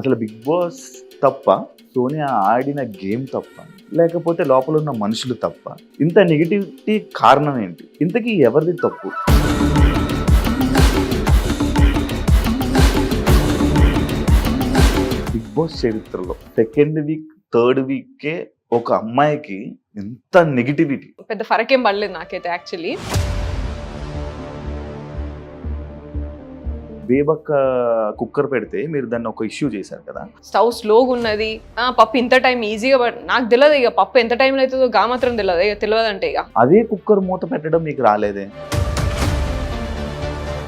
అసలు big boss తప్ప, సోనియా ఆడిన గేమ్ తప్ప, లేకపోతే లోపల ఉన్న మనుషులు తప్ప, ఇంత నెగిటివిటీ కారణం ఏంటి? ఇంతకీ ఎవరిది తప్పు? బిగ్ బాస్ చరిత్రలో సెకండ్ వీక్, థర్డ్ వీకే ఒక అమ్మాయికి ఎంత నెగిటివిటీ. పెద్ద ఫరకేం పడలేదు నాకైతే యాక్చువల్లీ. బేబక్క కుక్కర్ పెడితే మీరు దాన్ని ఒక ఇష్యూ చేశారు కదా. స్టవ్ స్లోగా ఉన్నది, పప్పు ఇంత టైం ఈజీగా నాకు తెలియదు. ఇక పప్పు ఎంత టైంలో అవుతుందో గా మాత్రం తెలియదు. ఇక తెలియదంటే ఇక అదే కుక్కర్ మూత పెట్టడం మీకు రాలేదే.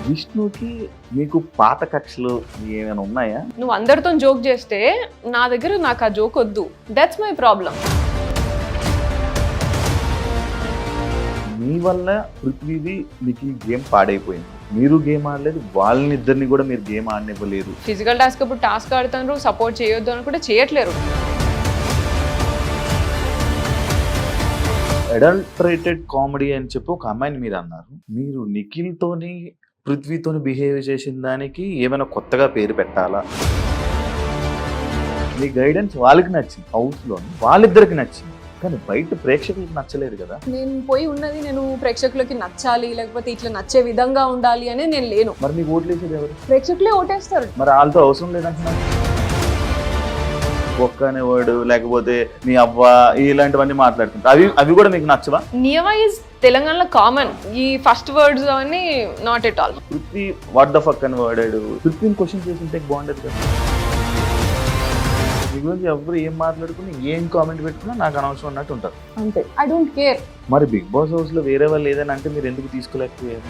విష్ణుకి మీకు పాత కక్షలు ఏమైనా ఉన్నాయా? నువ్వు అందరితో జోక్ చేస్తే నా దగ్గర నాకు ఆ జోక్ వద్దు. That's my problem. మీ వల్ల పృథ్వీది మీకు ఈ గేమ్ పాడైపోయింది. మీరు గేమ్ ఆడలేదు, వాళ్ళనిద్దరిని కూడా మీరు గేమ్ ఆడనివ్వలేదు. ఫిజికల్ టాస్క్ అప్పుడు టాస్క్ ఆడుతున్నారు, సపోర్ట్ చేయొద్దు అని కూడా చేయట్లేరు. అడల్టరేటెడ్ కామెడీ అని చెప్పి ఒక అమ్మాయిని మీరు అన్నారు. మీరు నిఖిల్తోని పృథ్వీతోని బిహేవ్ చేసిన దానికి ఏమైనా కొత్తగా పేరు పెట్టాలా? మీ గైడెన్స్ వాళ్ళకి నచ్చింది, హౌస్లో వాళ్ళిద్దరికి నచ్చింది, కానీ బయట ప్రేక్షకులకు నచ్చలేదు కదా. నేను పోయి ఉన్నది నేను ప్రేక్షకులకి నచ్చాలి, లేకపోతే ఇట్లా నచ్చే విధంగా ఉండాలి అని నేను లేను. మరి మీకు ఓట్లు వేసేది ఎవరు? ప్రేక్షకులే ఓటేస్తారు. మరి వాళ్ళతో అవసరం లేదంటున్నారు. ఒక్క అనేవాడు లేకపోతే మీ అవ్వ ఇలాంటివన్నీ మాట్లాడుతుంటారు. అవి కూడా మీకు నచ్చవా? నియమ ఈజ్ తెలంగాణలో కామన్. ఈ ఫస్ట్ వర్డ్స్ అవన్నీ not at all. Prithvi what the fuck అని వాడాడు. పృథ్వీని క్వశ్చన్ చేస్తుంటే బాగుండేది కదా. మీ గురించి ఎవరు ఏం మాట్లాడుకుని ఏం కామెంట్ పెట్టుకున్నా నాకు అనవసరం అన్నట్టు ఉంటారు అంతే. I don't care. మరి బిగ్ బాస్ హౌస్ లో వేరే వాళ్ళు ఏదైనా అంటే మీరు ఎందుకు తీసుకోలేకపోయారు?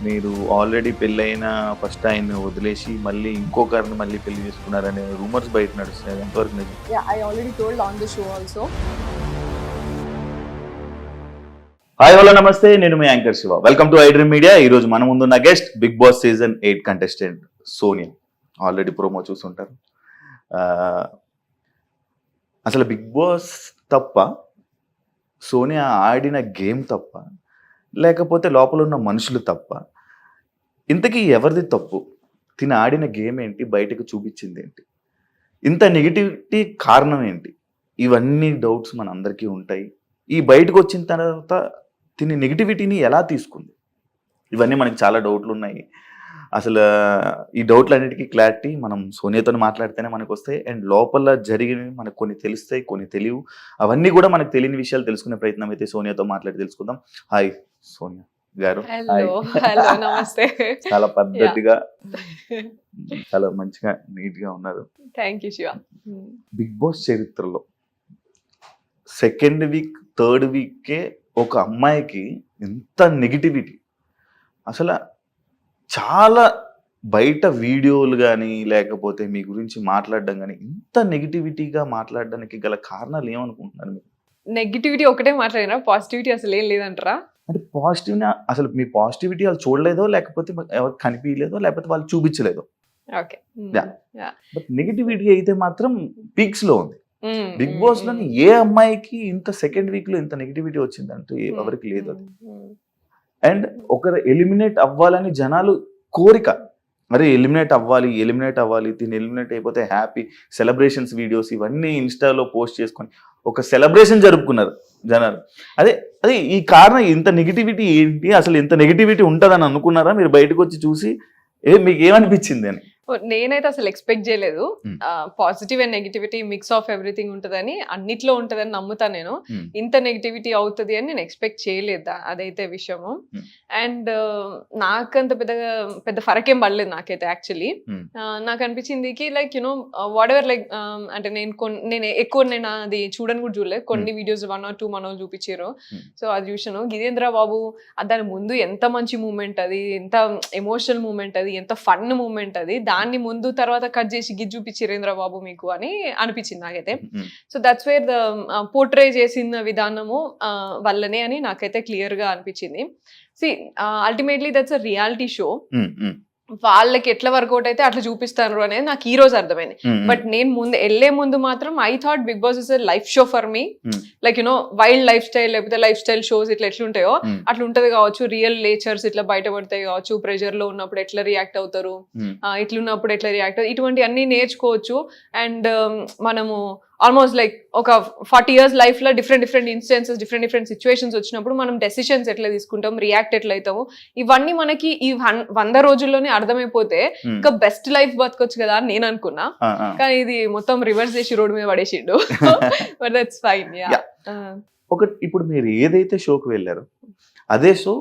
మీరు ఆల్రెడీ పెళ్ళైన ఫస్ట్ ఆయన్ని వదిలేసి మళ్ళీ ఇంకొకరిని మళ్ళీ పెళ్లి చేసుకున్నారనే రూమర్స్ బయట నడుస్తున్నాయి. ఎంతవరకు నిజం? I already told on the show also. Hi hello నమస్తే, నేను మీ anchor Shiva. Welcome to iDream media. ఈ రోజు మన ముందున్న guest Bigg Boss season 8 contestant Sonia. Already promo చూసుంటారు. అసలు బిగ్ బాస్ తప్ప, సోనియా ఆడిన గేమ్ తప్ప, లేకపోతే లోపల ఉన్న మనుషులు తప్ప, ఇంతకీ ఎవరిది తప్పు? తిన ఆడిన గేమ్ ఏంటి? బయటకు చూపించింది ఏంటి? ఇంత నెగిటివిటీ కారణం ఏంటి? ఇవన్నీ డౌట్స్ మన అందరికీ ఉంటాయి. ఈ బయటకు వచ్చిన తర్వాత తిని నెగిటివిటీని ఎలా తీసుకుంది? ఇవన్నీ మనకి చాలా డౌట్లు ఉన్నాయి. అసలు ఈ డౌట్లన్నిటికీ క్లారిటీ మనం సోనియాతో మాట్లాడితేనే మనకు వస్తాయి. అండ్ లోపల జరిగినవి మనకు కొన్ని తెలుస్తాయి, కొన్ని తెలియవు. అవన్నీ కూడా మనకు తెలియని విషయాలు తెలుసుకునే ప్రయత్నం అయితే సోనియాతో మాట్లాడి తెలుసుకుందాం. హాయ్ సోనియా గారు. నమస్తే. చాలా పద్ధతిగా చాలా మంచిగా నీట్ గా ఉన్నారు. Thank you Shiva. Bigg Boss చరిత్రలో సెకండ్ వీక్, థర్డ్ వీకే ఒక అమ్మాయికి ఎంత నెగిటివిటీ. అసలు చాలా బయట వీడియోలు కానీ లేకపోతే మీ గురించి మాట్లాడడం కానీ ఇంత నెగిటివిటీగా మాట్లాడడానికి గల కారణాలు ఏమనుకుంటున్నారు మీరు? నెగిటివిటీ ఒకటే మాట్లాడినా, పాజిటివిటీ అసలు ఏం లేదంటారా? అంటే పాజిటివ్ని అసలు మీ పాజిటివిటీ వాళ్ళు చూడలేదో, లేకపోతే ఎవరికి కనిపించలేదో, లేకపోతే వాళ్ళు చూపించలేదో. ఓకే. బట్ నెగిటివిటీ అయితే మాత్రం పీక్స్ లో ఉంది. బిగ్ బాస్ లోని ఏ అమ్మాయికి ఇంత సెకండ్ వీక్ లో ఇంత నెగిటివిటీ వచ్చిందంటే ఎవరికి లేదు అది. అండ్ ఒకరు ఎలిమినేట్ అవ్వాలని జనాలు కోరిక, మరి ఎలిమినేట్ అవ్వాలి, దీన్ని ఎలిమినేట్ అయిపోతే హ్యాపీ సెలబ్రేషన్స్ వీడియోస్ ఇవన్నీ ఇన్స్టాలో పోస్ట్ చేసుకొని ఒక సెలబ్రేషన్ జరుపుకున్నారు జనాలు. అదే ఈ కారణం ఇంత నెగిటివిటీ ఏంటి? అసలు ఇంత నెగిటివిటీ ఉంటుందని అనుకున్నారా మీరు? బయటకు వచ్చి చూసి మీకు ఏమనిపించింది అని? నేనైతే అసలు ఎక్స్పెక్ట్ చేయలేదు. Positive and negativity mix of everything ఉంటుందని, అన్నిట్లో ఉంటుందని నమ్ముతా నేను. ఇంత నెగిటివిటీ అవుతుంది అని నేను ఎక్స్పెక్ట్ చేయలేదు. అదైతే విషయము. అండ్ నాకంత పెద్ద ఫరకేం పడలేదు నాకైతే యాక్చువల్లీ. నాకు అనిపించింది కి like you know what ever like అంటే నేను ఎక్కువ అది చూడని కూడా చూడలేదు. కొన్ని వీడియోస్ 1 or 2 మనోళ్ళు చూపించారు. సో అది చూసాను. గిదేంద్ర బాబు దాని ముందు ఎంత మంచి మూమెంట్ అది, ఎంత ఎమోషనల్ మూమెంట్ అది, ఎంత ఫన్ మూమెంట్ అది, దాన్ని ముందు తర్వాత కట్ చేసి గిజ్ చూపించిరేంద్ర బాబు మీకు అని అనిపించింది నాకైతే. So that's wear the portray చేసిన విధానము వల్లనే అని నాకైతే క్లియర్ గా అనిపించింది. C ultimately that's a reality show. వాళ్ళకి ఎట్లా వర్కౌట్ అయితే అట్లా చూపిస్తారు అనేది నాకు ఈ రోజు అర్థమైంది. బట్ నేను వెళ్లే ముందు మాత్రం I thought Bigg Boss is life show for me, like wild life style లేకపోతే లైఫ్ స్టైల్ షోస్ ఇట్లా ఎట్లుంటాయో అట్లా ఉంటది కావచ్చు, రియల్ నేచర్స్ ఇట్లా బయటపడతాయి కావచ్చు, ప్రెషర్ లో ఉన్నప్పుడు ఎట్లా రియాక్ట్ అవుతారు, ఇట్లున్నప్పుడు ఎట్లా రియాక్ట్ అవుతారు, ఇటువంటి అన్ని నేర్చుకోవచ్చు. అండ్ మనము ఆల్మోస్ట్ లైక్ ఒక 40 years లైఫ్ లో డిఫరెంట్ ఇన్స్టెన్సెస్, డిఫరెంట్ సిచ్యువేషన్స్ వచ్చినప్పుడు మనం డెసిషన్స్ ఎట్లా తీసుకుంటాం, రియాక్ట్ ఎట్లా అవుతాము, ఇవన్నీ మనకి ఈ 100 రోజుల్లోనే అర్థమైపోతే ఇంకా బెస్ట్ లైఫ్ బతకొచ్చు కదా అని నేను అనుకున్నా. కానీ ఇది మొత్తం రివర్స్ చేసి రోడ్ మీద పడేసిండు. But that's fine. ఒకటి, ఇప్పుడు మీరు ఏదైతే షోకి వెళ్ళారో అదే షో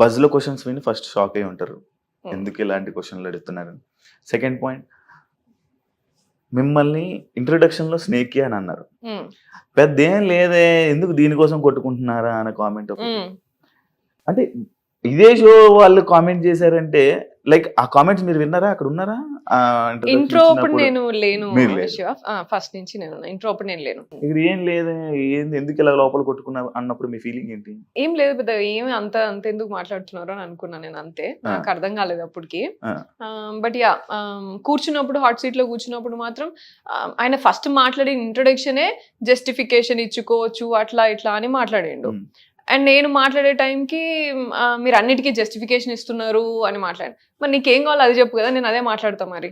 బజ్ లో క్వశ్చన్స్ విని ఫస్ట్ షాక్ అయి ఉంటారు, ఎందుకు ఇలాంటి క్వశ్చన్లు అడుగుతున్నారని. సెకండ్ పాయింట్, మిమ్మల్ని ఇంట్రొడక్షన్ లో స్నేక్ అని అన్నారు, పెద్ద ఏం లేదే ఎందుకు దీనికోసం కొట్టుకుంటున్నారా అనే కామెంట్. అంటే ఇదే షో వాళ్ళు కామెంట్ చేశారంటే లైక్ ఆ కామెంట్స్ మీరు విన్నారా, అక్కడ ఉన్నారా? ఇంట్రో అప్పుడు నేను లేను, ఫస్ట్ నుంచి నేను ఇంట్రో అప్పుడు నేను లేను. ఇక్కడ ఏం లేదు, ఏంది ఎందుకు ఇలా లోపల కొట్టుకున్నారు అన్నప్పుడు మీ ఫీలింగ్ ఏంటి? ఏం లేదు పెద్ద, ఏమి అంత ఎందుకు మాట్లాడుతున్నారు అని అనుకున్నా నేను, అంతే. నాకు అర్థం కాలేదు అప్పటికి. బట్ యా, కూర్చున్నప్పుడు హాట్ సీట్ లో కూర్చున్నప్పుడు మాత్రం ఆయన ఫస్ట్ మాట్లాడిన ఇంట్రొడక్షనే జస్టిఫికేషన్ ఇచ్చుకోవచ్చు అట్లా ఇట్లా అని మాట్లాడిండు. అండ్ నేను మాట్లాడే టైంకి మీరు అన్నిటికీ జస్టిఫికేషన్ ఇస్తున్నారు అని మాట్లాడాను. మరి నీకేం కావాలో అది చెప్పు కదా, నేను అదే మాట్లాడతా మరి.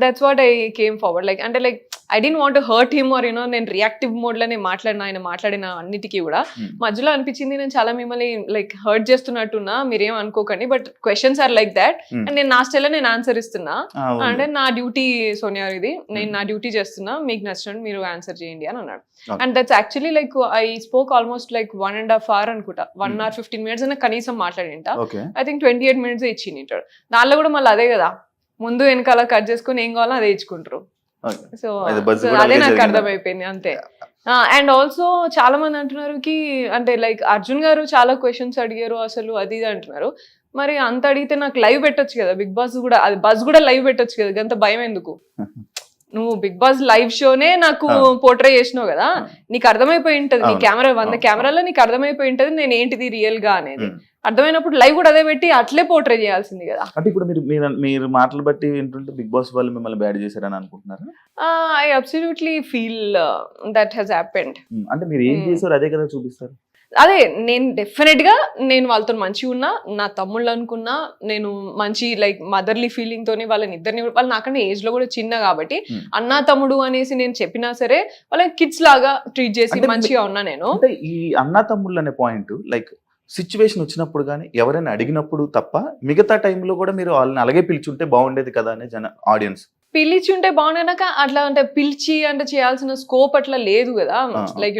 That's what I came forward. Like అంటే like I don't want to hurt him or నేను రియాక్టివ్ మోడ్ లోనే మాట్లాడిన, ఆయన మాట్లాడిన అన్నిటికీ కూడా మధ్యలో అనిపించింది నేను చాలా మిమ్మల్ని లైక్ హర్ట్ చేస్తున్నట్టున్నా, మీరేం అనుకోకండి, but questions are like that and నేను నా స్టైల్లో నేను ఆన్సర్ ఇస్తున్నా, అంటే నా డ్యూటీ సోనియా ఇది, నేను నా డ్యూటీ చేస్తున్నా, మీకు నచ్చినట్టు మీరు ఆన్సర్ చేయండి అని అన్నాడు. And that's actually like I spoke almost like 1.5 hours అనుకుంటా, 1 hour 15 minutes అయినా కనీసం మాట్లాడింటా. ఐ థింక్ 28 minutes ఇచ్చింది. దానిలో కూడా మళ్ళీ అదే కదా, ముందు వెనకాల కట్ చేసుకుని ఏం కావాలో అదే ఇచ్చుకుంటారు. సో అదే నాకు అర్థమైపోయింది అంతే. అండ్ ఆల్సో చాలా మంది అంటున్నారు కి అంటే లైక్ అర్జున్ గారు చాలా క్వశ్చన్స్ అడిగారు అసలు అది ఇది అంటున్నారు. మరి అంత అడిగితే నాకు లైవ్ పెట్టొచ్చు కదా, బిగ్ బాస్ కూడా, అది బజ్ కూడా లైవ్ పెట్టొచ్చు కదా, అంత భయం ఎందుకు? నువ్వు బిగ్ బాస్ లైవ్ షోనే నాకు పోర్ట్రే చేసినావు కదా, నీకు అర్థమైపోయి ఉంటది, నీ కెమెరా 100 కెమెరాలో నీకు అర్థమైపోయి ఉంటది నేను ఏంటిది రియల్ గా అనేది. అర్థమైనప్పుడు లైవ్ కూడా అదే పెట్టి అట్లే పోర్ట్రే చేయాల్సింది కదా. అంటే ఇప్పుడు మీరు మాటలు బట్టి ఏంటంటే బిగ్ బాస్ వాళ్ళు మిమ్మల్ని బ్యాడ్ చేశారని అనుకుంటున్నారు? I absolutely feel that has happened. అంటే మీరు ఏం చేశారు అదే కదా చూపిస్తారు. అదే నేను డెఫినెట్ గా నేను వాళ్ళతో మంచిగా ఉన్నా, నా తమ్ముళ్ళు అనుకున్నా, నేను మంచి లైక్ మదర్లీ ఫీలింగ్ తోని వాళ్ళని ఇద్దరిని, వాళ్ళు నాకన్నా ఏజ్ లో కూడా చిన్న కాబట్టి అన్నా తమ్ముడు అనేసి నేను చెప్పినా సరే వాళ్ళకి కిడ్స్ లాగా ట్రీట్ చేసి మంచిగా ఉన్నా నేను. అంటే ఈ అన్నా తమ్ముళ్ళు అనే పాయింట్ లైక్ సిచ్యువేషన్ వచ్చినప్పుడు కానీ ఎవరైనా అడిగినప్పుడు తప్ప మిగతా టైంలో కూడా మీరు వాళ్ళని అలాగే పిలిచుంటే బాగుండేది కదా అనే ఆడియన్స్. పిలిచి ఉంటే బాగున్నాక అట్లా అంటే పిలిచి అంటే చేయాల్సిన స్కోప్ అట్లా లేదు కదా. Like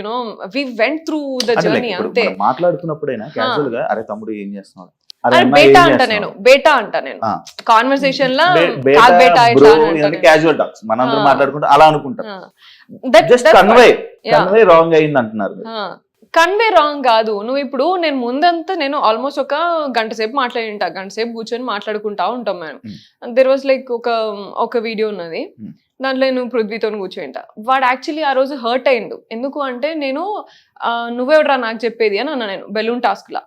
we went through the journey అంతే. మాట్లాడుతున్నప్పుడైనా క్యాజువల్ గా అరే తమ్ముడు ఏం చేస్తున్నాడు, బేటా అంటా నేను కాన్వర్సేషన్ లో క్యాజువల్ టాక్స్ మనందరం మాట్లాడుకుంటే అలా అనుకుంటాం. జస్ట్ కన్వే రాంగ్ అయింది అంటున్నారు. కన్వే రాంగ్ కాదు. నువ్వు ఇప్పుడు నేను ముందంతా నేను ఆల్మోస్ట్ ఒక గంట సేపు మాట్లాడింటా, గంట సేపు కూర్చొని మాట్లాడుకుంటా ఉంటాం మేము. దెర్ వాజ్ లైక్ ఒక వీడియో ఉన్నది, దాంట్లో నేను పృథ్వీతో కూర్చోంటా. వాడు యాక్చువల్లీ ఆ రోజు హర్ట్ అయిండు. ఎందుకు అంటే నేను నువ్వెవడరా నాకు చెప్పేది అని అన్నా నేను బెలూన్ టాస్క్ లా.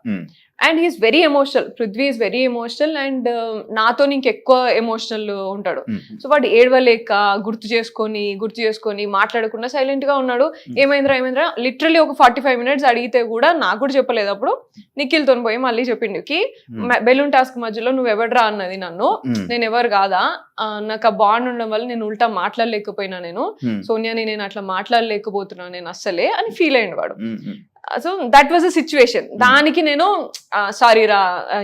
And he's very emotional, Prithvi is very emotional and నాతో ఇంకెక్కువ ఎమోషనల్ ఉంటాడు. సో వాడు ఏడవలేక గుర్తు చేసుకొని మాట్లాడకుండా సైలెంట్ గా ఉన్నాడు. ఏమైందిరా లిటరల్లీ ఒక 45 minutes అడిగితే కూడా నాకు కూడా చెప్పలేదు. అప్పుడు నిఖిల్తో పోయి మళ్ళీ చెప్పిండు కి బెలూన్ టాస్క్ మధ్యలో నువ్వు ఎవడరా అన్నది నన్ను, నేను ఎవరు కాదా, నాకు ఆ బాండ్ ఉండడం వల్ల నేను ఉల్టా మాట్లాడలేకపోయినా, నేను సోనియాని నేను అట్లా మాట్లాడలేకపోతున్నాను నేను అస్సలే అని ఫీల్ అయ్యిండు వాడు. So that was a situation. దానికి నేను సారీ రా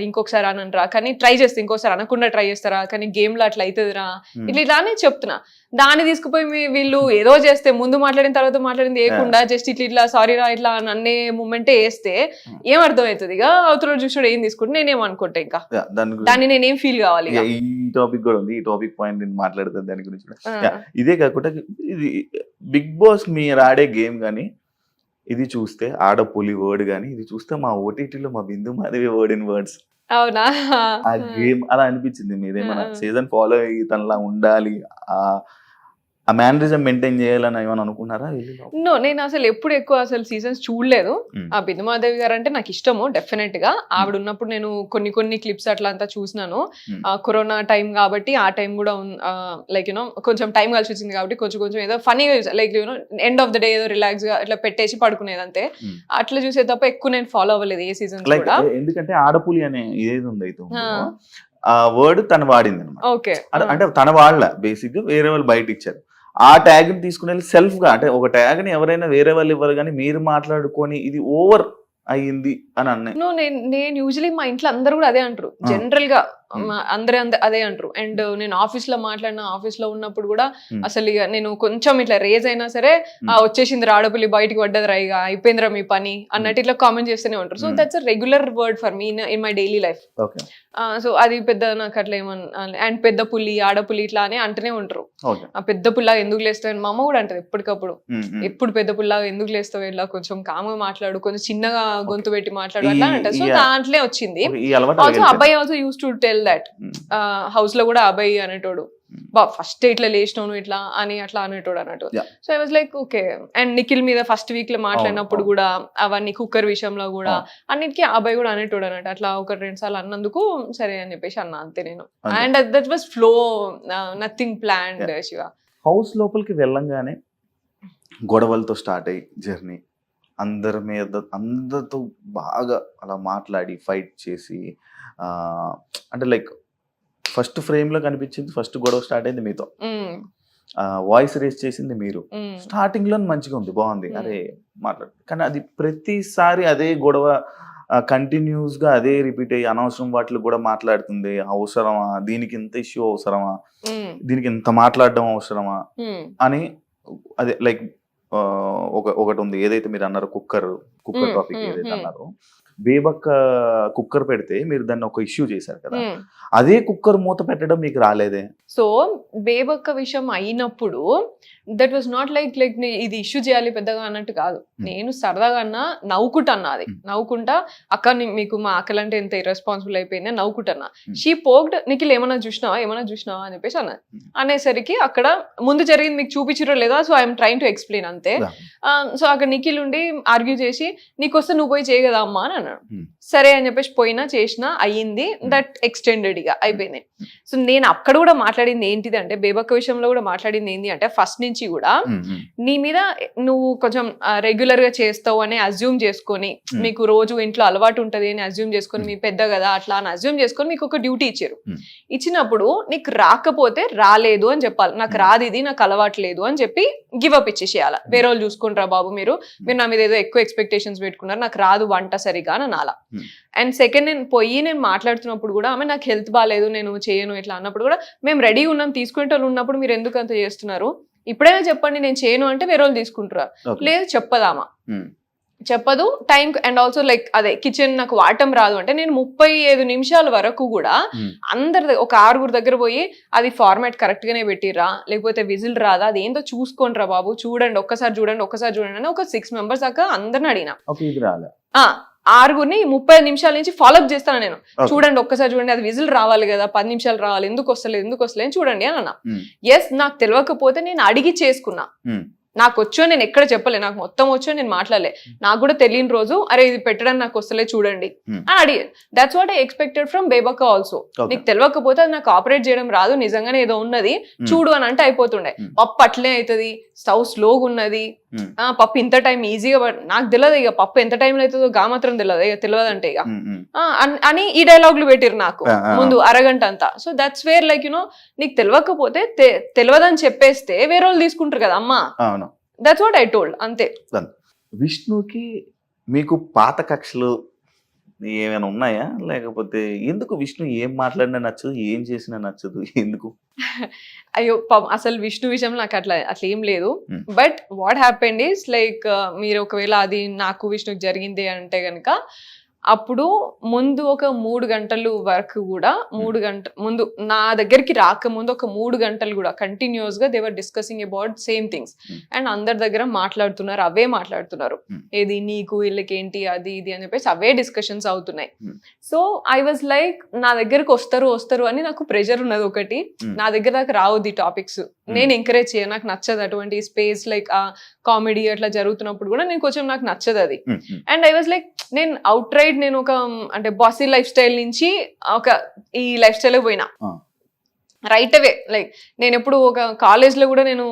ఇంకొకసారి అనంరా, కానీ ట్రై చేస్తే ఇంకోసారి అనకుండా ట్రై చేస్తారా, కానీ గేమ్ లో అట్లా అవుతుందిరా ఇట్లా అని చెప్తున్నా. దాన్ని తీసుకుపోయి వీళ్ళు ఏదో చేస్తే ముందు మాట్లాడిన తర్వాత మాట్లాడింది వేయకుండా జస్ట్ ఇట్లా సారీ రా ఇట్లా అన్నే మూమెంటే వేస్తే ఏం అర్థం అవుతుంది? ఇక అవతల చూసాడు ఏం తీసుకుంటే నేనేం అనుకుంటా, ఇంకా దాన్ని నేనేం ఫీల్ కావాలి. ఈ టాపిక్ కూడా ఉంది, ఈ టాపిక్ పాయింట్ నేను మాట్లాడుతాను దాని గురించి. ఇదే కాకుండా ఇది బిగ్ బాస్ మీరు ఆడే గేమ్ కానీ ఇది చూస్తే ఆడపులి వర్డ్ గానీ, ఇది చూస్తే మా ఓటీటీలో మా బిందు మాధవి వర్డ్ ఇన్ వర్డ్స్. అవునా? ఆ గేమ్ అలా అనిపించింది. మీరేమన్నా సీజన్ ఫాలో అయ్యి తనలా ఉండాలి ఆ మేనరిజం మెయింటైన్ చేయాలని ఏమైనా అనుకున్నారా? నో, నేను అసలు ఎప్పుడు ఎక్కువ అసలు సీజన్స్ చూడలేదు. ఆ బిందుమాదేవి గారు అంటే నాకు ఇష్టము డెఫినెట్ గా. ఆవిడ ఉన్నప్పుడు నేను కొన్ని క్లిప్స్ అట్లా అంతా చూసినాను. కరోనా టైం కాబట్టి ఆ టైం కూడా లైక్ యూనో కొంచెం టైం కలిసి వచ్చింది కాబట్టి కొంచెం ఏదో funny like you know end of the day ఏదో రిలాక్స్ గా ఇట్లా పెట్టేసి పడుకునేది అంతే. అట్లా చూసే తప్ప ఎక్కువ నేను ఫాలో అవ్వలేదు ఏ సీజన్ కూడా. ఎందుకంటే ఆడపులి అనే ఏది ఉంది అయితే ఆ వర్డ్ తను వాడింది అనమాట. ఓకే, అంటే తన వాళ్ళ బేసిక్ గా వేరే వాళ్ళు బయట ఇచ్చారు. ఆ ట్యాగ్ ని తీసుకుని వెళ్ళి సెల్ఫ్ గా, అంటే ఒక ట్యాగ్ ని ఎవరైనా వేరే వాళ్ళు ఇవ్వరు కానీ మీరు మాట్లాడుకొని ఇది ఓవర్ అయ్యింది అని అన్నాయి. నేను యూజువలీ మా ఇంట్లో అందరూ కూడా అదే అంటారు జనరల్ గా. అందరూ అదే అంటారు. అండ్ నేను ఆఫీస్ లో మాట్లాడిన, ఆఫీస్ లో ఉన్నప్పుడు కూడా అసలు ఇక నేను కొంచెం ఇట్లా రేజ్ అయినా సరే వచ్చేసింది రాడపులి బయటికి పడ్డది రా, ఇక అయిపోయిందిరా మీ పని అన్నట్టు ఇట్లా కామెంట్ చేస్తూనే ఉంటారు. So that's a regular word for me in my daily life. So అది పెద్ద నాకు అట్లా ఏమన్నా, అండ్ పెద్ద పులి ఆడపులి ఇట్లా అని అంటూనే ఉంటారు. ఆ పెద్ద పుల్లా ఎందుకు లేస్తావు, మా అమ్మ కూడా అంటది ఎప్పటికప్పుడు, ఎప్పుడు పెద్ద పుల్లా ఎందుకు లేస్తావు, ఇలా కొంచెం కామ్గా మాట్లాడు, కొంచెం చిన్నగా గొంతు పెట్టి మాట్లాడు అట్లా అంటారు. సో దాంట్లో వచ్చింది. ఆల్సో అబ్బాయి also use to tell that house లో కూడా అబ్బాయి అనేటోడు ఫస్ట్ ఇట్లా లేచినాను ఇట్లా అని అట్లా అనేటోడు అన్నట్టు. So I was like okay. And Nikhil మీద ఫస్ట్ వీక్ లో మాట్లాడినప్పుడు కూడా అవన్నీ కుక్కర్ విషయంలో కూడా అన్నిటికీ అబ్బాయి కూడా అనేటోడు అన్నట్టు. అట్లా 1-2 సార్లు అన్నందుకు సరే అని చెప్పేసి అన్నా అంతే నేను. And that was flow, nothing planned. Shiva house లోపలికి వెళ్ళంగానే గొడవలతో స్టార్ట్ అయ్యి జర్నీ, అందరితో బాగా అలా మాట్లాడి ఫైట్ చేసి, అంటే లైక్ ఫస్ట్ ఫ్రేమ్ లో కనిపించింది, ఫస్ట్ గొడవ స్టార్ట్ అయింది మీతో, వాయిస్ రేస్ చేసింది మీరు. స్టార్టింగ్ లో మంచిగా ఉంది, బాగుంది, అరే మాట్లాడు. కానీ అది ప్రతిసారి అదే గొడవ కంటిన్యూస్ గా అదే రిపీట్ అయ్యి అనవసరం వాటిలో కూడా మాట్లాడుతుంది. అవసరమా దీనికి ఇంత ఇష్యూ, అవసరమా దీనికి ఇంత మాట్లాడడం అవసరమా అని. అదే లైక్ ఒకటి ఉంది ఏదైతే మీరు అన్నారు, కుక్కర్ టాపిక్ ఏదైతే అన్నారో, బేబక్క కుక్కర్ పెడితే మీరు దాన్ని ఒక ఇష్యూ చేశారు కదా, అదే కుక్కర్ మూత పెట్టడం మీకు రాలేదే? సో బేబక్క విషయం అయినప్పుడు దట్ వాజ్ నాట్ లైక్ ఇది ఇష్యూ చేయాలి పెద్దగా అన్నట్టు కాదు. నేను సరదాగా అన్నా, నవ్వుకుంటా, అది నవ్వుకుంటా, అక్క మీకు మా అక్కలంటే ఎంత ఇర్రెస్పాన్సిబుల్ అయిపోయింది అని నవ్వుకుంటున్నా. షీ పోక్డ్, నిఖిల్ ఏమన్నా చూసినావా అని చెప్పేసి అన్నది. అనేసరికి అక్కడ ముందు జరిగింది మీకు చూపించరో లేదా, so I'm trying to explain అంతే. సో అక్కడ నిఖిల్ ఉండి ఆర్గ్యూ చేసి నీకొస్తే నువ్వు పోయి చేయగదా అమ్మా అని అన్నాడు. సరే అని చెప్పేసి పోయినా, చేసినా, అయ్యింది. దట్ ఎక్స్టెండెడ్ గా అయిపోయింది. సో నేను అక్కడ కూడా మాట్లాడింది ఏంటిది అంటే, బేబక్క విషయంలో కూడా మాట్లాడింది ఏంటి అంటే, ఫస్ట్ నుంచి కూడా నీ మీద నువ్వు కొంచెం రెగ్యులర్ గా చేస్తావు అని అజ్యూమ్ చేసుకొని, మీకు రోజు ఇంట్లో అలవాటు ఉంటది అని అజ్యూమ్ చేసుకొని, మీ పెద్ద కదా అట్లా అని అజ్యూమ్ చేసుకొని మీకు ఒక డ్యూటీ ఇచ్చారు. ఇచ్చినప్పుడు నీకు రాకపోతే రాలేదు అని చెప్పాలి. నాకు రాదు, ఇది నాకు అలవాటు లేదు అని చెప్పి గివ్ అప్ ఇచ్చేసేయాలి. వేరే వాళ్ళు చూసుకుంటారా బాబు, మీరు నా మీద ఏదో ఎక్కువ ఎక్స్పెక్టేషన్స్ పెట్టుకున్నారు, నాకు రాదు వంట సరిగా అని అనాలా. అండ్ సెకండ్, నేను మాట్లాడుతున్నప్పుడు కూడా ఆమె నాకు హెల్త్ బాగాలేదు నేను చేయను ఇట్లా అన్నప్పుడు కూడా, మేము రెడీ ఉన్నాం తీసుకునే వాళ్ళు ఉన్నప్పుడు మీరు ఎందుకు అంత చేస్తున్నారు, ఇప్పుడైనా చెప్పండి నేను చేయను అంటే వేరే వాళ్ళు తీసుకుంటారా, లేదు చెప్పదామా, చెప్పదు టైం. అండ్ ఆల్సో లైక్ అదే కిచెన్ నాకు వాడటం రాదు అంటే, నేను 35 నిమిషాల వరకు కూడా అందరి ఒక 6 దగ్గర పోయి అది ఫార్మాట్ కరెక్ట్ గానే పెట్టిరా, లేకపోతే విజిల్ రాదా, అది ఏంటో చూసుకోండి రా బాబు, చూడండి ఒక్కసారి చూడండి అని ఒక 6 మెంబర్స్ దాకా అందరిని అడిగినా. 6 30 నిమిషాల నుంచి ఫాలోఅప్ చేస్తాను నేను. చూడండి ఒక్కసారి చూడండి, అది విజిల్ రావాలి కదా, 10 నిమిషాలు రావాలి, ఎందుకు వస్తలేదు చూడండి అని అన్నా. ఎస్, నాకు తెలియకపోతే నేను అడిగి చేసుకున్నా. నాకు వచ్చో నేను ఎక్కడ చెప్పలే, నాకు మొత్తం వచ్చో నేను మాట్లాడలే. నాకు కూడా తెలియని రోజు అరే ఇది పెట్టడానికి నాకు వస్తలే చూడండి అని అడిగి. That's what I expected from Bebakka also. నీకు తెలియకపోతే అది నాకు ఆపరేట్ చేయడం రాదు, నిజంగానే ఏదో ఉన్నది చూడు అని అంటే అయిపోతుండే. పప్పు అట్లే అవుతుంది, స్టవ్ స్లోగా ఉన్నది, పప్పు ఇంత టైం ఈజీగా, నాకు తెలియదు ఇక పప్పు ఎంత టైంలో అవుతుందో గా మాత్రం తెలియదు, ఇక తెలియదంటే ఇక అని ఈ డైలాగులు పెట్టిరు నాకు ముందు అరగంట అంతా. So that's wear like you know, నీకు తెలియకపోతే తెలియదని చెప్పేస్తే వేరే వాళ్ళు తీసుకుంటారు కదా అమ్మా. దట్స్ వాట్ ఐ టోల్డ్ అంతే. విష్ణుకి మీకు పాత కక్షలు ఏమైనా ఉన్నాయా, లేకపోతే ఎందుకు విష్ణు ఏం మాట్లాడినా నచ్చదు, ఏం చేసినా నచ్చదు, ఎందుకు? అయ్యో అసలు విష్ణు విషయంలో నాకు అట్లా ఏం లేదు. But what happened is like, మీరు ఒకవేళ అది నాకు విష్ణుకి జరిగింది అంటే గనక, అప్పుడు ముందు ఒక 3 గంటలు వరకు కూడా 3 గంటల ముందు నా దగ్గరికి రాకముందు ఒక 3 గంటలు కూడా కంటిన్యూస్ గా they were discussing about same things and అందరి దగ్గర మాట్లాడుతున్నారు, అవే మాట్లాడుతున్నారు. ఏది నీకు వీళ్ళకి ఏంటి అది ఇది అని చెప్పేసి అవే డిస్కషన్స్ అవుతున్నాయి. సో ఐ వాజ్ లైక్ నా దగ్గరకు వస్తారు అని నాకు ప్రెషర్ ఉన్నది ఒకటి. నా దగ్గర దాకా రావద్దు ఈ టాపిక్స్, నేను ఎంకరేజ్ చేయను, నాకు నచ్చదు అటువంటి స్పేస్ లైక్ ఆ కామెడీ అట్లా జరుగుతున్నప్పుడు కూడా నేను కొంచెం నాకు నచ్చదు అది. అండ్ ఐ వాజ్ లైక్ నేను అవుట్ రైడ్ నేను ఒక అంటే బాసీ లైఫ్ స్టైల్ నుంచి ఒక ఈ లైఫ్ స్టైల్ పోయినా రైట్ అవే. లైక్ నేను ఎప్పుడు ఒక కాలేజ్ లో కూడా నేను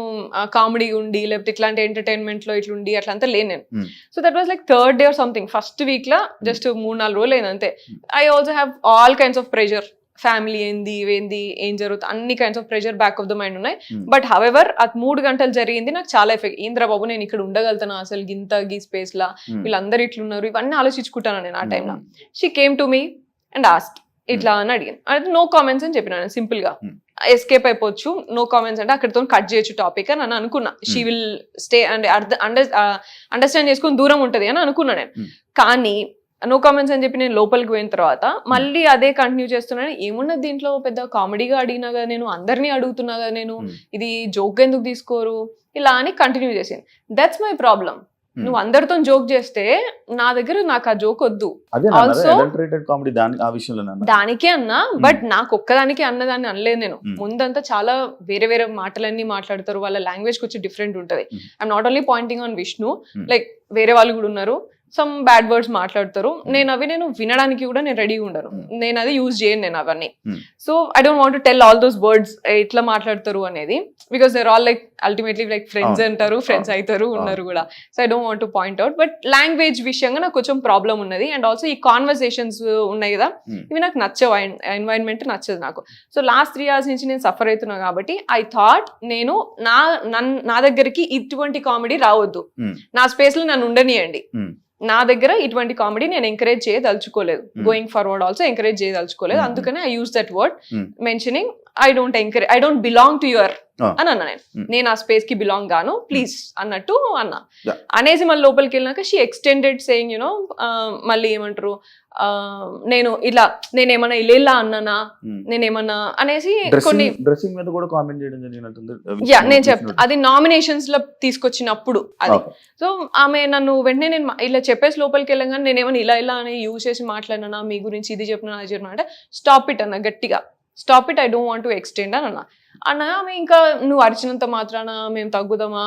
కామెడీ ఉండి లేకపోతే ఇట్లాంటి ఎంటర్టైన్మెంట్ లో ఇట్లుండి అట్లా అంతా లేను నేను. So that was like 3rd day or something, first week law just 3-4 రోజులు అయింది అంతే. I also have all kinds of pressure, family ఏంది ఏం జరుగుతుంది అన్ని kinds of pressure back of the mind ఉన్నాయి. బట్ హవెవర్ అది 3 గంటలు జరిగింది నాకు చాలా ఎఫెక్ట్. ఇంద్రబాబు నేను ఇక్కడ ఉండగలుగుతాను అసలు గింత గీ స్పేస్ లా, వీళ్ళందరూ ఇట్లున్నారు, ఇవన్నీ ఆలోచించుకుంటాను నేను ఆ టైంలో. She came to me and asked ఇట్లా అని అడిగాను. అంటే నో కామెంట్స్ అని చెప్పిన నేను సింపుల్ గా. ఎస్కేప్ అయిపోవచ్చు, నో కామెంట్స్ అంటే అక్కడితో కట్ చేయొచ్చు టాపిక్ అని నేను అనుకున్నా. She will stay and understand చేసుకుని దూరం ఉంటది అని అనుకున్నా నేను. కానీ నో కామెంట్స్ అని చెప్పి నేను లోపలికి పోయిన తర్వాత మళ్ళీ అదే కంటిన్యూ చేస్తున్నాను. ఏమున్నది దీంట్లో, పెద్ద కామెడీగా అడిగినా కదా నేను, అందరినీ అడుగుతున్నా కదా నేను, ఇది జోక్ ఎందుకు తీసుకోరు ఇలా అని కంటిన్యూ చేసింది. That's my problem. నువ్వు అందరితో జోక్ చేస్తే నా దగ్గర నాకు ఆ జోక్ వద్దు. ఆల్సో దానికే అన్నా, బట్ నాకు ఒక్కదానికి అన్నదాన్ని అనలేదు నేను. ముందంతా చాలా వేరే వేరే మాటలన్నీ మాట్లాడతారు, వాళ్ళ లాంగ్వేజ్ వచ్చి డిఫరెంట్ ఉంటది. I'm not only pointing on Vishnu, like వేరే వాళ్ళు కూడా ఉన్నారు, సమ్ బ్యాడ్ వర్డ్స్ మాట్లాడతారు. నేను వినడానికి కూడా నేను రెడీగా ఉండను, నేను అది యూజ్ చేయను నేను అవన్నీ. So I don't want to tell all those words ఎట్లా మాట్లాడతారు అనేది, because they're all like ultimately like friends అంటారు, ఫ్రెండ్స్ అవుతారు ఉన్నారు కూడా. So I don't want to point out, but language విషయంగా నాకు కొంచెం ప్రాబ్లం ఉన్నది. అండ్ ఆల్సో ఈ కాన్వర్సేషన్స్ ఉన్నాయి కదా, ఇవి నాకు నచ్చవు, ఎన్వైరన్మెంట్ నచ్చదు నాకు. సో లాస్ట్ 3 years నుంచి నేను సఫర్ అవుతున్నా కాబట్టి ఐ థాట్ నేను నా దగ్గరికి ఇటువంటి కామెడీ రావద్దు, నా స్పేస్ లో నన్ను ఉండనియండి, నా దగ్గర ఇటువంటి కామెడీ నేను ఎంకరేజ్ చేయదలుచుకోలేదు, గోయింగ్ ఫార్వర్డ్ ఆల్సో ఎంకరేజ్ చేయదలుచుకోలేదు. అందుకనే I use that word mentioning I don't belong to your అని అన్నా. నేను ఆ స్పేస్ కి బిలాంగ్ గాను, ప్లీజ్ అన్నట్టు అన్నా. అనేసి మళ్ళీ లోపలికి వెళ్ళినాక షీ ఎక్స్టెండెడ్ సేయింగ్ యునో మళ్ళీ ఏమంటారు, నేనేమన్నా ఇలా అన్నానా, నేనేమన్నా అనేసి కొన్ని డ్రెస్సింగ్ మీద కూడా కామెంట్ చేయడం జరిగినట్టుంది. నేను చెప్తా, అది నామినేషన్స్ లో తీసుకొచ్చినప్పుడు అది. సో ఆమె నన్ను వెంటనే నేను ఇలా చెప్పేసి లోపలికి వెళ్ళగానే నేనేమన్నా ఇలా అని యూజ్ చేసి మాట్లాడినా, మీ గురించి ఇది చెప్పినా అది చెప్పినా అంటే స్టాప్ ఇట్ అన్న గట్టిగా, stop it, I don't want to extend అని అన్నా. ఆమె ఇంకా నువ్వు అరిచినంత మాత్రాన మేము తగ్గుదామా,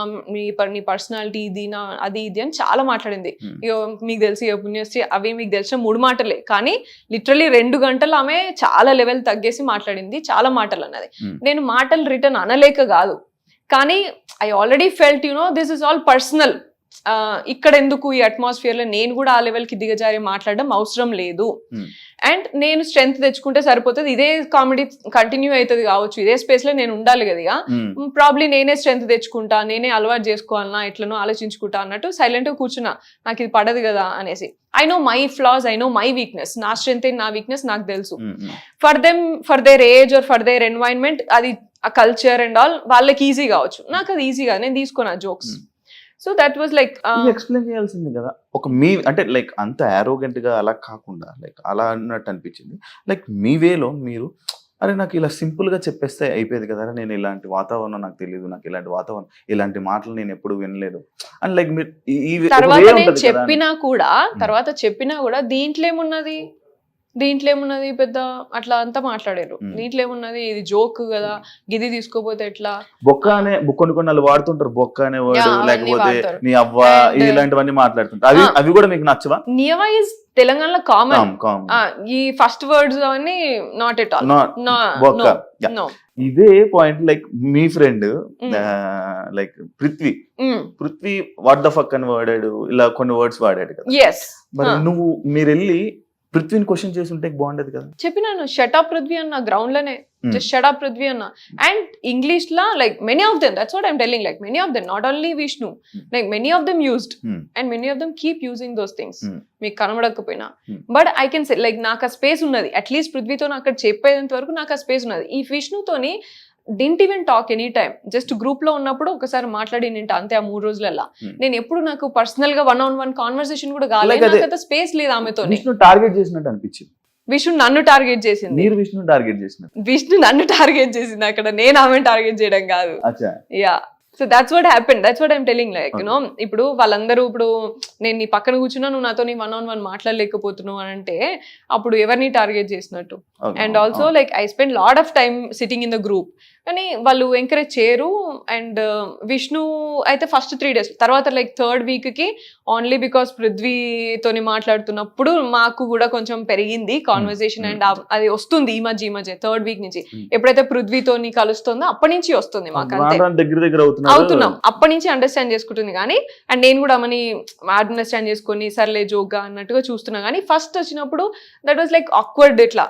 నీ పర్సనాలిటీ ఇది అది ఇది అని చాలా మాట్లాడింది. ఇక మీకు తెలిసి పుణ్యశ్రీ అవి మీకు తెలిసిన 3 మాటలే, కానీ లిటరలీ 2 గంటలు ఆమె చాలా లెవెల్ తగ్గేసి మాట్లాడింది, చాలా మాటలు అన్నది. నేను మాటలు రిటర్న్ అనలేక కాదు, కానీ I already felt this is all personal. ఇక్కడ ఎందుకు ఈ అట్మాస్ఫియర్ లో నేను కూడా ఆ లెవెల్ కి దిగజారి మాట్లాడడం అవసరం లేదు. అండ్ నేను స్ట్రెంగ్త్ తెచ్చుకుంటే సరిపోతుంది, ఇదే కామెడీ కంటిన్యూ అవుతుంది కావచ్చు, ఇదే స్పేస్ లో నేను ఉండాలి కదా, ప్రాబ్లీ నేనే స్ట్రెంగ్త్ తెచ్చుకుంటా, నేనే అలవాటు చేసుకోవాలన్నా, ఎట్లనో ఆలోచించుకుంటా అన్నట్టు సైలెంట్ గా కూర్చున్నా, నాకు ఇది పడదు కదా అనేసి. I know my floss, I know my weakness, నా స్ట్రెంగ్త్ అండ్ నా వీక్నెస్ నాకు తెలుసు. For their age or for their environment, అది ఆ కల్చర్ అండ్ ఆల్ వాళ్ళకి ఈజీ కావచ్చు, నాకు అది ఈజీగా నేను తీసుకున్నా jokes. So that was like explain చేయాల్సింది కదా, ఒక మీ అంటే లైక్ అంత యారోగెంట్ గా అలా కాకుండా లైక్ అలా అన్నట్టు అనిపించింది. లైక్ మీ వేలో మీరు అరే నాకు ఇలా సింపుల్ గా చెప్పేస్తే అయిపోయేది కదా, నేను ఇలాంటి వాతావరణం నాకు తెలియదు, నాకు ఇలాంటి వాతావరణం ఇలాంటి మాటలు నేను ఎప్పుడు వినలేదు అండ్ లైక్ మీరు తర్వాత చెప్పినా కూడా దీంట్లో ఏమున్నది పెద్ద అట్లా అంతా మాట్లాడారు. దీంట్లో ఏమున్నది, ఇది జోక్ కదా, గిది తీసుకోపోతే ఎట్లా, బొక్క అనే కొన్ని వాళ్ళు వాడుతుంటారు, బొక్క అనే వర్డ్, లేకపోతే నీ అవ్వ, ఇలాంటివన్నీ మాట్లాడుతుంటారు. అవి కూడా మీకు నచ్చవా? నియవ ఇస్ తెలంగాణలో కామన్, ఈ ఫస్ట్ వర్డ్స్ అవన్నీ నాట్ ఎట్ ఆల్. ఇదే point like me friend like Prithvi what the fuck అని వాడాడు, ఇలా కొన్ని వర్డ్స్ వాడాడు కదా. మరి మీరు వెళ్ళి పృథ్వీని క్వశ్చన్ చేసి ఉంటే బాగుండేది కదా. చెప్పినాను షటప్ పృథ్వీ అన్న, గ్రౌండ్ లోనే జస్ట్ షటప్ పృథ్వీ అన్న. అండ్ ఇంగ్లీష్ లా like many of them, that's what I'm telling, like many of them, not only Vishnu, like many of them used and many of them keep using those things. మీకు కనబడకపోయినా but I can say like నాకు ఆ space ఉన్నది, at least పృథ్వీతో అక్కడ చెప్పేంత వరకు నాకు ఆ స్పేస్ ఉన్నది. ఈ విష్ణుతోని didn't even talk any time, just group లో ఉన్నప్పుడు ఒకసారి మాట్లాడి నింట అంతే ఆ 3 రోజులల్లా. నేను ఎప్పుడు నాకు పర్సనల్ గా 1-on-1 కాన్వర్సేషన్ కూడా కాలేదు, స్పేస్ లేదు ఆమెతో. విష్ణు టార్గెట్ చేసినట్టు అనిపించింది. విష్ణు నన్ను టార్గెట్ చేసింది. మీరు విష్ణు టార్గెట్ చేసినట్టు. విష్ణు నన్ను టార్గెట్ చేసింది అక్కడ, నేను ఆమె టార్గెట్ చేయడం కాదు. అచ్చా. Yeah, so that's what happened, that's what I'm telling. Like you know ఇప్పుడు వాళ్ళందరూ ఇప్పుడు నేను నీ పక్కన కూర్చున్నా, నువ్వు నాతో 1-on-1 మాట్లాడలేకపోతున్నావు అని అంటే అప్పుడు ఎవరిని టార్గెట్ చేసినట్టు. And also like I spend lot of time sitting in the group, కానీ వాళ్ళు ఎంకరేజ్ చేయరు. అండ్ విష్ణు అయితే ఫస్ట్ 3 days, తర్వాత లైక్ 3rd week కి ఓన్లీ బికాస్ పృథ్వీతోని మాట్లాడుతున్నప్పుడు మాకు కూడా కొంచెం పెరిగింది కాన్వర్సేషన్. అండ్ అది వస్తుంది ఈ మధ్య 3rd week నుంచి. ఎప్పుడైతే పృథ్వీతోని కలుస్తుందో అప్పటి నుంచి వస్తుంది మాకు, అంతే దగ్గర అవుతున్నాం అప్పటి నుంచి అండర్స్టాండ్ చేసుకుంటుంది. కానీ అండ్ నేను కూడా ఆమెని అండర్స్టాండ్ చేసుకొని సర్లే జోక్గా అన్నట్టుగా చూస్తున్నా. కానీ ఫస్ట్ వచ్చినప్పుడు దట్ వాస్ లైక్ ఆక్వర్డ్, ఇట్లా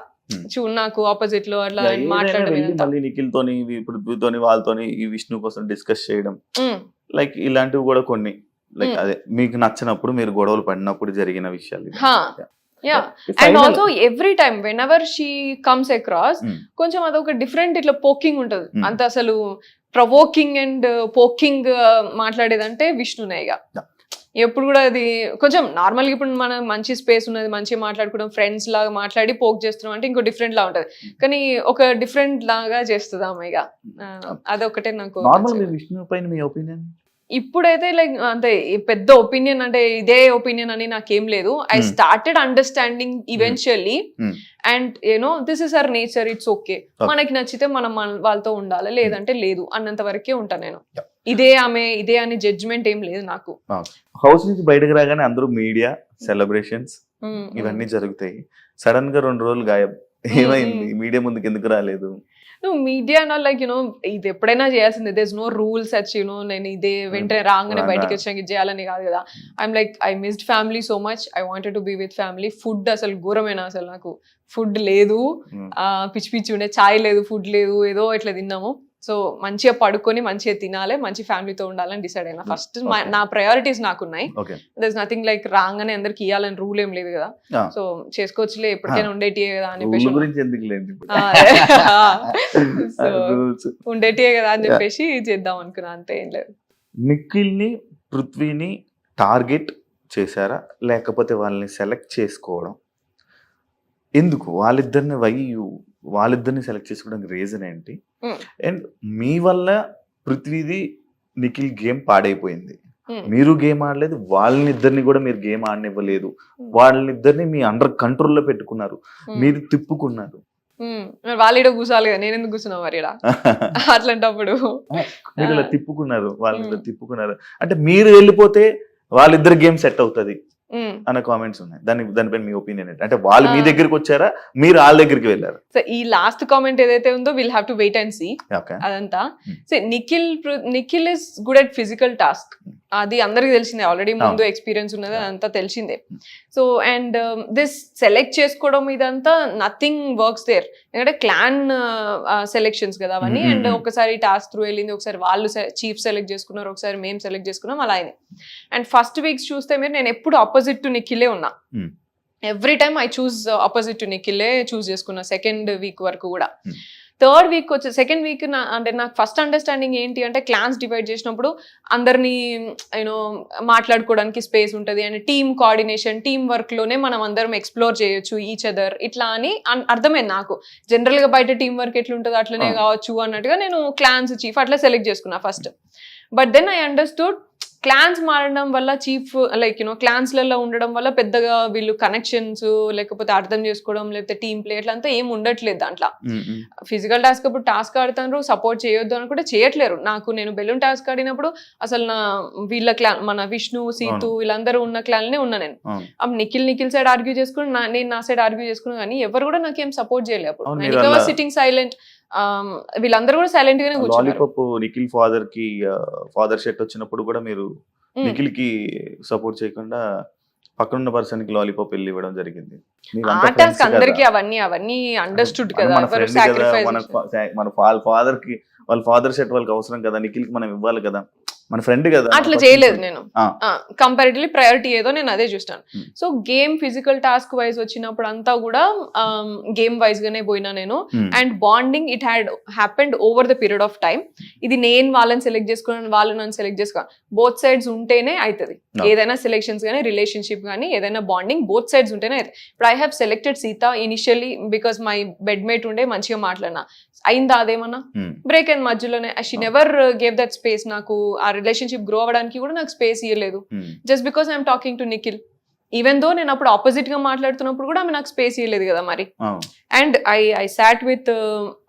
నాకు ఆపోజిట్ లో అట్లా మాట్లాడడం, నిఖిల్ తోని పృథ్వీతోని వాళ్ళతోని ఈ విష్ణు కోసం డిస్కస్ చేయడం, లైక్ ఇలాంటివి కూడా కొన్ని లైక్ అదే మీకు నచ్చినప్పుడు మీరు గొడవలు పడినప్పుడు జరిగిన విషయాలు. Yeah, and also every time when ever she comes across కొంచెం అదొక డిఫరెంట్ ఇట్లా పోకింగ్ ఉంటది. అంత అసలు ప్రవోకింగ్ అండ్ పోకింగ్ మాట్లాడేదంటే విష్ణునే. ఇక ఎప్పుడు కూడా అది కొంచెం నార్మల్గా ఇప్పుడు మనం మంచి స్పేస్ ఉన్నది, మంచిగా మాట్లాడుకోవడం, ఫ్రెండ్స్ లాగా మాట్లాడి పోక్ చేస్తున్నాం అంటే ఇంకో డిఫరెంట్ లా ఉంటది. కానీ ఒక డిఫరెంట్ లాగా చేస్తుంది ఆమె. ఇక అదొకటే నాకు. విష్ణు పైన మీ ఒపీనియన్ ఇప్పుడైతే లైక్ అంతే పెద్ద ఒపీనియన్ అంటే ఇదే ఒపీనియన్ అని నాకేం లేదు. I started understanding eventually, and you know this is our nature, it's okay. మనకి నచ్చితే మనం వాళ్ళతో ఉండాలి, లేదంటే లేదు అన్నంత వరకే ఉంటాను నేను. ఇదే ఆమె ఇదే అని జడ్జ్మెంట్ ఏం లేదు నాకు. హౌస్ నుంచి బయటకు రాగానే అందరూ మీడియా సెలబ్రేషన్స్ ఇవన్నీ జరుగుతాయి. సడన్ గా 2 రోజులు గాయబ్, ఏమైంది? మీడియా ముందుకు ఎందుకు రాలేదు? నువ్వు మీడియా నా లైక్ యూనో ఇది ఎప్పుడైనా చేయాల్సిందే, there is no rules such you know నేను ఇదే వెంటనే రాగానే బయటకి వచ్చాక ఇది చేయాలని కాదు కదా. I'm like I missed family so much, I wanted to be with family. Food అసలు ఘోరమైన, అసలు నాకు ఫుడ్ లేదు, పిచ్చి పిచ్చి ఉండే, చాయ్ లేదు, ఫుడ్ లేదు, ఏదో ఇట్లా తిన్నాము. సో మంచిగా పడుకొని మంచిగా తినాలి, మంచి ఫ్యామిలీతో ఉండాలని డిసైడ్ అయినా. ఫస్ట్ నా ప్రయారిటీస్ నాకున్నాయి. దర్ ఇస్ నథింగ్ లైక్ రాగానే అందరికి ఇవ్వాలని రూల్ ఏం లేదు కదా. సో చేసుకోవచ్చులే, ఎప్పటికైనా ఉండేటియే కదా అని చెప్పేసి ఉండేటియే కదా అని చెప్పేసి చేద్దాం అనుకున్నా, అంతే, ఏం లేదు. నిఖిల్ ని పృథ్వీని టార్గెట్ చేశారా, లేకపోతే వాళ్ళని సెలెక్ట్ చేసుకోవడం ఎందుకు? వాళ్ళిద్దరిని సెలెక్ట్ చేసుకోవడానికి రీజన్ ఏంటి? అండ్ మీ వల్ల పృథ్వీది నిఖిల్ గేమ్ పాడైపోయింది, మీరు గేమ్ ఆడలేదు, వాళ్ళనిద్దరిని కూడా మీరు గేమ్ ఆడనివ్వలేదు, వాళ్ళనిద్దరిని మీ అండర్ కంట్రోల్లో పెట్టుకున్నారు, మీరు తిప్పుకున్నారు. వాళ్ళ కూర్చోవాలి కదా, నేను ఎందుకు కూర్చున్నా మరి అట్లాంటప్పుడు? మీరు ఇలా తిప్పుకున్నారు, వాళ్ళని తిప్పుకున్నారు అంటే మీరు వెళ్ళిపోతే వాళ్ళిద్దరు గేమ్ సెట్ అవుతుంది అన్న కామెంట్స్ ఉన్నాయి. దానిపైన మీ ఒపీనియన్ ఏంటి? అంటే వాళ్ళు మీ దగ్గరికి వచ్చారా, మీరు వాళ్ళ దగ్గరికి వెళ్ళారు? సో ఈ లాస్ట్ కామెంట్ ఏదైతే ఉందో will have to wait and see అదంతా. So Nikhil is good at physical task, అది అందరికి తెలిసిందే, ఆల్రెడీ ముందు ఎక్స్పీరియన్స్ ఉన్నది, అదంతా తెలిసిందే. సో అండ్ దిస్ సెలెక్ట్ చేసుకోవడం ఇదంతా నథింగ్ వర్క్స్ దేర్, ఎందుకంటే క్లాన్ సెలెక్షన్స్ కదా అవన్నీ. అండ్ ఒకసారి టాస్క్ త్రూ వెళ్ళింది, ఒకసారి వాళ్ళు చీఫ్ సెలెక్ట్ చేసుకున్నారు, ఒకసారి మేము సెలెక్ట్ చేసుకున్నాం, అలా అయింది. అండ్ ఫస్ట్ వీక్స్ చూస్తే మీరు నేను ఎప్పుడు ఆపోజిట్ టు నిఖిలే ఉన్నా, every time I choose opposite to నిఖిలే చూస్ చేసుకున్నా 2nd week వరకు కూడా. 3rd week వచ్చి 2nd week అంటే నాకు ఫస్ట్ అండర్స్టాండింగ్ ఏంటి అంటే, క్లాన్స్ డివైడ్ చేసినప్పుడు అందరినీ యూనో మాట్లాడుకోవడానికి స్పేస్ ఉంటుంది, and team coordination, team work లోనే మనం అందరం ఎక్స్ప్లోర్ చేయొచ్చు ఈచ్ అదర్, ఇట్లా అని అర్థమైంది నాకు. జనరల్ గా బయట టీమ్ వర్క్ ఎట్లుంటుందో అట్లనే కావచ్చు అన్నట్టుగా నేను క్లాన్స్ చీఫ్ అట్లా సెలెక్ట్ చేసుకున్నా first. But then I understood clans మారడం వల్ల, చీఫ్ లైక్ యూనో క్లాన్స్లలో ఉండడం వల్ల పెద్దగా వీళ్ళు కనెక్షన్స్ లేకపోతే అర్థం చేసుకోవడం లేకపోతే టీమ్ ప్లే అట్లంతా ఏం ఉండట్లేదు దాంట్లో. ఫిజికల్ టాస్క్ అప్పుడు టాస్క్ ఆడుతున్నారు, సపోర్ట్ చేయొద్దు అని కూడా చేయట్లేరు నాకు. నేను బెలూన్ టాస్క్ ఆడినప్పుడు అసలు వీళ్ళ క్లాన్, మన విష్ణు, సీతు వీళ్ళందరూ ఉన్న క్లాన్నే ఉన్నా నేను. నిఖిల్ సైడ్ ఆర్గ్యూ చేసుకుని, నేను నా సైడ్ ఆర్గ్యూ చేసుకున్నా, కానీ ఎవరు కూడా నాకేం సపోర్ట్ చేయలేదు అప్పుడు. సిట్టింగ్ సైలెంట్, వీళ్ళందరూ కూడా సైలెంట్ గానే కూర్చున్నారు. నిఖిల్ ఫాదర్ షర్ట్ వచ్చినప్పుడు కూడా మీరు నిఖిల్ కి సపోర్ట్ చేయకుండా పక్కన ఉన్న పర్సన్ కి లాలీపాప్ వెళ్ళి ఇవ్వడం జరిగింది. అందరికి అవన్నీ అండర్స్టూడ్ కదా, మన వాళ్ళ ఫాదర్ షర్ట్ వాళ్ళకి అవసరం కదా, నిఖిల్ కి మనం ఇవ్వాలి కదా. మన ఫ్రెండ్ కదా అట్లా చేయలేదు నేను. ఆ. కంపారిటివ్లీ ప్రయారిటీ ఏదో నేను అదే చూస్తాను. Hmm. So game physical task wise వచ్చినప్పుడు అంతా కూడా గేమ్ వైజ్ గానే పోయినా నేను. And bonding it happened over the period of time. ఇది నేను వాళ్ళని సెలెక్ట్ చేసుకున్నాను, వాళ్ళు నన్ను సెలెక్ట్ చేసుకోవాలి, బోత్ సైడ్స్ ఉంటేనే అవుతుంది. ఏదైనా సెలెక్షన్స్ కానీ రిలేషన్షిప్ కానీ ఏదైనా బాండింగ్ బోత్ సైడ్స్ ఉంటేనే అవుతుంది. ఇప్పుడు I have selected Seetha initially because my bedmate ఉండే, మంచిగా మాట్లాడినా. అయిందా అదేమన్నా? బ్రేక్ అయిన మధ్యలోనే. She never gave that space. నాకు ఆ రిలేషన్షిప్ గ్రో అవ్వడానికి కూడా నాకు స్పేస్ ఇవ్వలేదు. Just because I'm talking to Nikhil. Even though నేను అప్పుడు ఆపోజిట్ గా మాట్లాడుతున్నప్పుడు కూడా ఆమె నాకు స్పేస్ ఇవ్వలేదు కదా మరి. And I sat with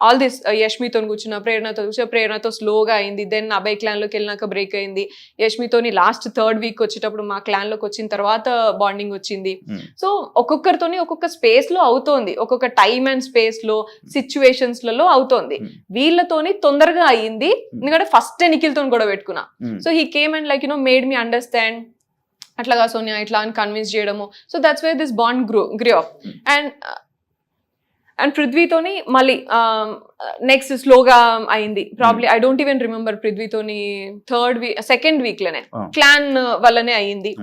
all this. యష్మితో కూర్చున్న, ప్రేరణతో స్లోగా అయింది. దెన్ అభయ్ క్లాన్ లోకి వెళ్ళినాక బ్రేక్ అయింది. యష్మితోని లాస్ట్ 3rd వీక్ వచ్చేటప్పుడు మా క్లాన్ లోకి వచ్చిన తర్వాత బాండింగ్ వచ్చింది. సో ఒక్కొక్కరితోని ఒక్కొక్క స్పేస్ లో అవుతోంది, ఒక్కొక్క టైమ్ అండ్ స్పేస్ లో సిచ్యువేషన్స్ లలో అవుతోంది. వీళ్ళతోని తొందరగా అయ్యింది ఎందుకంటే ఫస్ట్ నిఖిల్తో గొడవ పెట్టుకున్నా. So he came and like made me understand. అట్లాగా సోనియా ఇట్లా అని కన్విన్స్ చేయడము. So that's where this bond grow up. And పృథ్వీతోని మళ్ళీ నెక్స్ట్ స్లోగా అయింది. Probably I don't even remember పృథ్వీతోని 2nd వీక్ లోనే క్లాన్ వల్లనే అయ్యింది.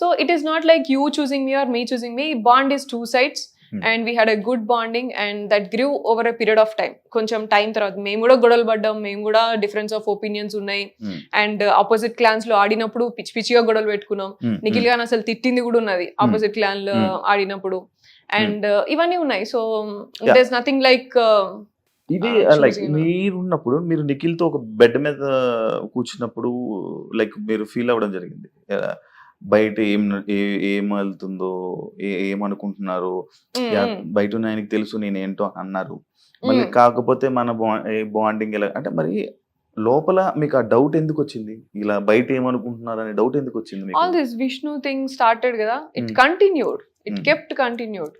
So it is not like you choosing me or me choosing me. Bond is 2 sides. And we had a good bonding and that grew over a period of time. కొంచెం time తర్వాత మేము కూడా గొడవలు పడ్డాం, మేము కూడా డిఫరెన్స్ ఆఫ్ ఒపీనియన్స్ ఉన్నాయి. And opposite clans లో ఆడినప్పుడు పిచ్చి పిచ్చిగా గొడవలు పెట్టుకున్నాం. నిఖిల్ గాని అసలు తిట్టింది కూడా ఉన్నది ఆపోజిట్ క్లాన్ లో ఆడినప్పుడు. అండ్ ఇవన్నీ ఉన్నాయి. So there is nothing like ఇది లైక్ మీరున్నప్పుడు మీరు నిఖిల్తో ఒక బెడ్ మీద కూర్చున్నప్పుడు లైక్ మీరు ఫీల్ అవ్వడం జరిగింది, బయట ఏం వెళ్తుందో, ఏమనుకుంటున్నారో బయట ఉన్న ఆయనకి తెలుసు నేను ఏంటో అన్నారు. మళ్ళీ కాకపోతే మన బాండింగ్ ఎలా అంటే మరి లోపల మీకు ఆ డౌట్ ఎందుకు వచ్చింది? ఇలా బయట ఏమనుకుంటున్నారు అనే డౌట్ ఎందుకు వచ్చింది? All this Vishnu thing started కదా, it continued. It kept continued.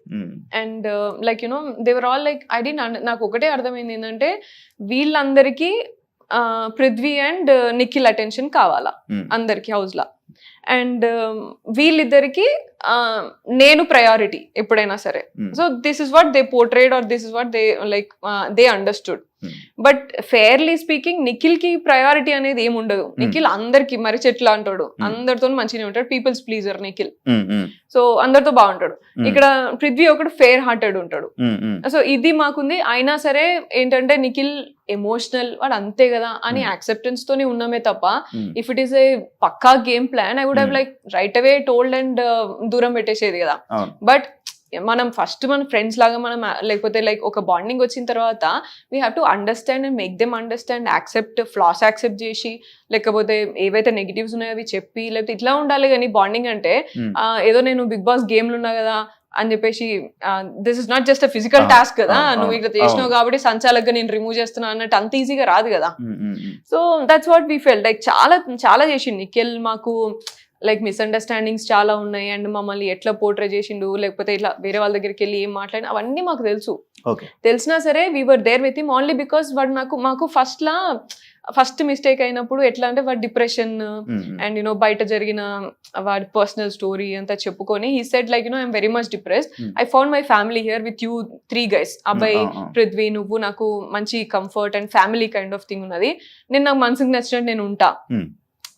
And like they were all like, I didn't నాకు ఒకటే అర్థమైంది ఏంటంటే వీళ్ళందరికీ పృథ్వీ అండ్ నిఖిల్ అటెన్షన్ కావాలా అందరికి హౌస్ లా. అండ్ వీళ్ళిద్దరికి నేను ప్రయారిటీ ఎప్పుడైనా సరే. So this is what they portrayed or this is what they like they understood. But fairly speaking Nikhil కి ప్రయారిటీ అనేది ఏమి ఉండదు. నిఖిల్ అందరికి మరి చెట్లు అంటాడు, అందరితో మంచిగా ఉంటాడు, పీపుల్స్ ప్లీజర్ నిఖిల్. సో అందరితో బాగుంటాడు. ఇక్కడ పృథ్వీ ఒకడు ఫెయిర్ హార్టెడ్ ఉంటాడు. సో ఇది మాకుంది. అయినా సరే ఏంటంటే నిఖిల్ ఎమోషనల్ వాడు అంతే కదా అని యాక్సెప్టెన్స్ తోనే ఉన్నామే తప్ప ఇఫ్ ఇట్ ఈస్ ఏ పక్కా game plan I would have like right away told and దూరం పెట్టేసేది కదా. బట్ మనం ఫస్ట్ మన ఫ్రెండ్స్ లాగా మనం లేకపోతే లైక్ ఒక బాండింగ్ వచ్చిన తర్వాత we have to understand and make them understand, accept floss accept చేసి, లేకపోతే ఏవైతే నెగిటివ్స్ ఉన్నాయో అవి చెప్పి, లేకపోతే ఇట్లా ఉండాలి. కానీ బాండింగ్ అంటే ఏదో నేను బిగ్ బాస్ గేమ్లు ఉన్నా కదా అని చెప్పేసి this is not just a physical task కదా, నువ్వు ఇట్లా చేసినావు కాబట్టి సంచాలకుగా నేను రిమూవ్ చేస్తున్నా అన్నట్టు అంత ఈజీగా రాదు కదా. So that's what we felt. Like చాలా చాలా చేసిండు నిఖిల్. మాకు లైక్ మిస్అండర్స్టాండింగ్స్ చాలా ఉన్నాయి అండ్ మమ్మల్ని ఎట్లా పోర్ట్రే చేసిండు, లేకపోతే ఇట్లా వేరే వాళ్ళ దగ్గరికి వెళ్ళి ఏం మాట్లాడినా అవన్నీ మాకు తెలుసు. తెలిసినా సరే we were there with him only because వాడు మాకు ఫస్ట్ మిస్టేక్ అయినప్పుడు ఎట్లా అంటే వాడి డిప్రెషన్ అండ్ బయట జరిగిన వాడి పర్సనల్ స్టోరీ అంతా చెప్పుకొని he said like I'm very much depressed, I found my family here with you 3 guys, అబ్బాయి, పృథ్వీ, నువ్వు, నాకు మంచి comfort and family kind of thing ఉన్నది. నేను నాకు మనసుకు నచ్చినట్టు నేను ఉంటా,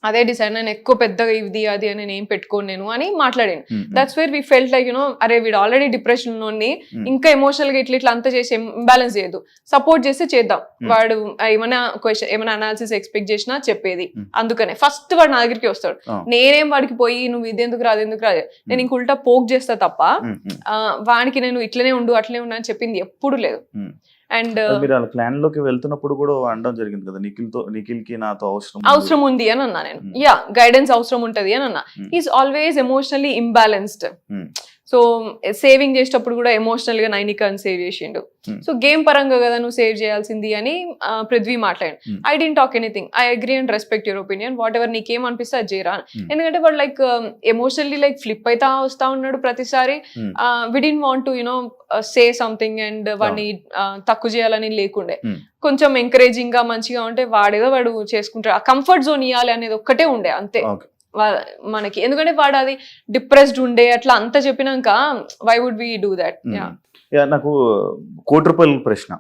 అదే డిసైడ్, నేను ఎక్కువ పెద్దగా ఇది అది అని నేను ఏం పెట్టుకోను నేను అని మాట్లాడాను. That's where we felt like అరే వీడు ఆల్రెడీ డిప్రెషన్ ఉన్నోని ఇంకా ఎమోషనల్ గా ఇట్లా అంతా చేసి ఇంబ్యాలెన్స్ చేయదు, సపోర్ట్ చేస్తే చేద్దాం. వాడు ఏమైనా క్వశ్చన్ ఏమైనా అనాలిసిస్ ఎక్స్పెక్ట్ చేసినా చెప్పేది. అందుకనే ఫస్ట్ వాడు నా దగ్గరికి వస్తాడు. నేనేం వాడికి పోయి నువ్వు ఇది ఎందుకు రాదు నేను ఇంక ఉల్టా పోక్ చేస్తా తప్ప వానికి నేను ఇట్లనే ఉండు అట్లనే ఉండు అని చెప్పింది ఎప్పుడు లేదు. అండ్ మీరు ప్లాన్ లోకి వెళ్తున్నప్పుడు కూడా అనడం జరిగింది కదా, నిఖిల్ కి నాతో అవసరం ఉంది అని అన్నా నేను. యా, గైడెన్స్ అవసరం ఉంటది అని అన్నా. He's always emotionally imbalanced. So saving చేసేటప్పుడు కూడా ఎమోషనల్ గా నైనికాని సేవ్ చేసిండు. సో గేమ్ పరంగా కదా నువ్వు సేవ్ చేయాల్సింది అని పృథ్వీ మాట్లాడు. I dent talk anything, I agree and respect your opinion, what ever నీకేం అనిపిస్తే అది చేయరా. ఎందుకంటే వాడు లైక్ ఎమోషనల్లీ లైక్ ఫ్లిప్ అయితే వస్తా ఉన్నాడు ప్రతిసారి. We didn't want to say something and వాడిని తక్కువ చేయాలని లేకుండే. కొంచెం ఎంకరేజింగ్ గా మంచిగా ఉంటే వాడేదో వాడు చేసుకుంటాడు. ఆ కంఫర్ట్ జోన్ ఇవ్వాలి అనేది ఒక్కటే ఉండే అంతే మనకి. ఎందుకంటే వాడు అది డిప్రెస్డ్ ఉండే అట్లా అంతా చెప్పినాక why would we do that. నాకు కోటి రూపాయల ప్రశ్న,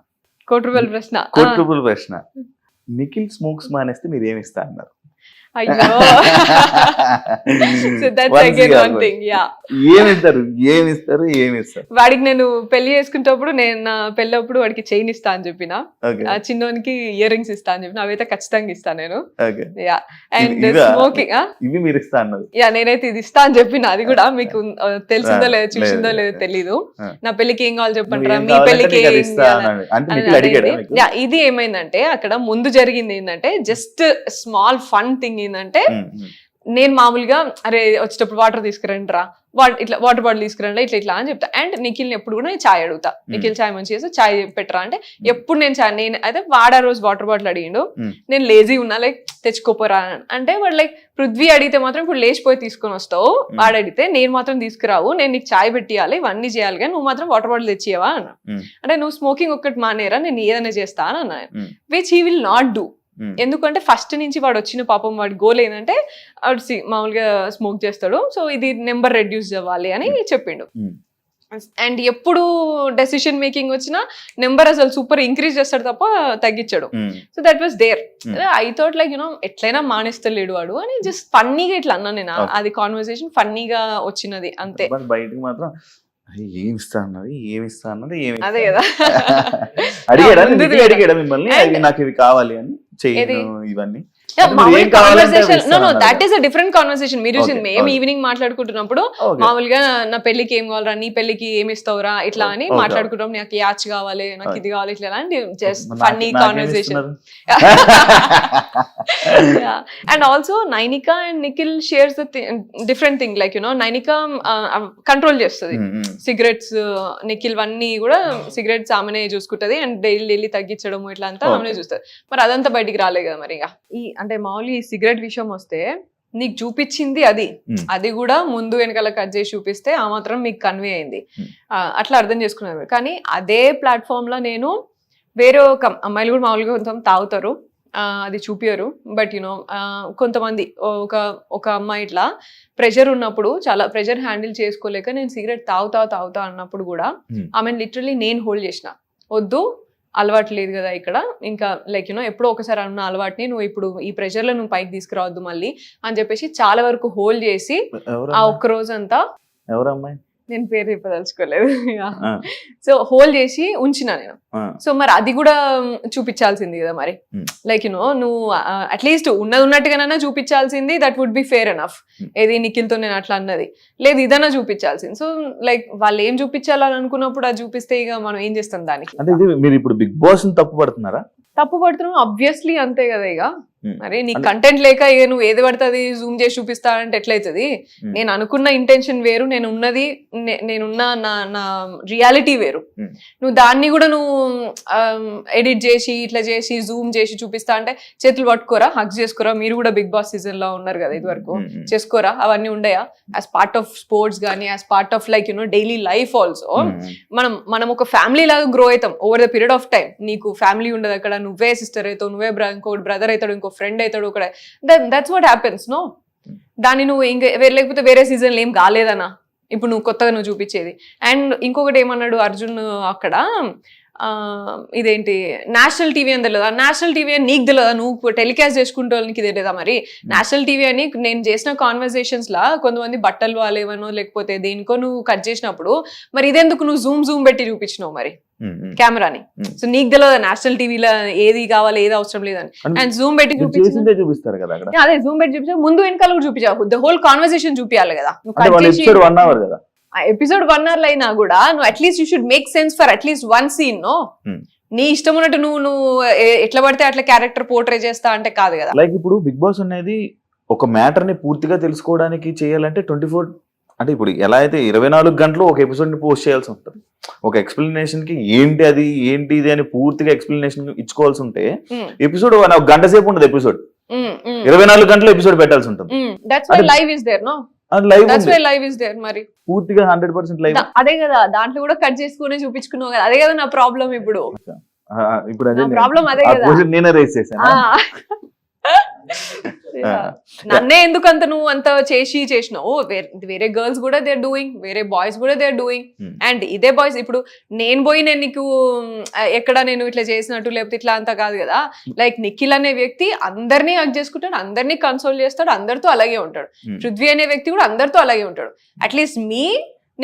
నిఖిల్ స్మోక్స్ మానేస్తే మీరు ఏమి ఇస్తా అన్నారు? అయ్యో so that's again one thing yeah. ఏమిస్తారు వాడికి నేను పెళ్లి చేసుకుంటప్పుడు నేను నా పెళ్ళప్పుడు వాడికి చైన్ ఇస్తా అని చెప్పిన, ఆ చిన్నోనికి ఇయర్ రింగ్స్ ఇస్తా అని చెప్పిన, అవైతే ఖచ్చితంగా ఇస్తా నేను. యా అండ్ స్మోకింగ్ ఇవి మీరు ఇస్తా అన్నది. యా నేనైతే ఇది ఇస్తా అని చెప్పిన, అది కూడా మీకు తెలిసిందో లేదో చూసిందో లేదో తెలీదు. నా పెళ్లికి ఏం కావాలి చెప్పంటారా, మీ పెళ్లికి ఇది ఏమైందంటే అక్కడ ముందు జరిగింది ఏంటంటే జస్ట్ స్మాల్ ఫన్ థింగ్ ఏంటంటే నేను మామూలుగా అరే వచ్చేటప్పుడు వాటర్ తీసుకురండి రా, ఇట్లా వాటర్ బాటిల్ తీసుకురండి ఇట్లా అని చెప్తా. అండ్ నిఖిల్ని ఎప్పుడు కూడా నేను చాయ్ అడుగుతా, నిఖిల్ చాయ్ మంచి చేస్తే చాయ్ పెట్టరా అంటే ఎప్పుడు నేను చాయ్ నేను అయితే వాడా రోజు వాటర్ బాటిల్ అడిగిండు, నేను లేజీ ఉన్నా లైక్ తెచ్చుకోపోరా అంటే వాడు లైక్ పృథ్వీ అడిగితే మాత్రం ఇప్పుడు లేచిపోయి తీసుకొని వస్తావు, వాడు అడిగితే నేను మాత్రం తీసుకురావు, నేను నీకు చాయ్ పెట్టియాలి ఇవన్నీ చేయాలి కానీ నువ్వు మాత్రం వాటర్ బాటిల్ తెచ్చియవా అన్న. అంటే నువ్వు స్మోకింగ్ ఒక్కటి మానేరా నేను ఏదైనా చేస్తా అని అన్నా, which he will not do. ఎందుకంటే ఫస్ట్ నుంచి వాడు వచ్చిన పాపం వాడి గోల్ ఏంటంటే వాడు మామూలుగా స్మోక్ చేస్తాడు, సో ఇది నెంబర్ రెడ్యూస్ అవ్వాలి అని చెప్పిండు. అండ్ ఎప్పుడు డెసిషన్ మేకింగ్ వచ్చినా నెంబర్ అసలు సూపర్ ఇంక్రీజ్ చేస్తాడు తప్ప తగ్గించాడు. So that was there. I thought like you know ఎట్లయినా మానేస్తలేడు వాడు అని జస్ట్ ఫన్నీగా ఇట్లా అన్నా నేను. అది కాన్వర్సేషన్ ఫన్నీగా వచ్చినది అంతే. బయటకు మాత్రం ఏమిస్తా అన్నది అదే కదా. అడిగాడా మిమ్మల్ని నాకు ఇవి కావాలి అని ఇవన్నీ? That is a different conversation. మీరు మేము ఈవినింగ్ మాట్లాడుకుంటున్నప్పుడు మామూలుగా నా పెళ్లికి ఏం కావాలరా, నీ పెళ్లికి ఏమి ఇస్తావురా ఇట్లా అని మాట్లాడుకుంటాం. నాకు యాచ్ కావాలి, నాకు ఇది కావాలి ఇట్లా just funny conversation. And also Nainika and Nikhil shares the different thing. Like you know Nainika control చేస్తుంది సిగరెట్స్, నిఖిల్ అన్ని కూడా సిగరెట్స్ ఆమెనే చూసుకుంటది అండ్ డైలీ తగ్గించడం ఇట్లా అంతా ఆమెనే చూస్తుంది. మరి అదంతా బయటికి రాలేదు కదా మరి. ఇక అంటే మామూలు ఈ సిగరెట్ విషయం వస్తే నీకు చూపించింది అది కూడా ముందు వెనకాల కట్ చేసి చూపిస్తే ఆ మాత్రం మీకు కన్వే అయింది, అట్లా అర్థం చేసుకున్నారు. కానీ అదే ప్లాట్ఫామ్ లో నేను వేరే ఒక అమ్మాయిలు కూడా మామూలుగా కొంచెం తాగుతారు, అది చూపియరు. బట్ యునో కొంతమంది ఒక అమ్మాయి ఇట్లా ప్రెషర్ ఉన్నప్పుడు చాలా ప్రెషర్ హ్యాండిల్ చేసుకోలేక నేను సిగరెట్ తాగుతా అన్నప్పుడు కూడా ఆమెను లిటరలీ నేను హోల్డ్ చేసిన, వద్దు అలవాటు లేదు కదా ఇక్కడ, ఇంకా లైక్ యూనో ఎప్పుడో ఒకసారి అన్న అలవాటుని నువ్వు ఇప్పుడు ఈ ప్రెషర్ లో నువ్వు పైకి తీసుకురావద్దు మళ్ళీ అని చెప్పేసి చాలా వరకు హోల్డ్ చేసి ఆ ఒక్క రోజంతా, నేను పేరు చెప్పదలుచుకోలేదు, సో హోల్డ్ చేసి ఉంచిన నేను. సో మరి అది కూడా చూపించాల్సింది కదా మరి. లైక్ యూనో నువ్వు అట్లీస్ట్ ఉన్నట్టుగానైనా చూపించాల్సింది, that would be fair enough. ఏది నిఖిల్తో నేను అట్లా అన్నది లేదు, ఇదన్నా చూపించాల్సింది. సో లైక్ వాళ్ళు ఏం చూపించాలని అనుకున్నప్పుడు అది చూపిస్తే ఇక మనం ఏం చేస్తాం దానికి. మీరు ఇప్పుడు బిగ్ బాస్ తప్పు పడుతున్నాం ఆబ్వియస్లీ అంతే కదా. ఇక మరి నీ కంటెంట్ లేక ఇక నువ్వు ఏది పడుతుంది జూమ్ చేసి చూపిస్తా అంటే ఎట్లయితుంది? నేను అనుకున్న ఇంటెన్షన్ వేరు, నేనున్న నా రియాలిటీ వేరు. నువ్వు దాన్ని కూడా నువ్వు ఎడిట్ చేసి ఇట్లా చేసి జూమ్ చేసి చూపిస్తా అంటే చేతులు పట్టుకోరా, హక్ చేసుకోరా? మీరు కూడా బిగ్ బాస్ సీజన్ లో ఉన్నారు కదా ఇది వరకు, చేసుకోరా? అవన్నీ ఉండయా యాజ్ పార్ట్ ఆఫ్ స్పోర్ట్స్ కానీ as part of like you know daily life also. మనం ఒక ఫ్యామిలీ లాగా గ్రో అవుతాం over the period of time. నీకు ఫ్యామిలీ ఉండదు అక్కడ, నువ్వే సిస్టర్ అవుతావు, నువ్వే ఇంకో బ్రదర్ అవుతాడు, ఇంకో ఫ్రెండ్ అవుతాడు అక్కడ. That's what happens no. దాన్ని నువ్వు ఇంకా లేకపోతే వేరే సీజన్లో ఏం కాలేదనా ఇప్పుడు నువ్వు కొత్తగా నువ్వు చూపించేది. అండ్ ఇంకొకటి ఏమన్నాడు అర్జున్ అక్కడ, ఇదేంటి నేషనల్ టీవీ అని తెలియదా? నేషనల్ టీవీ అని నీకు తెలియదా? నువ్వు టెలికాస్ట్ చేసుకుంటే నీకు తెలియదా? మరి నేషనల్ టీవీ అని నేను చేసిన కాన్వర్సేషన్స్ లా కొంతమంది బట్టలు వాళ్ళేవనో లేకపోతే దేనికో నువ్వు కట్ చేసినప్పుడు మరి ఇదెందుకు నువ్వు జూమ్ పెట్టి చూపించినావు మరి కెమెరాని? సో నీకు తెలియదా నేషనల్ టీవీలో ఏది కావాలి ఏది అవసరం లేదని? అండ్ జూమ్ పెట్టి చూపిస్తారు కదా. అదే జూమ్ పెట్టి చూపించా, ముందు వెనకాల కూడా చూపించావు, ద హోల్ కాన్వర్సేషన్ చూపించాలి కదా. ఎపిసోడ్ 1 hour అయినా కూడా నువ్వు at least you should make sense for at least one scene. No నీ ఇష్టం ఉన్నట్టు నువ్వు ఎట్లా పడితే అట్లా క్యారెక్టర్ పోర్ట్రే చేస్తా అంటే కాదు కదా. లైక్ ఇప్పుడు బిగ్ బాస్ అనేది ఒక మ్యాటర్ ని పూర్తిగా తెలుసుకోవడానికి చేయాలంటే 24 అంటే ఇప్పుడు ఎలా అయితే 24 గంటలు ఒక ఎపిసోడ్ ని పోస్ట్ చేయాల్సి ఉంటుంది. ఒక ఎక్స్ప్లెనేషన్ కి ఏంటి ఇది అని పూర్తిగా ఎక్స్ప్లెనేషన్ ఇచ్చుకోవాల్సి ఉంటే ఎపిసోడ్ ఒక గంట సేపు ఉండదు, ఎపిసోడ్ 24 గంటలు ఎపిసోడ్ పెట్టాల్సి ఉంటుంది. మరి పూర్తిగా 100% లైవ్. అదే కదా, దాంట్లో కూడా కట్ చేసుకుని చూపించుకున్నావు కదా. అదే కదా నా ప్రాబ్లం ఇప్పుడు. ఇప్పుడు ప్రాబ్లం అదే కదా, నేనే రేస్ చేశాను. నన్నే ఎందుకు అంత నువ్వు అంత చేసినావు, వేరే గర్ల్స్ కూడా దే ఆర్ డూయింగ్, వేరే బాయ్స్ కూడా దే ఆర్ డూయింగ్. అండ్ ఇదే బాయ్స్ ఇప్పుడు నేను పోయి నేను నీకు ఎక్కడ నేను ఇట్లా చేసినట్టు లేకపోతే ఇట్లా అంతా కాదు కదా. లైక్ నిఖిల్ అనే వ్యక్తి అందరినీ హక్ చేసుకుంటాడు, అందరినీ కన్సోల్ చేస్తాడు, అందరితో అలాగే ఉంటాడు. పృథ్వీ అనే వ్యక్తి కూడా అందరితో అలాగే ఉంటాడు. అట్లీస్ట్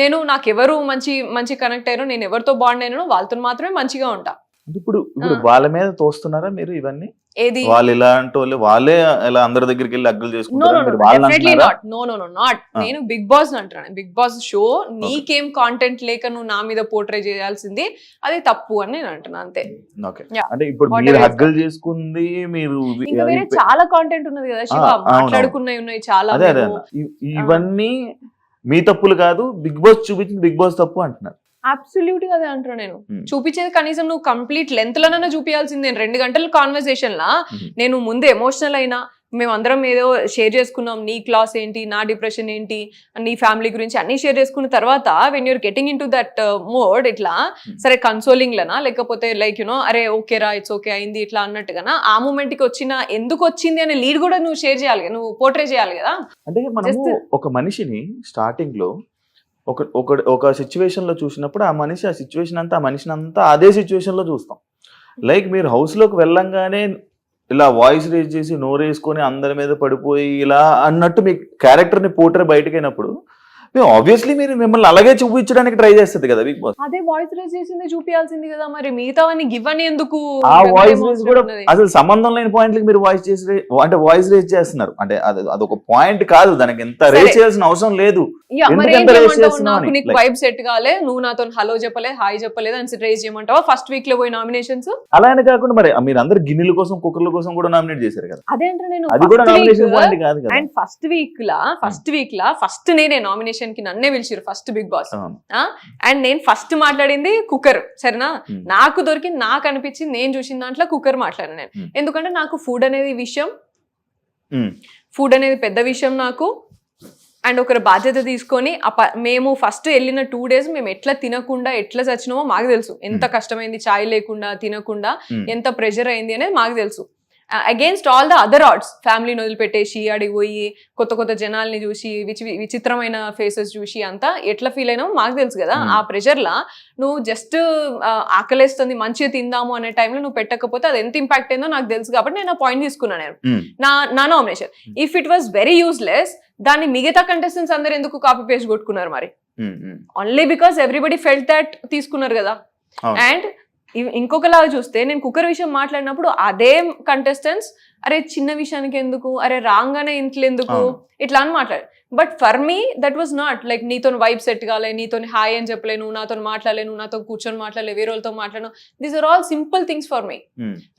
నేను నాకు ఎవరు మంచి మంచి కనెక్ట్ అయ్యారో, నేను ఎవరితో బాండ్ అయినానో వాళ్ళతో మాత్రమే మంచిగా ఉంటా. ఇప్పుడు వాళ్ళ మీద తోస్తున్నారా మీరు ఇవన్నీ? ఏది వాళ్ళు ఇలాంటి వాళ్ళు వాళ్ళే ఇలా అందరి దగ్గరికి వెళ్ళి అగ్గులు నాట్. నేను బిగ్ బాస్ అంటున్నాను. బిగ్ బాస్ షో నీకేం కాంటెంట్ లేక నువ్వు నా మీద పోర్ట్రే చేయాల్సింది అది తప్పు అని నేను అంటున్నా అంతే. అంటే ఇప్పుడు మీరు హగ్గులు చేసుకుంది మీరు ఇంకా వేరే చాలా కాంటెంట్ ఉన్నది కదా శివ, మాట్లాడుకున్నవి ఉన్నాయి చాలా. ఇవన్నీ మీ తప్పులు కాదు, బిగ్ బాస్ చూపించింది బిగ్ బాస్ తప్పు అంటున్నారు. అబ్సల్యూట్ గా అదే అంటున్నా నేను. చూపించేది కనీసం నువ్వు కంప్లీట్ లెంత్ లోనైనా చూపించాల్సిందే. 2 గంటల కాన్వర్సేషన్ లా నేను ముందు ఎమోషనల్ అయినా, మేమందరం ఏదో షేర్ చేసుకున్నాం, నీ క్లాస్ ఏంటి, నా డిప్రెషన్ ఏంటి, నీ ఫ్యామిలీ గురించి అన్ని షేర్ చేసుకున్న తర్వాత when you're getting in to that mode, ఇట్లా సరే కన్సోలింగ్ లనా లేకపోతే లైక్ యునో అరే ఓకే రా ఇట్స్ ఓకే అయింది ఇట్లా అన్నట్టుగా ఆ మూమెంట్ కి వచ్చిన ఎందుకు వచ్చింది అనే లీడ్ కూడా నువ్వు షేర్ చేయాలి, నువ్వు పోర్ట్రే చేయాలి కదా. అంటే మనము ఒక మనిషిని స్టార్టింగ్ లో ఒక సిచ్యువేషన్ లో చూసినప్పుడు ఆ సిచ్యువేషన్ అంతా ఆ మనిషిని అంతా అదే సిచ్యువేషన్ లో చూస్తాం. లైక్ మీరు హౌస్ లోకి వెళ్ళంగానే ఇలా వాయిస్ రేజ్ చేసి నోరేసుకొని అందరి మీద పడిపోయి ఇలా అన్నట్టు మీ క్యారెక్టర్ ని పోర్ట్రే బయటకైనప్పుడు ఆబ్వియస్లీ మీరు మిమ్మల్ని అలాగే చూపించడానికి ట్రై చేస్తుంది కదా బిగ్ బాస్. అదే వాయిస్ రేజ్ చేసింది చూపించాల్సింది కదా, మరి మిగతా గివ్ అని ఎందుకు? ఆ వాయిస్ రేజ్ కూడా అసలు సంబంధం లేని పాయింట్లకి మీరు వాయిస్ రేజ్ చేస్తున్నారు. అంటే అదొక పాయింట్ కాదు, దానికి ఎంత రేజ్ చేయాల్సిన అవసరం లేదు. నాకు నీకు వైబ్ సెట్ కాలే, నువ్వు నాతో హలో చెప్పలేదు, హాయ్ చెప్పలేదు అని రేజ్ చేయమంటావా? ఫస్ట్ వీక్ లో పోయి నామినేషన్స్ అలా అని కాకుండా మరి మీరు అందరు గిన్నెల కోసం కుక్కర్ల కోసం కూడా నామినేట్ చేశారు కదా. అదేంటే నేను అది కూడా నామినేషన్ పాయింట్ కాదు కదా. And first week law first నేనే నామినేషన్ కి నన్నే పిలిచారు ఫస్ట్ బిగ్ బాస్. అండ్ నేను ఫస్ట్ మాట్లాడింది కుక్కర్, సరేనా? నాకు దొరికింది, నాకు అనిపించింది, నేను చూసిన దాంట్లో కుక్కర్ మాట్లాడాను నేను. ఎందుకంటే నాకు ఫుడ్ అనేది పెద్ద విషయం నాకు. అండ్ ఒకరి బాధ్యత తీసుకొని మేము ఫస్ట్ వెళ్ళిన 2 days మేము ఎట్లా తినకుండా ఎట్లా చచ్చినామో మాకు తెలుసు. ఎంత కష్టమైంది చాయ్ లేకుండా తినకుండా, ఎంత ప్రెషర్ అయింది అనేది మాకు తెలుసు. Against all the other arts, ఫ్యామిలీని వదిలిపెట్టేసి అడిగి పోయి కొత్త జనాల్ని చూసి విచిత్రమైన ఫేసెస్ చూసి అంతా ఎట్లా ఫీల్ అయినామో మాకు తెలుసు కదా. ఆ ప్రెషర్లా నువ్వు జస్ట్ ఆకలేస్తుంది మంచిగా తిందాము అనే టైంలో నువ్వు పెట్టకపోతే అది ఎంత ఇంపాక్ట్ అయిందో నాకు తెలుసు. కాబట్టి నేను ఆ పాయింట్ తీసుకున్నాను నేను నా nomination. If it was very useless, దాన్ని మిగతా కంటెస్టెంట్స్ అందరు ఎందుకు కాపీ పేస్ట్ కొట్టుకున్నారు మరి? Only because everybody felt that తీసుకున్నారు కదా. అండ్ ఇంకొకలాగా చూస్తే నేను కుక్కర్ విషయం మాట్లాడినప్పుడు అదే కంటెస్టెంట్స్ అరే చిన్న విషయానికి ఎందుకు, అరే రాగానే ఇంట్లో ఎందుకు, ఇట్లా అని మాట్లాడారు. But for me that was not like నీతో వైబ్ సెట్ కాలే, నీతో హాయ్ అని చెప్పలేను, నాతో మాట్లాడలేను, నాతో కూర్చొని మాట్లాడలే, వేరే వాళ్ళతో మాట్లాడను. These are all simple things for me.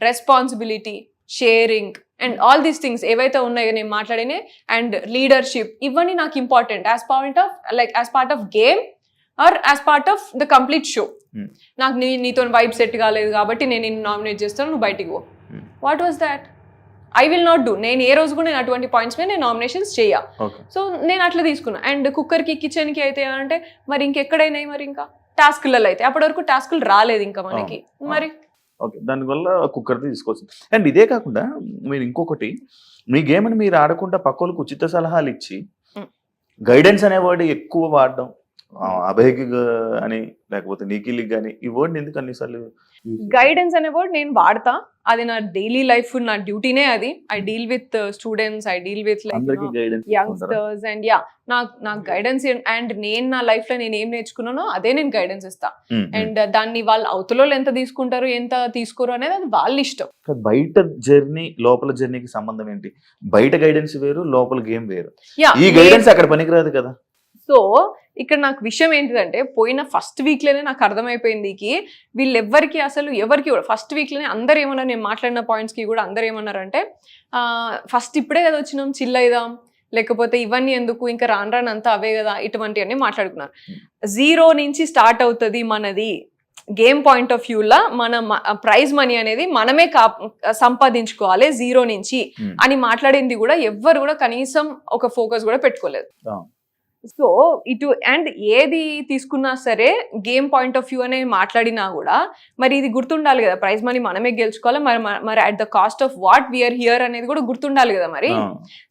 Responsibility, sharing and all these things ఏవైతే ఉన్నాయో నేను మాట్లాడినే, అండ్ లీడర్షిప్, ఇవన్నీ నాకు important as part of game or as part of the complete show. నాకు నీతో వైబ్ సెట్ కాలేదు కాబట్టి నేను నిన్ను నామినేట్ చేస్తాను, నువ్వు బయటికి పో. What was that? I will not do. నేను ఏ రోజు కూడా నేను అటువంటి పాయింట్స్ మీద నేను నామినేషన్స్ చేయ. సో నేను అట్లా తీసుకున్నా. అండ్ కుక్కర్కి కిచెన్కి అయితే అంటే మరి ఇంకెక్కడైనాయి, మరి ఇంకా టాస్క్లలో అయితే అప్పటి వరకు టాస్క్లు రాలేదు ఇంకా మనకి. మరి ఓకే, దానివల్ల కుక్కర్ తీసుకోవచ్చు. అండ్ ఇదే కాకుండా మీరు ఇంకొకటి, మీ గేమ్ అని మీరు ఆడకుండా పక్కలకు ఉచిత సలహాలు ఇచ్చి గైడెన్స్ అనే వర్డ్ ఎక్కువ వాడడం, అభయకి అని లేకపోతే నిఖిల్కి కానీ, ఈ వర్డ్ ఎందుకు అన్నిసార్లు? గైడెన్స్ అనే వర్డ్ నేను వాడతా, అది నా డైలీ లైఫ్, నా డ్యూటీనే అది. I deal with students, I deal with youngsters and నాకు గైడెన్స్. అండ్ నేను నా లైఫ్ లో నేను ఏం నేర్చుకున్నానో అదే నేను గైడెన్స్ ఇస్తా. అండ్ దాన్ని వాళ్ళు అవతల ఎంత తీసుకుంటారు ఎంత తీసుకోరు అనేది అది వాళ్ళ ఇష్టం. బయట జర్నీ లోపల జర్నీకి సంబంధం ఏంటి? బయట గైడెన్స్ వేరు, లోపల గేమ్ వేరు. ఈ గైడెన్స్ అక్కడ పనికిరాదు కదా. సో ఇక్కడ నాకు విషయం ఏంటిదంటే, పోయిన ఫస్ట్ వీక్లోనే నాకు అర్థమైపోయింది వీళ్ళెవ్వరికి అసలు ఎవరికి కూడా ఫస్ట్ వీక్లోనే అందరు ఏమన్నారు, నేను మాట్లాడిన పాయింట్స్కి కూడా అందరు ఏమన్నారంటే ఫస్ట్ ఇప్పుడే కదా వచ్చినాం, చిల్ అయిదాం, లేకపోతే ఇవన్నీ ఎందుకు, ఇంకా రానంతా అవే కదా, ఇటువంటివన్నీ మాట్లాడుకున్నారు. 0 నుంచి స్టార్ట్ అవుతుంది మనది గేమ్ పాయింట్ ఆఫ్ వ్యూలా. మన ప్రైజ్ మనీ అనేది మనమే సంపాదించుకోవాలి 0 నుంచి అని మాట్లాడింది కూడా ఎవ్వరు కూడా కనీసం ఒక ఫోకస్ కూడా పెట్టుకోలేదు. సో ఇటు అండ్ ఏది తీసుకున్నా సరే గేమ్ పాయింట్ ఆఫ్ వ్యూ అనే మాట్లాడినా కూడా మరి ఇది గుర్తుండాలి కదా, ప్రైజ్ మనీ మనమే గెలుచుకోవాలి, మరి at the cost of what we're here అనేది కూడా గుర్తుండాలి కదా మరి.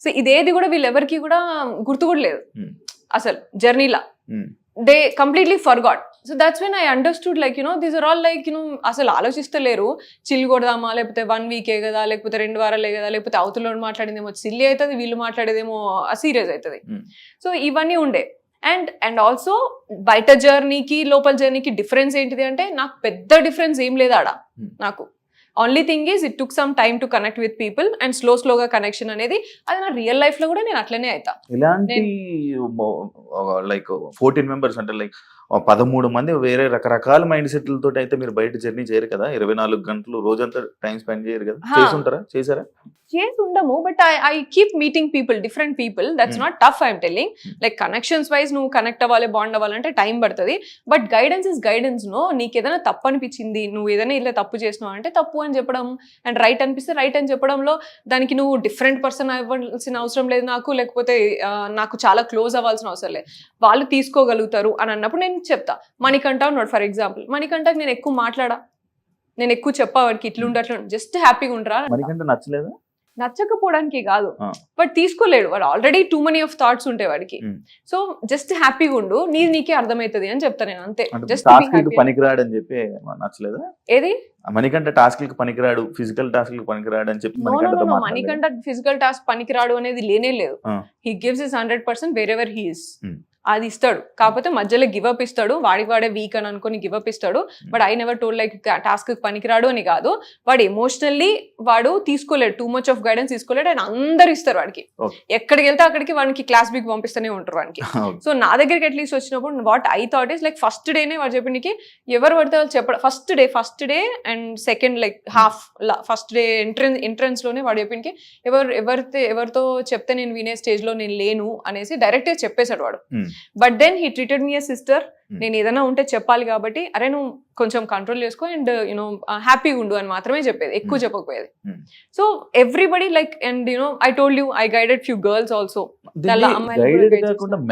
సో ఇదేది కూడా వీళ్ళెవరికి కూడా గుర్తు కూడా లేదు అసలు జర్నీలా. They completely forgot. So that's when I understood like these are all like అసలు ఆలోచిస్తలేరు, చిల్ కొడదామా, లేకపోతే 1 వీకే కదా, లేకపోతే 2 వారాలే కదా, లేకపోతే అవతల మాట్లాడిందేమో సిల్లీ అవుతుంది, వీళ్ళు మాట్లాడేదేమో సీరియస్ అవుతుంది. సో ఇవన్నీ ఉండే. అండ్ ఆల్సో బయట జర్నీకి లోపల జర్నీకి డిఫరెన్స్ ఏంటిది అంటే నాకు పెద్ద డిఫరెన్స్ ఏం లేదు ఆడ. నాకు only thing is it took some time to connect with people and స్లోగా కనెక్షన్ అనేది అది నా రియల్ లైఫ్ లో కూడా నేను అట్లనే అవుతా. ఇలాంటి లైక్ 14 మెంబర్స్ అంటే లైక్ 13 మంది వేరే రకరకాల మైండ్ సెట్లతో అయితే మీరు బయట జర్నీ చేయరు కదా, 24 గంటలు రోజంతా టైం స్పెండ్ చేయరు కదా, చేసారా? చేసి ఉండము, but I keep meeting people, different people. That's not tough, I'm telling. Like connections wise నువ్వు కనెక్ట్ అవ్వాలి, బాండ్ అవ్వాలంటే టైం పడుతుంది. But guidance is guidance. No, నీకు ఏదైనా తప్పు అనిపించింది, నువ్వు ఏదైనా ఇలా తప్పు చేసినావు అంటే తప్పు అని చెప్పడం, అండ్ రైట్ అనిపిస్తే రైట్ అని చెప్పడంలో దానికి నువ్వు డిఫరెంట్ పర్సన్ అవ్వాల్సిన అవసరం లేదు నాకు, లేకపోతే నాకు చాలా క్లోజ్ అవ్వాల్సిన అవసరం లేదు. వాళ్ళు తీసుకోగలుగుతారు అని అన్నప్పుడు నేను చెప్తా. మణికంఠ ఉన్నాడు ఫర్ ఎగ్జాంపుల్, మణికంఠకి నేను ఎక్కువ మాట్లాడా, నేను ఎక్కువ చెప్పా వాడికి ఇట్లుంటే అట్లా, జస్ట్ హ్యాపీగా ఉండరా. మణికంఠ నచ్చలేదా? నచ్చకపోవడానికి కాదు, బట్ తీసుకోలేడు వాడు, already two money of thoughts ఉంటాయి వాడికి. సో జస్ట్ హ్యాపీగా ఉండు, నీకే అర్థమవుతుంది అని చెప్తా నేను, అంతే. జస్ట్ పనికిరాడు అని చెప్పి నచ్చలేదా? ఏది మణికంఠ టాస్క్ కి పనికిరాడు, ఫిజికల్ టాస్క్ కి పనికిరాడు అని చెప్పి మణికంఠ ఫిజికల్ టాస్క్ పనికిరాడు అనేది లేనే లేదు. He gives his 100% wear ever he is. అది ఇస్తాడు, కాకపోతే మధ్యలో గివప్ ఇస్తాడు, వాడే వీక్ అని అనుకుని గివప్ ఇస్తాడు. But I never told like task పనికిరాడు అని కాదు, వాడు ఎమోషనల్లీ వాడు తీసుకోలేడు, టూ మచ్ ఆఫ్ గైడెన్స్ తీసుకోలేడు. అండ్ అందరు ఇస్తారు వాడికి, ఎక్కడికి వెళ్తే అక్కడికి వాడికి క్లాస్ బిగ్ పంపిస్తూనే ఉంటారు వాడికి. సో నా దగ్గరికి అట్లీస్ట్ వచ్చినప్పుడు what I thought is like first డేనే వాడు చెప్పడానికి ఎవరు పడితే వాళ్ళు చెప్పడం, first day and second like half first day entrance లోనే వాడు చెప్పడానికి ఎవరితో చెప్తే నేను వినే స్టేజ్ లో నేను లేను అనేసి డైరెక్ట్ గా చెప్పేశాడు వాడు. But then he treated me a sister. నేను ఏదైనా ఉంటే చెప్పాలి కాబట్టి అరే నువ్వు కొంచెం కంట్రోల్ చేసుకో అండ్ హ్యాపీగా ఉండు అని మాత్రమే చెప్పేది, ఎక్కువ చెప్పకపోయేది. So everybody like and I told you I guided few girls also.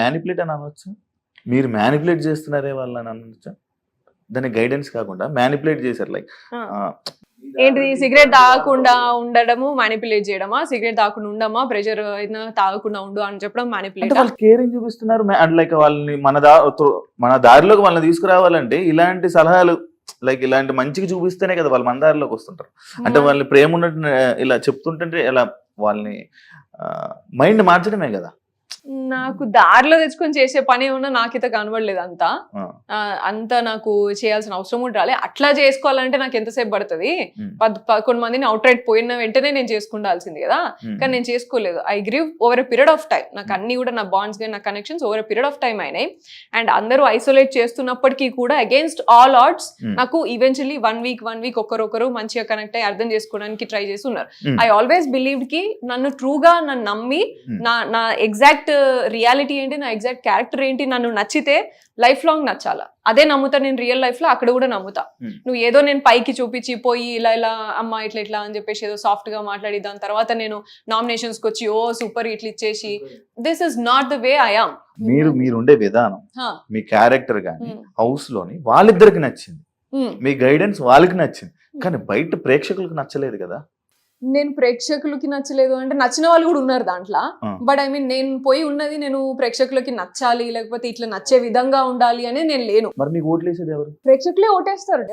Manipulate అని అనొచ్చు, మీరు మ్యానిపులేట్ చేస్తున్నారే వాళ్ళని అనొచ్చా? దాన్ని గైడెన్స్ కాకుండా మ్యానిపులేట్ చేశారు. లైక్ ఏంటిది, సిగరెట్ తాగకుండా ఉండడము మ్యానిపులేట్ చేయడమా, సిగరెట్ తాగకుండా ఉండమా, ప్రెషర్ తాగకుండా ఉండు అని చెప్పడం మ్యానిపులేట్. వాళ్ళు కేరింగ్ చూపిస్తున్నారు, లైక్ వాళ్ళని మన దారిలోకి వాళ్ళని తీసుకురావాలంటే ఇలాంటి సలహాలు లైక్ ఇలాంటి మంచిగా చూపిస్తేనే కదా వాళ్ళు మన దారిలోకి వస్తుంటారు. అంటే వాళ్ళని ప్రేమ ఉన్నట్టు ఇలా చెప్తుంటే ఇలా వాళ్ళని మైండ్ మార్చడమే కదా. నాకు దారిలో తెచ్చుకొని చేసే పని ఏమన్నా నాకైతే కనబడలేదు అంత నాకు చేయాల్సిన అవసరం కూడా రాలే. అట్లా చేసుకోవాలంటే నాకు ఎంతసేపు పడుతుంది, 11 మందిని అవుట్ రైట్ పోయిన వెంటనే నేను చేసుకుండాల్సింది కదా, కానీ నేను చేసుకోలేదు. I grieve over a period of time. నాకు అన్ని కూడా నా బాండ్స్ కానీ నా connections over a period of time అయినాయి. అండ్ అందరూ ఐసోలేట్ చేస్తున్నప్పటికీ కూడా అగేన్స్ట్ ఆల్ ఆడ్స్ నాకు ఈవెన్చువల్లీ 1 వీక్ ఒకరొకరు మంచిగా కనెక్ట్ అయ్యి అర్థం చేసుకోవడానికి ట్రై చేసి ఉన్నారు. ఐ ఆల్వేస్ బిలీవ్డ్ కి నన్ను ట్రూగా నన్ను నమ్మి నా ఎగ్జాక్ట్ రియాలిటీ ఏంటి, నా ఎగ్జాక్ట్ క్యారెక్టర్ ఏంటి, నన్ను నచ్చితే లైఫ్ లాంగ్ నచ్చాలా, అదే నమ్ముతా నేను రియల్ లైఫ్ లో. అక్కడ కూడా నమ్ముతా. నువ్వు ఏదో నేను పైకి చూపించి పోయి ఇలా అమ్మ ఇట్లా అని చెప్పేసి ఏదో సాఫ్ట్ గా మాట్లాడి దాని తర్వాత నేను నామినేషన్స్ కి వచ్చి సూపర్ ఇట్లా ఇచ్చేసి, this is not the way I am. మీరు ఉండే విధానం, మీ క్యారెక్టర్ గానీ హౌస్ లోని వాళ్ళిద్దరికి నచ్చింది, మీ గైడెన్స్ వాళ్ళకి నచ్చింది, కానీ బయట ప్రేక్షకులకు నచ్చలేదు కదా. నేను ప్రేక్షకులకి నచ్చలేదు అంటే నచ్చిన వాళ్ళు కూడా ఉన్నారు దాంట్లో. బట్ ఐ మీన్ నేను పోయి ఉన్నది నేను ప్రేక్షకులకి నచ్చాలి, లేకపోతే ఇట్లా నచ్చే విధంగా ఉండాలి అని నేను లేను. మరి మీకు ఓట్లేసేది ఎవరు? ప్రేక్షకులే ఓటేస్తారు.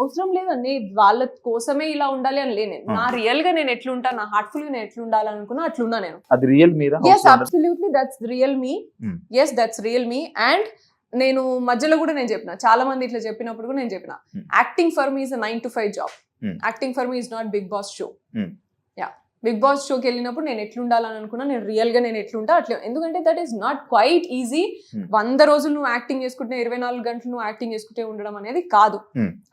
అవసరం లేదండి, వాళ్ళ కోసమే ఇలా ఉండాలి అని లేను. నా రియల్ గా నేను ఎట్లుంటా, నా హార్ట్ఫుల్ గా నేను ఎట్లుండాలి అనుకున్నా అట్లున్నా నేను. అది real Meera? yes absolutely that's real me. yes that's real me. and నేను మధ్యలో కూడా నేను చెప్పిన, చాలా మంది ఇట్లా చెప్పినప్పుడు కూడా నేను చెప్పిన, acting for me is a 9 to 5 job. Acting for me is not Bigg Boss show. Bigg Boss షోకి వెళ్ళినప్పుడు నేను ఎట్లుండాలని అనుకున్నా, నేను రియల్ గా నేను ఎట్లుంటా అట్లా. ఎందుకంటే that is not quiet easy. 100 రోజులు నువ్వు యాక్టింగ్ చేసుకుంటే 24 గంటలు నువ్వు యాక్టింగ్ చేసుకుంటే ఉండడం అనేది కాదు,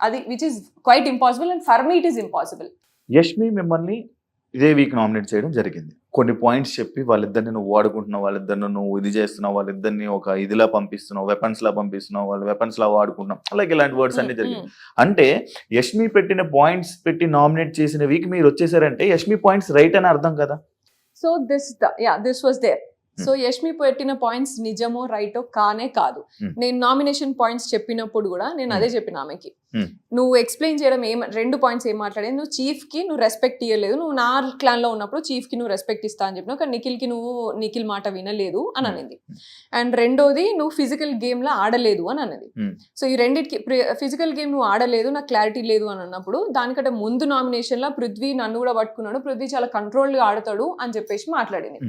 అది which is quite impossible. And for me it is impossible. Yashmi మిమ్మల్ని ఇదే వీక్ నామినేట్ చేయడం జరిగింది. కొన్ని పాయింట్స్ చెప్పి వాళ్ళిద్దరిని నువ్వు వాడుకుంటున్నావు, వాళ్ళిద్దరిని నువ్వు ఇది చేస్తున్నావు, వాళ్ళిద్దరిని ఒక ఇదిలా పంపిస్తున్నావు, వెపన్స్ లా పంపిస్తున్నావు, వాళ్ళు వెపన్స్ లా వాడుకుంటున్నావు, అలాగే ఇలాంటి వర్డ్స్ అన్ని జరిగింది. అంటే యష్మి పెట్టిన పాయింట్స్ పెట్టి నామినేట్ చేసిన వీక్ మీరు వచ్చేసారంటే యష్మి పాయింట్స్ రైట్ అని అర్థం కదా. So this was there. So Yashmi పెట్టిన పాయింట్స్ నిజమో రైటో కానే కాదు. నేను నామినేషన్ పాయింట్స్ చెప్పినప్పుడు కూడా నేను అదే చెప్పిన ఆమెకి, నువ్వు ఎక్స్ప్లెయిన్ చేయడం 2 పాయింట్స్ ఏం మాట్లాడేది, నువ్వు చీఫ్ కి నువ్వు రెస్పెక్ట్ ఇవ్వలేదు, నువ్వు నా క్లాన్ లో ఉన్నప్పుడు చీఫ్ కి నువ్వు రెస్పెక్ట్ ఇస్తా అని చెప్పినావు, కానీ నిఖిల్ మాట వినలేదు అని అనింది. అండ్ రెండోది, నువ్వు ఫిజికల్ గేమ్ లో ఆడలేదు అని అన్నది. సో ఈ రెండింటికి, ఫిజికల్ గేమ్ నువ్వు ఆడలేదు, నాకు క్లారిటీ లేదు అని అన్నప్పుడు, దానికంటే ముందు నామినేషన్ లో పృథ్వీ నన్ను కూడా పట్టుకున్నాడు, పృథ్వీ చాలా కంట్రోల్ గా ఆడతాడు అని చెప్పేసి మాట్లాడింది.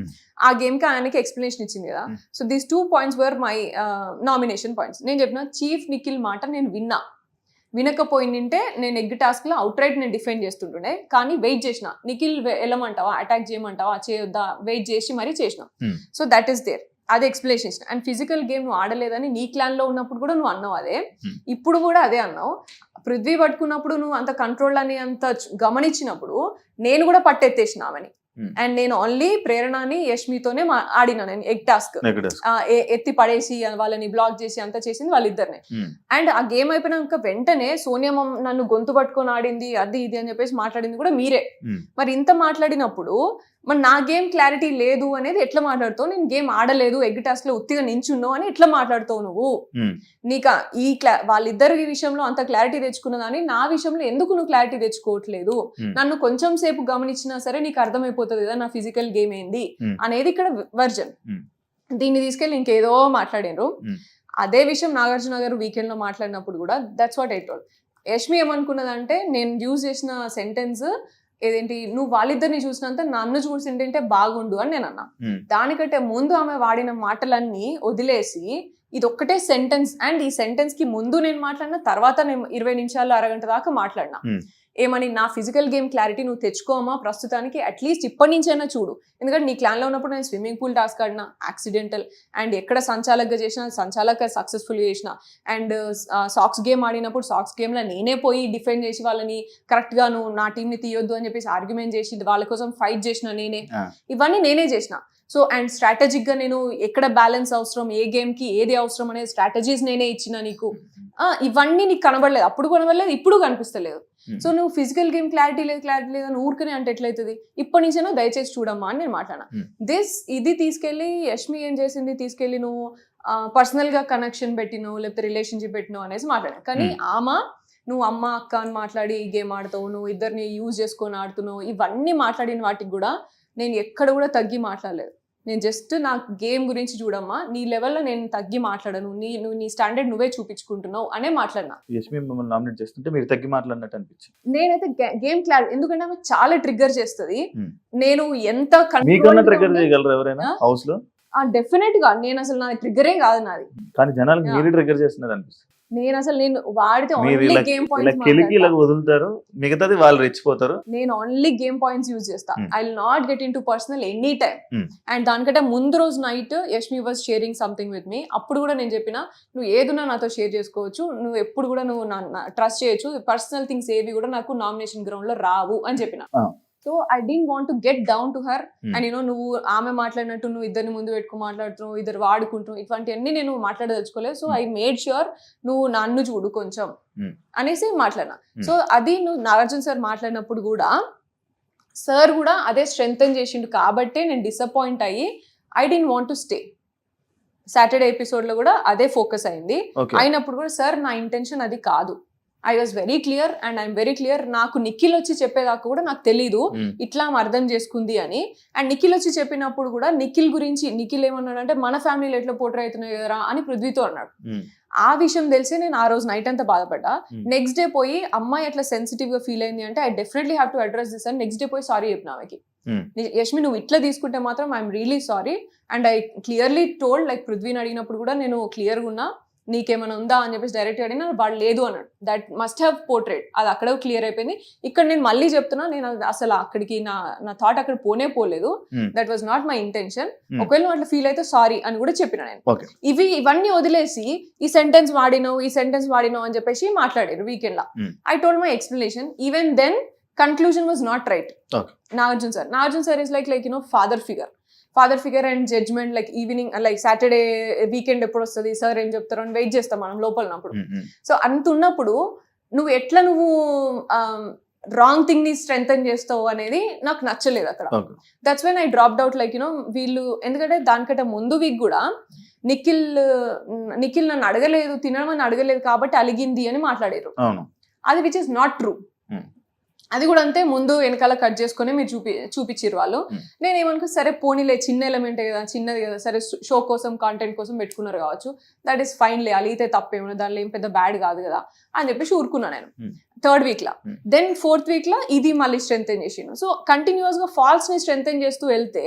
ఆ గేమ్ కి ఆయనకి ఎక్స్ప్లెనేషన్ ఇచ్చింది కదా. So these 2 points were my nomination points. నేను చెప్పిన చీఫ్ నిఖిల్ మాట నేను వినకపోయిందంటే నేను ఎగ్ టాస్క్ లో అవుట్ రైట్ నేను డిఫెండ్ చేస్తుంటుండే, కానీ వెయిట్ చేసిన, నిఖిల్ వెళ్ళమంటావా, అటాక్ చేయమంటావా, చేయొద్దా, వెయిట్ చేసి మరీ చేసిన. సో దట్ ఈస్ దేర్, అది ఎక్స్ప్లెనేషన్ ఇచ్చిన. అండ్ ఫిజికల్ గేమ్ నువ్వు ఆడలేదని నీ క్లాన్ లో ఉన్నప్పుడు కూడా నువ్వు అన్నావు అదే, ఇప్పుడు కూడా అదే అన్నావు. పృథ్వీ పట్టుకున్నప్పుడు నువ్వు అంత కంట్రోల్ అని అంత గమనించినప్పుడు నేను కూడా పట్టెత్తేసిన ఆమెని. అండ్ నేను ఓన్లీ ప్రేరణని యష్మితోనే ఆడినా నేను ఎగ్ టాస్క్, ఎత్తి పడేసి వాళ్ళని బ్లాక్ చేసి అంతా చేసింది వాళ్ళిద్దరినే. అండ్ ఆ గేమ్ అయిపోయినాక వెంటనే సోనియా నన్ను గొంతు పట్టుకొని ఆడింది, అది ఇది అని చెప్పేసి మాట్లాడింది కూడా మీరే. మరి ఇంత మాట్లాడినప్పుడు మరి నా గేమ్ క్లారిటీ లేదు అనేది ఎట్లా మాట్లాడుతావు? నేను గేమ్ ఆడలేదు, ఎగ్ టాస్క్ లో ఉత్తిగా నించున్నావు అని ఎట్లా మాట్లాడుతావు నువ్వు? నీకు వాళ్ళిద్దరి విషయంలో అంత క్లారిటీ తెచ్చుకున్నదాన్ని నా విషయంలో ఎందుకు నువ్వు క్లారిటీ తెచ్చుకోవట్లేదు? నన్ను కొంచెం సేపు గమనించినా సరే నీకు అర్థమైపోతుంది కదా నా ఫిజికల్ గేమ్ ఏంది అనేది ఇక్కడ వర్జన్. దీన్ని తీసుకెళ్ళి ఇంకేదో మాట్లాడినరు. అదే విషయం నాగార్జున గారు వీకెండ్ లో మాట్లాడినప్పుడు కూడా that's what I told. Yashmi ఏమనుకున్నదంటే నేను యూజ్ చేసిన సెంటెన్స్ ఏదేంటి, నువ్వు వాళ్ళిద్దరిని చూసినంత నన్ను చూసింటే బాగుండు అని నేను అన్నా. దానికంటే ముందు ఆమె వాడిన మాటలన్నీ వదిలేసి ఇది ఒక్కటే సెంటెన్స్, అండ్ ఈ సెంటెన్స్ కి ముందు నేను మాట్లాడిన, తర్వాత నేను 20 నిమిషాలు అరగంట దాకా మాట్లాడినా. ఏమని, నా ఫిజికల్ గేమ్ క్లారిటీ నువ్వు తెచ్చుకోమా ప్రస్తుతానికి, అట్లీస్ట్ ఇప్పటి నుంచైనా చూడు. ఎందుకంటే నీ క్లాన్ లో ఉన్నప్పుడు నేను స్విమ్మింగ్ పూల్ టాస్క్ ఆడినా యాక్సిడెంటల్, అండ్ ఎక్కడ సంచాలకగా చేసిన సంచాలక సక్సెస్ఫుల్ చేసిన, అండ్ సాక్స్ గేమ్ ఆడినప్పుడు సాక్స్ గేమ్ లో నేనే పోయి డిఫెండ్ చేసి వాళ్ళని కరెక్ట్ గా నువ్వు నా టీమ్ ని తీయొద్దు అని చెప్పేసి ఆర్గ్యుమెంట్ చేసి వాళ్ళ కోసం ఫైట్ చేసిన నేనే, ఇవన్నీ నేనే చేసిన. సో అండ్ స్ట్రాటజిక్ గా నేను ఎక్కడ బ్యాలెన్స్ అవసరం, ఏ గేమ్ కి ఏది అవసరం అనే స్ట్రాటజీస్ నేనే ఇచ్చిన నీకు. ఇవన్నీ నీకు కనబడలేదు, అప్పుడు కనబడలేదు, ఇప్పుడు కనిపిస్తలేదు. సో నువ్వు ఫిజికల్ గేమ్ క్లారిటీ లేదు అని ఊరికనే అంటే ఎట్లయితుంది? ఇప్పటి నుంచైనా దయచేసి చూడమ్మా అని నేను మాట్లాడినా. ఇది తీసుకెళ్లి యష్మి ఏం చేసింది, తీసుకెళ్లి నువ్వు పర్సనల్ గా కనెక్షన్ పెట్టినవు లేకపోతే రిలేషన్షిప్ పెట్టినవు అనేసి మాట్లాడా. కానీ నువ్వు అమ్మ అక్క అని మాట్లాడి ఈ గేమ్ ఆడతావు, నువ్వు ఇద్దరిని యూజ్ చేసుకొని ఆడుతున్నావు, ఇవన్నీ మాట్లాడిన వాటికి కూడా నేను ఎక్కడ కూడా తగ్గి మాట్లాడలేదు. నేను జస్ట్ నా గేమ్ గురించి చూడమ్మా, నీ లెవెల్లో నేను తగ్గి మాట్లాడను, నువ్వు నీ స్టాండర్డ్ నువ్వే చూపించుకుంటున్నావు అనే మాట్లాడినా. యష్మి మిమ్మల్ని నామినేట్ చేస్తుంటే మీరు తగ్గి మాట్లాడినట్టు అనిపించింది. నేనైతే గేమ్ క్లారిటీ, ఎందుకంటే ఆమె చాలా ట్రిగ్గర్ చేస్తుంది. నేను ఎంత ట్రిగ్గర్ చేయగలరు ఎవరైనా హౌస్ లో? డెఫినెట్ గా నేను అసలు నా ట్రిగ్గరే కాదు నాది, కానీ జనాలకు మీరే ట్రిగ్గర్ చేస్తున్నారు అనిపిస్తుంది. నేను వాడితే ఓన్లీ గేమ్ పాయింట్స్ వదులుతారు, మిగతాది వాళ్ళు రెచ్చిపోతారు. నేను ఓన్లీ గేమ్ పాయింట్స్ యూజ్ చేస్తా. I will not get into personal any time. And దానికంటే ముందు రోజు night Yashmi was sharing something with me. అప్పుడు కూడా నేను చెప్పిన, నువ్వు ఏదున్నా నాతో షేర్ చేసుకోవచ్చు, నువ్వు ఎప్పుడు కూడా నువ్వు ట్రస్ట్ చేయొచ్చు, పర్సనల్ థింగ్స్ ఏవి కూడా నాకు నామినేషన్ గ్రౌండ్ లో రావు అని చెప్పిన. So I don't want to get down to her. And నువ్వు ఆమె మాట్లాడినట్టు నువ్వు ఇద్దరిని ముందు పెట్టుకుని మాట్లాడుతున్నావు, ఇద్దరు వాడుకుంటున్నావు, ఇటువంటివన్నీ నేను మాట్లాడదలుచుకోలేదు. సో ఐ మేడ్ ష్యూర్ నువ్వు నన్ను చూడు కొంచెం అనేసి మాట్లాడినా. సో అది నువ్వు నాగార్జున సార్ మాట్లాడినప్పుడు కూడా సార్ కూడా అదే స్ట్రెంగ్తన్ చేసిండు కాబట్టి నేను డిసప్పాయింట్ అయ్యి I don't want to stay. Saturday episode లో కూడా అదే ఫోకస్ అయింది. అయినప్పుడు కూడా సార్ నా ఇంటెన్షన్ అది కాదు, I was very clear and I'm very clear. నాకు నిఖిల్ వచ్చి చెప్పేదాకా కూడా నాకు తెలీదు ఇట్లా అర్థం చేసుకుంది అని. అండ్ నిఖిల్ వచ్చి చెప్పినప్పుడు కూడా నిఖిల్ గురించి నిఖిల్ ఏమన్నాడు అంటే, మన ఫ్యామిలీలో ఎట్లా పోర్ట్రే అవుతున్నాయి కదరా అని పృథ్వీతో అన్నాడు. ఆ విషయం తెలిసి నేను ఆ రోజు నైట్ అంతా బాధపడ్డా. నెక్స్ట్ డే పోయి అమ్మాయి ఎట్లా సెన్సిటివ్ గా ఫీల్ అయింది అంటే, I definitely have to address this అని నెక్స్ట్ డే పోయి సారీ చెప్పిన ఆమెకి. యష్మి నువ్వు ఇట్లా తీసుకుంటే మాత్రం I'm really sorry. And I clearly told, like పృథ్వీని అడిగినప్పుడు కూడా నేను క్లియర్గా ఉన్నా, నీకేమైనా ఉందా అని చెప్పేసి డైరెక్ట్ అడిగినా వాడు లేదు అన్నాడు. దట్ మస్ట్ హ్యావ్ పోర్ట్రేట్, అది అక్కడ క్లియర్ అయిపోయింది. ఇక్కడ నేను మళ్ళీ చెప్తున్నా, నేను అసలు అక్కడికి నా థాట్ అక్కడ పోలేదు. That was not my intention. ఒకవేళ నువ్వు అట్లా ఫీల్ అయితే సారీ అని కూడా చెప్పిన నేను. ఇవన్నీ వదిలేసి ఈ సెంటెన్స్ వాడినావు అని చెప్పేసి మాట్లాడారు వీకెండ్ లా. I told my explanation. Even then conclusion was not right. Nagarjuna sir is like father figure and judgement, like evening like Saturday weekend ఎప్పుడు వస్తుంది సార్ ఏం చెప్తారు అని వెయిట్ చేస్తాం మనం లోపలన్నప్పుడు. సో అంత ఉన్నప్పుడు నువ్వు రాంగ్ థింగ్ ని స్ట్రెంగ్ చేస్తావు అనేది నాకు నచ్చలేదు అక్కడ. Okay. That's when I dropped out. Like you know వీళ్ళు ఎందుకంటే దానికంటే ముందు వీక్ కూడా నిఖిల్ నన్ను అడగలేదు, తినడం అడగలేదు కాబట్టి అలిగింది అని మాట్లాడారు. అవును. అది విచ్ ఇస్ నాట్ ట్రూ. అది కూడా అంతే, ముందు వెనకాల కట్ చేసుకుని మీరు చూపించారు వాళ్ళు. నేను ఏమనుకో సరే పోనీలే, చిన్న ఎలిమెంటే కదా, చిన్నది కదా, సరే షో కోసం కాంటెంట్ కోసం పెట్టుకున్నారు కావచ్చు, దట్ ఈస్ ఫైన్ లే, అలిగితే తప్పేమో, దానిలో ఏం పెద్ద బ్యాడ్ కాదు కదా అని చెప్పేసి ఊరుకున్నా నేను. థర్డ్ వీక్ లా, దెన్ ఫోర్త్ వీక్ లా ఇది మళ్ళీ స్ట్రెంగ్ చేసిండు. సో కంటిన్యూస్ గా ఫాల్స్ ని స్ట్రెంగ్ చేస్తూ వెళ్తే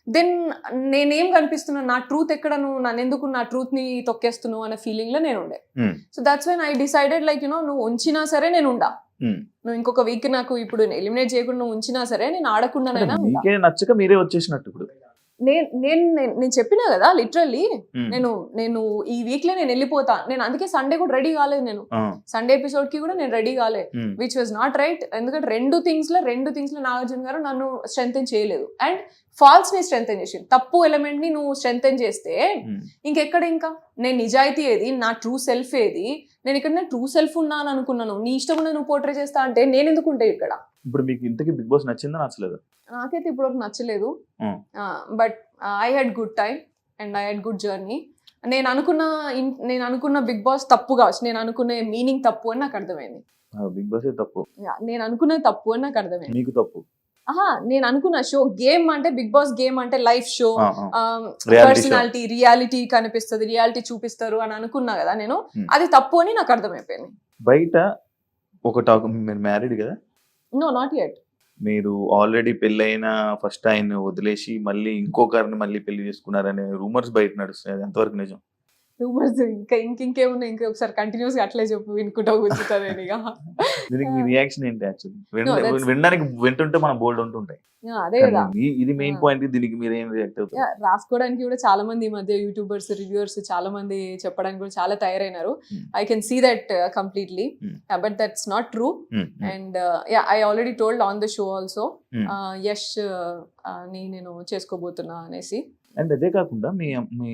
దెన్ నేనేం కనిపిస్తున్నా, నా ట్రూత్ ఎక్కడ, నువ్వు నన్ను ఎందుకు నా ట్రూత్ ని తొక్కేస్తున్నావు అనే ఫీలింగ్ లో నేను ఉండే. So that's when I decided like you know నువ్వు ఉంచినా సరే నేను ఉండా, నువ్వు ఇంకొక వీక్ నాకు ఇప్పుడు ఎలిమినేట్ చేయకుండా నువ్వు ఉంచినా సరే నేను ఆడకుండానైనా మీకే నచ్చక మీరే వచ్చేసినట్టు. ఇప్పుడు నేను చెప్పినా కదా లిటరల్లీ, నేను ఈ వీక్ లో నేను వెళ్ళిపోతా, నేను అందుకే సండే కూడా రెడీ కాలేదు, నేను సండే ఎపిసోడ్ కి కూడా నేను రెడీ కాలే, విచ్ వాజ్ నాట్ రైట్. ఎందుకంటే రెండు థింగ్స్ లో నాగార్జున గారు నన్ను స్ట్రెంగ్ చేయలేదు అండ్ ఫాల్స్ ని స్ట్రెంగ్ చేసింది. తప్పు ఎలిమెంట్ ని నువ్వు స్ట్రెంగ్ చేస్తే ఇంకెక్కడ, ఇంకా నేను నిజాయితీ ఏది, నా ట్రూ సెల్ఫ్ ఏది, నేను ఇక్కడ నా ట్రూ సెల్ఫ్ ఉన్నాను అనుకున్నాను, నీ ఇష్టం నువ్వు పోర్ట్రే చేస్తా అంటే నేను ఎందుకు ఉంటే ఇక్కడ. ఇప్పుడు మీకు ఇంతకీ బిగ్ బాస్ నచ్చిందా నచ్చలేదు? నాకైతే ఇప్పుడు నచ్చలేదు, but I had good time and I had good journey. నేను అనుకున్న బిగ్ బాస్ తప్పు కావచ్చు, నేను అనుకునే మీనింగ్ తప్పు అని నాకు అర్థమైంది. బిగ్ బాస్ తప్పు, నేను అనుకున్నది తప్పు అని నాకు అర్థమైంది. మీకు తప్పు? నేను అనుకున్న షో గేమ్ అంటే బిగ్ బాస్ గేమ్ అంటే లైఫ్ షో, పర్సనాలిటీ, రియాలిటీ కనిపిస్తుంది, రియాలిటీ చూపిస్తారు అని అనుకున్నా కదా నేను, అది తప్పు అని నాకు అర్థమైపోయింది. బయట ఒక టాక్, మీరు మ్యారీడ్ కదా? No, not yet. మీరు ఆల్రెడీ పెళ్ళైన ఫస్ట్ ఆయన వదిలేసి మళ్ళీ ఇంకొకరిని మళ్ళీ పెళ్లి చేసుకున్నారనే రూమర్స్ బయట నడుస్తున్నాయి, అది ఎంతవరకు నిజం? రూమర్స్ ఇంకేమున్నా, ఇంకొకసారి కంటిన్యూస్ గా అట్లే చెప్పు, వినుకుంటా కూర్చుంటారు. దీనికి మీ రియాక్షన్ ఏంటి? యాక్చువల్లీ వినడానికి వింటుంటే మన బోల్డ్ ఉంటుంటాయి, అదే కదా ఇది మెయిన్ పాయింట్. దీనికి మీరు ఏం రియాక్ట్ అవుతారు? రాసుకోవడానికి కూడా చాలా మంది ఈ మధ్య యూట్యూబర్స్, రివ్యూవర్స్ చాలా మంది చెప్పడానికి కూడా చాలా తయారైనారు. I can see that completely, but that's not true. And I already told on the show also Yash ని నేను చేసుకోబోతున్నా అనేసి. అండ్ అదే కాకుండా మీ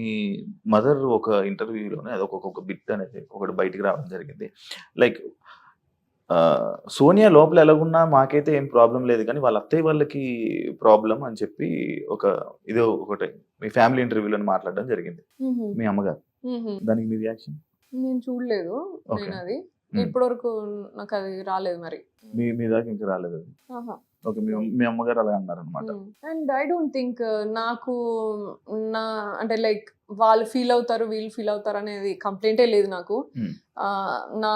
మదర్ ఒక ఇంటర్వ్యూలోనే అదొక బిట్ అనేది ఒకటి బయటికి రావడం జరిగింది. లైక్ సోనియా లోపల ఎలాగున్నా మాకైతే ఏం ప్రాబ్లం లేదు, కానీ వాళ్ళ అత్తయ్య వాళ్ళకి ప్రాబ్లం అని చెప్పి ఒకటి మీ ఫ్యామిలీ ఇంటర్వ్యూలో మాట్లాడడం జరిగింది మీ అమ్మగారు. దానికి మీ రియాక్షన్? నేను చూడలేదు, నేను అది ఇప్పటి వరకు నాకు అది రాలేదు. మరి మీ దాకా ఇంకా రాలేదు? ఓకే, మీ అమ్మగారు అలా అన్నారు అనమాట. అండ్ ఐ డోంట్ థింక్ నాకు అంటే లైక్ వాళ్ళు ఫీల్ అవుతారు, వీళ్ళు ఫీల్ అవుతారు అనేది కంప్లైంటే లేదు నాకు. నా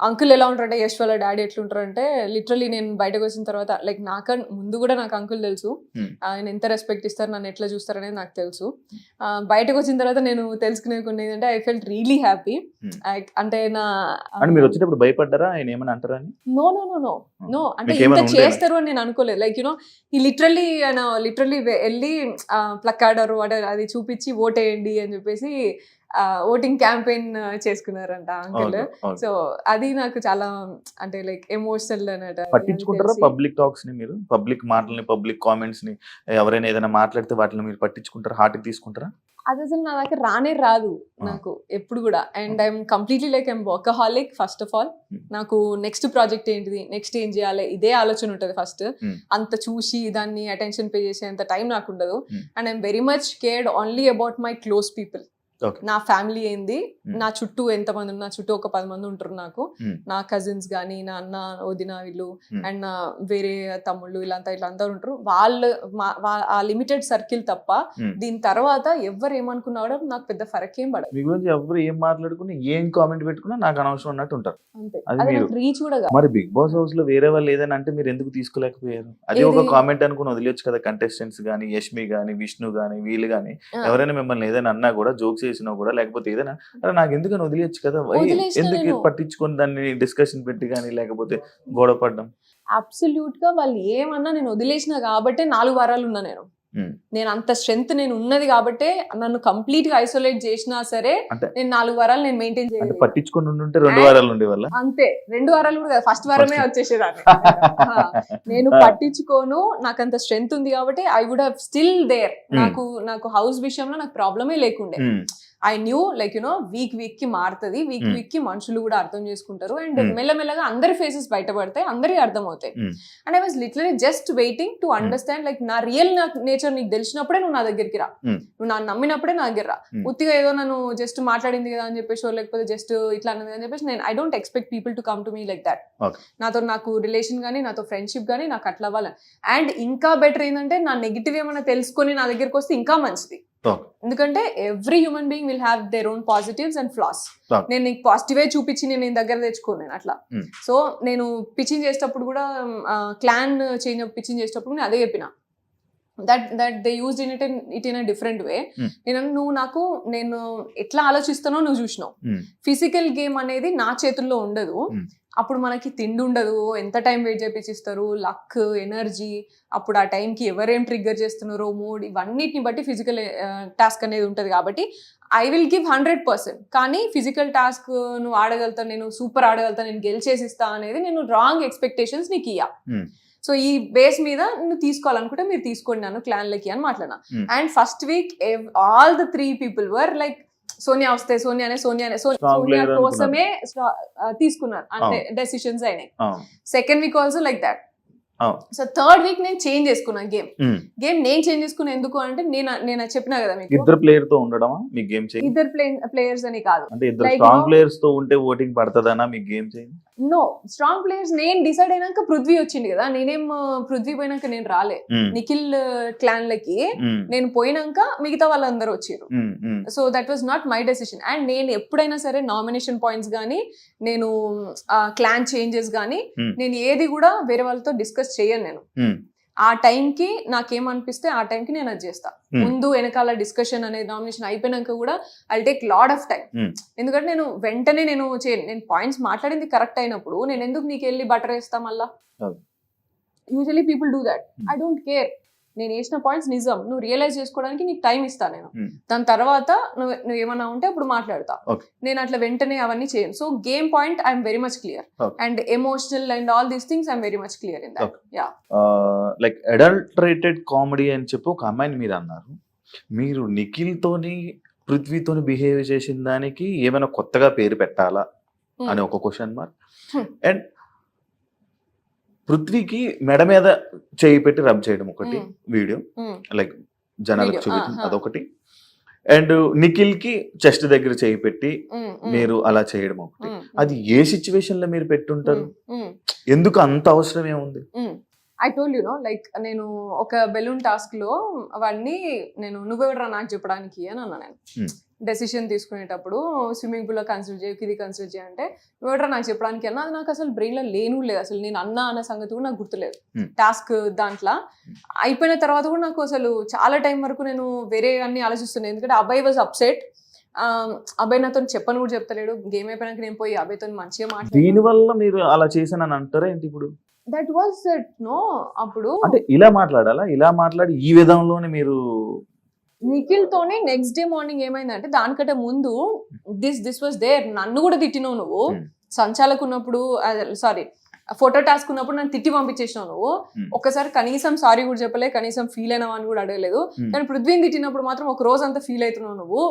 అంకుల్ ఎలా ఉంటారంటే, యశ్ వాళ్ళ డాడీ ఎట్లుంటారంటే, లిటరలీ నేను బయటకు వచ్చిన తర్వాత లైక్ ముందు కూడా నాకు అంకుల్ తెలుసు, ఆయన ఎంత రెస్పెక్ట్ ఇస్తారు, నన్ను ఎట్లా చూస్తారు అనేది నాకు తెలుసు. బయటకు వచ్చిన తర్వాత నేను తెలుసుకునే కొన్ని ఏంటంటే ఐ ఫెల్ట్ రియలీ హ్యాపీ. అంటే మీరు వచ్చేటప్పుడు భయపడ్డారా ఆయన ఏమని అంటారని? No no no no no, అంటే ఇంత చేస్తారు అని నేను అనుకోలేదు. లైక్ యూనో ఈ లిటరలీ వెళ్ళి ప్లక్కాడర్ అది చూపించి ఓటేయండి అని చెప్పేసి ఓటింగ్ క్యాంపెయిన్ చేసుకున్నారంట అంకుల్. సో అది నాకు చాలా అంటే లైక్ ఎమోషనల్ అన్నట్టు. పట్టించుకుంటారా పబ్లిక్ టాక్స్ ని మీరు? పబ్లిక్ మాటల్ని, పబ్లిక్ కామెంట్స్ ని, ఎవరైనా ఏదైనా మాట్లాడితే వాటిని మీరు పట్టించుకుంటారా, హార్ట్ కి తీసుకుంటారా? అది అసలు నా దగ్గర రానే రాదు నాకు ఎప్పుడు కూడా. And I'm completely like I'm workaholic. First of all నాకు నెక్స్ట్ ప్రాజెక్ట్ ఏంటిది, నెక్స్ట్ ఏం చేయాలి, ఇదే ఆలోచన ఉంటుంది ఫస్ట్. అంత చూసి దాన్ని అటెన్షన్ పే చేసే అంత టైం నాకు ఉండదు. And I'm very much cared only about my close people. నా ఫ్యామిలీ ఏంది, నా చుట్టూ ఎంతమంది ఉన్నా, చుట్టూ ఒక 10 మంది ఉంటారు నాకు, నా కజిన్స్ గానీ, నా అన్న, వదిన వీళ్ళు, అండ్ నా వేరే తమ్ముళ్ళు, ఇలాంతా ఉంటారు. వాళ్ళు ఆ లిమిటెడ్ సర్కిల్ తప్ప దీని తర్వాత ఎవరు ఏమనుకున్నా కూడా నాకు పెద్ద ఫరక్ ఏం పడదు. మీ గురించి ఎవరు ఏం మాట్లాడుకుని ఏం కామెంట్ పెట్టుకున్నా నాకు అనవసరం అన్నట్టు ఉంటారు. అంతే, అది నాకు రీచ్ కూడా. మరి బిగ్ బాస్ హౌస్ లో వేరే వాళ్ళు ఏదైనా అంటే మీరు ఎందుకు తీసుకోలేకపోయారు? అది ఒక కామెంట్ అనుకుని వదిలేచ్చు కదా. కంటెస్టెంట్స్ గానీ, యష్మి గానీ, విష్ణు గానీ, వీళ్ళు గానీ ఎవరైనా మిమ్మల్ని ఏదైనా అన్నా కూడా, జోక్స్ చేసినా కూడా, లేకపోతే ఏదైనా నాకు ఎందుకని వదిలేయచ్చు కదా, ఎందుకు పట్టించుకొని దాన్ని డిస్కషన్ పెట్టి కానీ లేకపోతే గొడవ పడ్డం? అబ్సల్యూట్ గా వాళ్ళు ఏమన్నా నేను వదిలేసిన కాబట్టి 4 వారాలు ఉన్నా నేను అంత స్ట్రెంత్ నేను ఉన్నది కాబట్టి నన్ను కంప్లీట్ గా ఐసోలేట్ చేసినా సరే నేను 4 వారాలు నేను మెయింటైన్ చేయాలి. పట్టించుకొని ఉంటే 2 వారాలు ఉండేవాళ్ళ. అంతే, 2 వారాలు కూడా ఫస్ట్ వారమే వచ్చేసేదాన్ని. నేను పట్టించుకోను, నాకు అంత స్ట్రెంత్ ఉంది కాబట్టి I would have still there. నాకు హౌస్ విషయంలో నాకు ప్రాబ్లమే లేకుండే. ఐ న్యూ లైక్ వీక్ కి మారుతుంది, వీక్ కి మనుషులు కూడా అర్థం చేసుకుంటారు అండ్ మెల్లమెల్లగా అందరి ఫేసెస్ బయటపడతాయి, అందరికి అర్థం అవుతాయి. And I was literally just waiting to understand like నా రియల్ నేచర్ నీకు తెలిసినప్పుడే నువ్వు నా దగ్గరికి రా, నువ్వు నన్ను నమ్మినప్పుడే నా దగ్గర రా. ఉత్తిగా ఏదో నన్ను జస్ట్ మాట్లాడింది కదా అని చెప్పేసి లేకపోతే జస్ట్ ఇట్లా అన్నది అని చెప్పేసి నేను I don't expect people to come to me like that. నాకు రిలేషన్ కానీ నాతో ఫ్రెండ్షిప్ కానీ నాకు అట్లా అవ్వాలి. అండ్ ఇంకా బెటర్ ఏంటంటే నా నెగిటివ్ ఏమైనా తెలుసుకొని నా దగ్గరికి వస్తే ఇంకా మంచిది. ఎందుకంటే every human being will have their own positives and floss. నేను నీకు పాజిటివే చూపించి నేను దగ్గర తెచ్చుకోను అట్లా. సో నేను పిచ్చింగ్ చేసేటప్పుడు కూడా క్లాన్ చేంజ్ పిచ్చింగ్ చేసేటప్పుడు నేను అదే చెప్పిన, that they used it in a different way. నేను ఎట్లా ఆలోచిస్తానో నువ్వు చూసినావు. ఫిజికల్ గేమ్ అనేది నా చేతుల్లో ఉండదు. అప్పుడు మనకి తిండి ఉండదు, ఎంత టైం వెయిట్ చేపించిస్తారు, లక్, ఎనర్జీ, అప్పుడు ఆ టైంకి ఎవరేం ట్రిగ్గర్ చేస్తున్నారో, మూడ్, ఇవన్నిటిని బట్టి ఫిజికల్ టాస్క్ అనేది ఉంటుంది. కాబట్టి ఐ విల్ గివ్ 100%. కానీ ఫిజికల్ టాస్క్ నువ్వు ఆడగలుగుతాను, నేను సూపర్ ఆడగలుగుతాను, నేను గెలిచేసిస్తా అనేది నేను రాంగ్ ఎక్స్పెక్టేషన్స్ నీకు ఇయ్యా. సో ఈ బేస్ మీద నువ్వు తీసుకోవాలనుకుంటే మీరు తీసుకోండి నన్ను క్లాన్లకి అని మాట్లాడినా. And first week all the 3 people were like Sonia వస్తే సోనియా కోసమే తీసుకున్నారు అంటే డెసిషన్స్ అయినాయి. Second week also like that. So third week నేను చేంజ్ చేసుకున్నా గేమ్ నేను చేంజ్ చేసుకున్నా. ఎందుకు అంటే నేను చెప్పినా కదా మీకు, ఇద్దరు ప్లేయర్ తో ఉండడమా మీ గేమ్ చేంజ్? ఇద్దరు ప్లేయర్స్ అని కాదు, అంటే ఇద్దరు స్ట్రాంగ్ ప్లేయర్స్ తో ఉంటే ఓటింగ్ పడతదనా మీ game change? No, strong players నేను డిసైడ్ అయినాక పృథ్వీ వచ్చింది కదా, నేనేం పృథ్వీ పోయినాక నేను రాలే. నిఖిల్ క్లాన్ లకి నేను పోయినాక మిగతా వాళ్ళందరూ వచ్చారు. So that was not my decision. And నేను ఎప్పుడైనా సరే నామినేషన్ పాయింట్స్ కానీ, నేను క్లాన్ చేంజెస్ కానీ, నేను ఏది కూడా వేరే వాళ్ళతో డిస్కస్ చేయను. నేను ఆ టైంకి నాకేమనిపిస్తే ఆ టైంకి నేను అది చేస్తా. ముందు వెనకాల డిస్కషన్ అనేది నామినేషన్ అయిపోయినాక కూడా I take lot of time. ఎందుకంటే నేను వెంటనే నేను పాయింట్స్ మాట్లాడింది కరెక్ట్ అయినప్పుడు నేను ఎందుకు నీకు వెళ్ళి బటర్ వేస్తా మళ్ళా? Usually people do that. I don't care. నేను వేసిన పాయింట్స్ నిజం, నువ్వు రియలైజ్ చేసుకోవడానికి నీకు టైం ఇస్తా నేను. దాని తర్వాత నువ్వు ఏమన్నా ఉంటే అప్పుడు మాట్లాడతా. నేను అట్లా వెంటనే అవన్నీ చేయను. So game point I'm very much clear and emotional and all these things I'm very much clear in that. Yeah, like adulterated comedy అని చెప్పి ఒక అమ్మాయిని మీరు అన్నారు. మీరు నిఖిల్ తోని పృథ్వీతోని బిహేవ్ చేసిన దానికి ఏమైనా కొత్తగా పేరు పెట్టాలా అని ఒక క్వశ్చన్ మార్క్. అండ్ పృథ్వీకి మెడ మీద చేయి పెట్టి రబ్ చేయడం ఒకటి వీడియో, లైక్ జనాలకు చూపించడం అదొకటి. అండ్ నిఖిల్ కి చెస్ట్ దగ్గర చేయి పెట్టి మీరు అలా చేయడం ఒకటి. అది ఏ సిచ్యువేషన్ లో మీరు పెట్టుంటారు? ఎందుకు అంత అవసరం ఏముంది? I told you know, like నేను ఒక బెలూన్ టాస్క్ లో వాడిని నేను నువ్వెవడరా నాకు చెప్పడానికి అని అన్నా. నేను డెసిషన్ తీసుకునేటప్పుడు స్విమ్మింగ్ పూల్ లో కన్సిడర్ చేయ, ఇది కన్సిడర్ చేయంటే నువ్వెవడరా నాకు చెప్పడానికి అన్నా. అది నాకు అసలు బ్రెయిన్ లో లేను లేదు, అసలు నేను అన్న సంగతి కూడా నాకు గుర్తులేదు. టాస్క్ దాంట్లో అయిపోయిన తర్వాత కూడా నాకు అసలు చాలా టైం వరకు నేను వేరే అన్ని ఆలోచిస్తున్నాను. ఎందుకంటే అబ్బాయి వాజ్ అప్సెట్. అబ్బాయి నాతో చెప్పని కూడా చెప్తలేడు. గేమ్ అయిపోయినాక నేను పోయి అబ్బాయితో మంచిగా మాట్లాడు. దీని వల్ల మీరు అలా చేశానని అంటారా ఏంటి? ఇప్పుడు దట్ వాస్ ఇట్ నో. అప్పుడు అంటే ఇలా మాట్లాడాలా? ఇలా మాట్లాడి ఈ విధంలోనే మీరు నిఖిల్ తోనే నెక్స్ట్ డే మార్నింగ్ ఏమైందంటే, దానికంటే ముందు దిస్ వాస్ దేర్. నన్ను కూడా తిట్టినావు నువ్వు సంచాలకు ఉన్నప్పుడు, సారీ ఫోటో టాస్క్ ఉన్నప్పుడు నన్ను తిట్టి పంపించేసినావు నువ్వు. ఒక్కసారి కనీసం సారీ కూడా చెప్పలే, కనీసం ఫీల్ అయినావు అని కూడా అడగలేదు. కానీ పృథ్వీని తిట్టినప్పుడు మాత్రం ఒక రోజు అంతా ఫీల్ అవుతున్నావు నువ్వు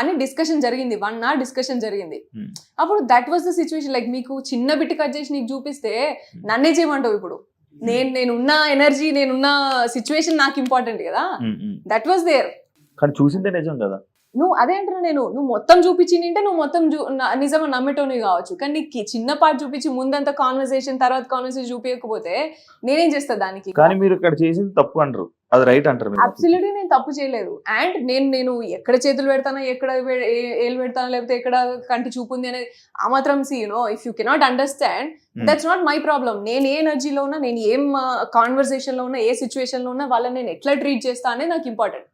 అని డిస్కషన్ జరిగింది. 1 hour డిస్కషన్ జరిగింది. అప్పుడు that was the situation. Like మీకు చిన్న బిట్ కట్ చేసి నీకు చూపిస్తే నన్నే చేయమంటావు. ఇప్పుడు నేనున్న ఎనర్జీ, నేనున్న సిచ్యువేషన్ నాకు ఇంపార్టెంట్ కదా. That was there. కానీ చూసిందే నిజం కదా. నువ్వు అదే అంటున్నా, నువ్వు మొత్తం చూపించింటే నువ్వు మొత్తం నిజంగా నమ్మేటోని కావచ్చు. కానీ నీకు చిన్న పార్ట్ చూపించి ముందంతా కాన్వర్సేషన్, తర్వాత కాన్వర్సేషన్ చూపించకపోతే నేనేం చేస్తా దానికి? కానీ మీరు ఇక్కడ చేసింది తప్పు అంటారు, అది రైట్ అంటారు? అబ్సల్యూట్లీ నేను తప్పు చేయలేదు. అండ్ నేను ఎక్కడ చేతులు పెడతానా, ఎక్కడ ఏళ్ళు పెడతానా, లేకపోతే ఎక్కడ కంటి చూపు ఉంది అనేది ఆ మాత్రం if you cannot understand, that's not my problem. నేను ఏ ఎనర్జీలో ఉన్నా, నేను ఏం కాన్వర్సేషన్ లో ఉన్నా, ఏ సిచ్యువేషన్ లో ఉన్నా వాళ్ళని నేను ఎట్లా ట్రీట్ చేస్తా అనేది నాకు ఇంపార్టెంట్.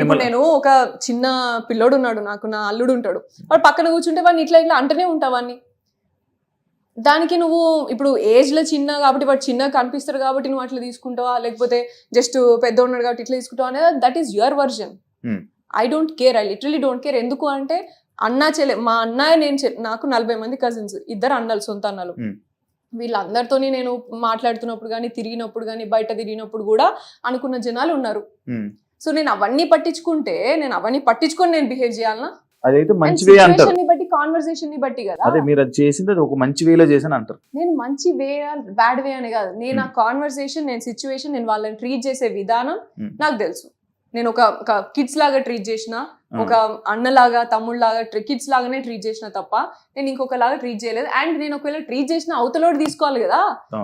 ఇప్పుడు నేను ఒక చిన్న పిల్లోడు ఉన్నాడు, నాకు నా అల్లుడు ఉంటాడు, వాడు పక్కన కూర్చుంటే వాడిని ఇట్లా అంటనే ఉంటావాన్ని. దానికి నువ్వు ఇప్పుడు ఏజ్ లో చిన్న కాబట్టి వాడు చిన్నగా కనిపిస్తాడు కాబట్టి నువ్వు అట్లా తీసుకుంటావా, లేకపోతే జస్ట్ పెద్ద ఉన్నాడు కాబట్టి ఇట్లా తీసుకుంటావా అనేది that is your version. I don't care, I literally don't care. ఎందుకు అంటే అన్నా చెల్లె, మా అన్నయ్య నాకు 40 మంది కజిన్స్, 2 అన్నలు, సొంత అన్నలు. వీళ్ళందరితో నేను మాట్లాడుతున్నప్పుడు కానీ, తిరిగినప్పుడు కానీ, బయట తిరిగినప్పుడు కూడా అనుకున్న జనాలు ఉన్నారు. సో నేను అవన్నీ పట్టించుకొని నేను బిహేవ్ చేయాలనా? అదైతే మంచి వే అంటారు. సిచువేషన్ ని బట్టి కాన్వర్సేషన్ ని బట్టి కదా. అదే మీరు అది చేసింది అది ఒక మంచి వేలో చేసాను అంటారు. నేను మంచి వే బ్యాడ్ వే అని కాదు, నేను ఆ కాన్వర్సేషన్, నేను సిచ్యువేషన్, నేను వాళ్ళని ట్రీట్ చేసే విధానం నాకు తెలుసు. నేను ఒక కిడ్స్ లాగా ట్రీట్ చేసిన, ఒక అన్నలాగా తమ్ముళ్ళలాగా కిడ్స్ లాగానే ట్రీట్ చేసిన తప్ప నేను ఇంకొకలాగా ట్రీట్ చేయలేదు. అండ్ నేను ఒకవేళ ట్రీట్ చేసిన అవతలోడు తీసుకోవాలి కదా,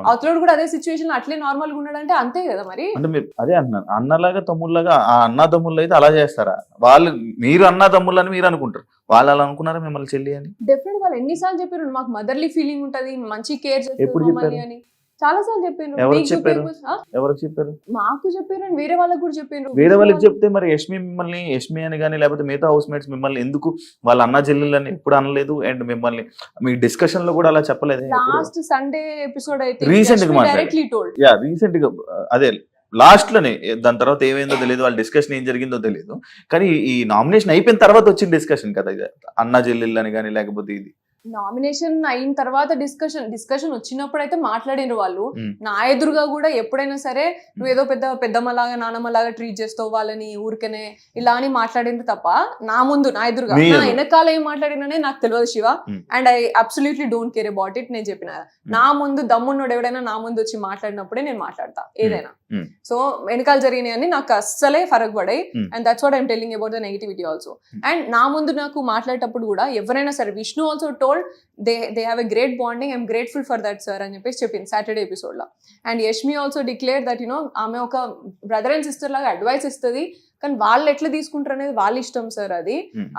అవతలోడు కూడా అదే సిచ్యువేషన్ అట్లే నార్మల్ గా ఉన్నాడంటే అంతే కదా. మరి అంటే మీరు అదే అంటున్నారు, అన్నలాగా తమ్ముళ్ళలాగా. ఆ అన్న తమ్ముళ్ళు అయితే అలా చేస్తారా? వాళ్ళు మీరు అన్న తమ్ముళ్ళు అని మీరు అనుకుంటారు, వాళ్ళు అలా అనుకున్నారా మిమ్మల్ని చెల్లి అని? డెఫినెట్ వాళ్ళు ఎన్నిసార్లు చెప్పారు మాకు మదర్లీ ఫీలింగ్ ఉంటది, మంచి కేర్ ఎప్పుడు చేస్తారు చెప్పారు? అని చాలా సార్లు చెప్పారు. ఎవరికి చెప్పారు? ఎవరికి చెప్పారు? మాకు చెప్పారు అండ్ వేరే వాళ్ళకి కూడా చెప్పారు. వేరే వాళ్ళకి చెప్తే మరి యష్మి అని కానీ లేకపోతే మిగతా హౌస్ మేట్స్ మిమ్మల్ని ఎందుకు వాళ్ళ అన్న చెల్లెలని ఎప్పుడు అనలేదు? అండ్ మిమ్మల్ని మీ డిస్కషన్ లో కూడా అలా చెప్పలేదు? లాస్ట్ సండే ఎపిసోడ్ అయితే రీసెంట్ గా డైరెక్ట్లీ టోల్డ్. యా రీసెంట్ గా అదే లాస్ట్ లోనే, దాని తర్వాత ఏమైందో తెలియదు, వాళ్ళ డిస్కషన్ ఏం జరిగిందో తెలియదు, కానీ ఈ నామినేషన్ అయిపోయిన తర్వాత వచ్చిన డిస్కషన్ కదా ఇది, అన్న చెల్లెళ్ళు అని కానీ లేకపోతే ఇది నామినేషన్ అయిన తర్వాత డిస్కషన్ వచ్చినప్పుడు అయితే మాట్లాడినారు వాళ్ళు. నా ఎదురుగా కూడా ఎప్పుడైనా సరే నువ్వు ఏదో పెద్దమ్మలాగా నానమ్మలాగా ట్రీట్ చేస్తావు వాళ్ళని ఊరికనే ఇలా అని మాట్లాడింది తప్ప నా ఎదురుగా నా వెనకాల ఏం మాట్లాడిననే నాకు తెలియదు Shiva. And I absolutely don't care about it. నేను చెప్పిన నా ముందు దమ్మున్నోడు ఎవడైనా నా ముందు వచ్చి మాట్లాడినప్పుడే నేను మాట్లాడతా ఏదైనా. సో వెనకాల జరిగినాయని నాకు అస్సలే ఫరక్ పడాయి. And that's what I'm telling about the negativity also. అండ్ నా ముందు నాకు మాట్లాడేటప్పుడు కూడా ఎవరైనా సరే, Vishnu also told they have a great bonding, I'm grateful for that sir అని చెప్పేసి చెప్పింది సాటర్డే ఎపిసోడ్ లో. And Yashmi also declare that ఆమె ఒక బ్రదర్ అండ్ సిస్టర్ లాగా అడ్వైస్ ఇస్తుంది, కానీ వాళ్ళు ఎట్లా తీసుకుంటారు అనేది వాళ్ళ ఇష్టం సార్.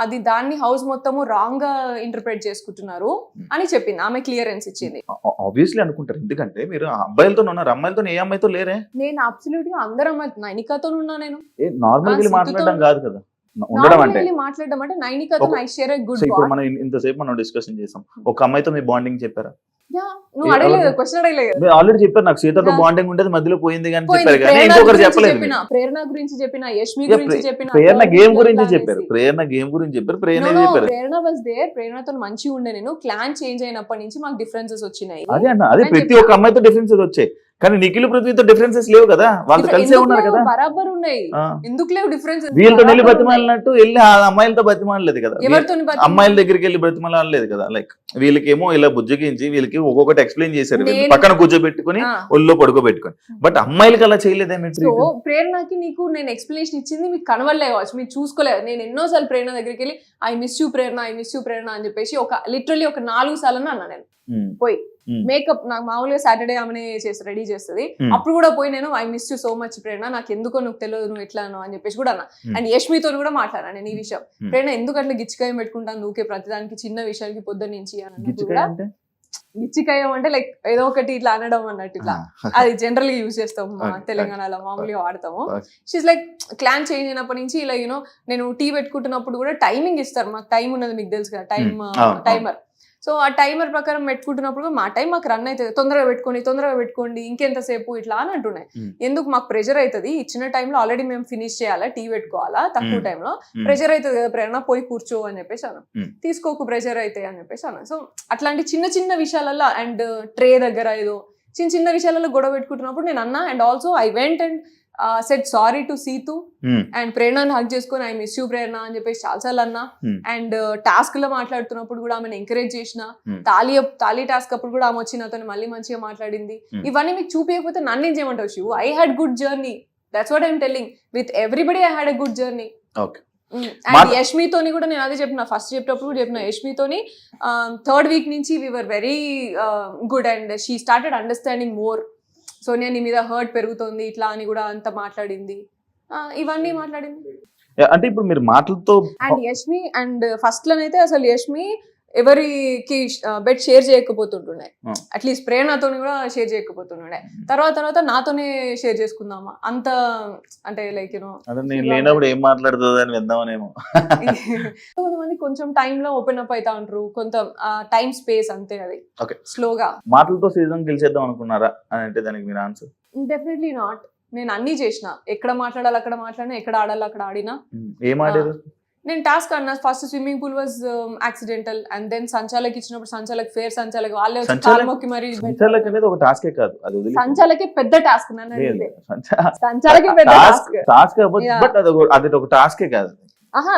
అది దాన్ని హౌస్ మొత్తము రాంగ్ గా ఇంటర్ప్రెట్ చేసుకుంటున్నారు అని చెప్పింది. ఆమె క్లియరెన్స్ ఇచ్చింది. ఆబ్వియస్లీ అనుకుంటారు, ఎందుకంటే మీరు అబ్బాయిలతో ఉన్నారు, అమ్మాయిలతో ఏ అమ్మాయితో లేరే? నేను అబ్సల్యూట్ గా అందరు అమ్మాయి నైనికాతో ఉన్నా. నేను నార్మల్ మాట్లాడడం కాదు కదా ఉండడం అంటే, మాట్లాడడం అంటే నైనికాతో ఐ షేర్ ఎ గుడ్. ఇప్పుడు మనం ఇంతసేపు మనం డిస్కషన్ చేసాం, ఒక అమ్మాయితో మీ బాండింగ్ చెప్పారా? నువ్వు అడగలేదు, క్వశ్చన్ అడగలేదు. ఆల్రెడీ చెప్పారు నాకు సీతతో బాండింగ్ ఉండేది, మధ్యలో పోయింది కానీ చెప్పారు, కానీ ఇంకొకరు చెప్పలేదు. ప్రేరణ గురించి చెప్పిన, యష్మి గురించి చెప్పిన, ప్రేరణ గేమ్ గురించి చెప్పారు, ప్రేరణ వాస్ దేర్. ప్రేరణతో మంచిగా ఉండే. నేను క్లాన్ చేంజ్ అయినప్పటి నుంచి మాకు డిఫరెన్సెస్ వచ్చినాయి. అదే అన్న, అదే ప్రతి ఒక్క అమ్మాయితో డిఫరెన్సెస్ వచ్చాయి, కానీ నిఖిల్ పృథ్వీతో డిఫరెన్సెస్ లేవు కదా, వాళ్ళతో కలిసే ఉన్నారు కదా. బరాబర్ ఉన్నాయి, ఎందుకు లేవు డిఫరెన్సెస్? వీళ్ళతో వెళ్ళి బతిమాలినట్టు వెళ్ళి ఆ అమ్మాయిలతో బతిమాలలేదు కదా, అమ్మాయిల దగ్గరికి వెళ్ళి బతిమాలలేదు కదా. లైక్ వీళ్ళకేమో ఇలా బుజ్జగించి వీళ్ళకి ఒక్కొక్కటి ఎక్స్ప్లెయిన్ చేశారు, పక్కన కూర్చోబెట్టుకుని ఒళ్ళో పడుకోబెట్టుకుని. బట్ అమ్మాయిలకి అలా చేయలేదేమి? ప్రేరణకి నీకు నేను ఎక్స్ప్లెనేషన్ ఇచ్చింది మీకు కనవలే కావచ్చు, మీరు చూసుకోలేదు. నేను ఎన్నోసార్లు ప్రేరణ దగ్గరికి వెళ్ళి I miss you Prerana, I miss you Prerana అని చెప్పేసి లిటరల్లీ ఒక 4 సార్లు అన్నా. నేను పోయి మేకప్ నాకు మామూలుగా సాటర్డే ఆమె రెడీ చేస్తుంది, అప్పుడు కూడా పోయి నేను I miss you so much Prerana, నాకు ఎందుకో నువ్వు తెలియదు నువ్వు ఎట్లానో అని చెప్పేసి కూడా అన్నా. అండ్ యష్మితో కూడా మాట్లాడా నేను ఈ విషయం. ప్రేరణ ఎందుకు అట్లా గిచ్చికాయం పెట్టుకుంటాను నువ్వుకే ప్రతిదానికి, చిన్న విషయానికి పొద్దున్న నుంచి అని కూడా. గిచ్చికాయం అంటే లైక్ ఏదో ఒకటి ఇట్లా అనడం అన్నట్టు, ఇట్లా అది జనరల్ గా యూజ్ చేస్తాము తెలంగాణలో, మామూలుగా వాడతాము. షీస్ లైక్ క్లాన్ చేంజ్ అయినప్పటి నుంచి ఇలా నేను టీ పెట్టుకుంటున్నప్పుడు కూడా టైమింగ్ ఇస్తారు, మాకు టైం ఉన్నది మీకు తెలుసు కదా, టైమర్. సో ఆ టైమర్ ప్రకారం పెట్టుకుంటున్నప్పుడు మా టైం మాకు రన్ అవుతుంది, తొందరగా పెట్టుకోండి ఇంకెంతసేపు ఇట్లా అని అంటున్నాయి. ఎందుకు మాకు ప్రెషర్ అవుతుంది, ఇచ్చిన టైంలో ఆల్రెడీ మేము ఫినిష్ చేయాలా, టీ పెట్టుకోవాలా, తక్కువ టైంలో ప్రెషర్ అవుతుంది కదా ప్రేరణ, పోయి కూర్చో అని చెప్పేసి అన్న, తీసుకోకు ప్రెషర్ అయితే అని చెప్పేసి అన్న. సో అట్లాంటి చిన్న విషయాలలో అండ్ ట్రే దగ్గర ఏదో చిన్న విషయాలలో గొడవ పెట్టుకుంటున్నప్పుడు నేను అన్నా. And also I went and said sorry to Seethu and ప్రేరణని హక్ చేసుకుని ఐ మిస్ యూ ప్రేరణ అని చెప్పేసి చాలాసార్లు అన్నా. అండ్ టాస్క్ లో మాట్లాడుతున్నప్పుడు కూడా ఆమెను ఎంకరేజ్ చేసిన, తాళీ టాస్క్ అప్పుడు కూడా ఆమె వచ్చి నాతో మళ్ళీ మంచిగా మాట్లాడింది. ఇవన్నీ మీకు చూపించకపోతే నన్ను ఏం చేయమంటావు Shivu? I had good journey, that's what I'm telling. With everybody I had a good journey. And యష్మితోని కూడా నేను అదే చెప్పిన, ఫస్ట్ చెప్పేటప్పుడు కూడా చెప్పిన, యష్మితోని 3rd వీక్ నుంచి we were very good and she started understanding more. Sonia నీ మీద హర్ట్ పెరుగుతుంది ఇట్లా అని కూడా అంత మాట్లాడింది, ఇవన్నీ మాట్లాడింది. అంటే ఇప్పుడు మీరు మాటలతో అండ్ యష్మి అండ్ ఫస్ట్ లోనైతే అసలు యష్మి ఎవరికి బెడ్ షేర్ చేయకపోతుంటుండే, అట్లీస్ట్ ప్రేరణతో కూడా షేర్ చేయకపోతుండే. తర్వాత నాతోనే షేర్ చేసుకుందామా అంత, అంటే లైక్ లేనప్పుడు ఏం మాట్లాడుతుంది అని విందామనేమో. కొంతమంది కొంచెం టైమ్ లో ఓపెన్ అప్ అవుతా ఉంటారు, కొంత టైం స్పేస్ అంతే, అది స్లోగా. మాటలతో సీజన్ గెలిచేద్దాం అనుకున్నారా అని అంటే దానికి మీరు ఆన్సర్? Definitely not. నేను అన్ని చేసిన, ఎక్కడ మాట్లాడాలి అక్కడ మాట్లాడినా, ఎక్కడ ఆడాలి అక్కడ ఆడినా. ఏం ఆడారు? నేను టాస్క్ అన్నా. First swimming pool was accidental and then సంచాలకి ఇచ్చినప్పుడు సంచాలక్ ఫేర్ సంచాలక్ వాళ్ళే మొక్కి మరి. సంచాలక్ అనేది ఒక టాస్కే కాదు, అది సంచాలకే పెద్ద టాస్క్. సంచాలకే పెద్ద టాస్క్, బట్ అది ఒక టాస్కే కాదు. ఆహా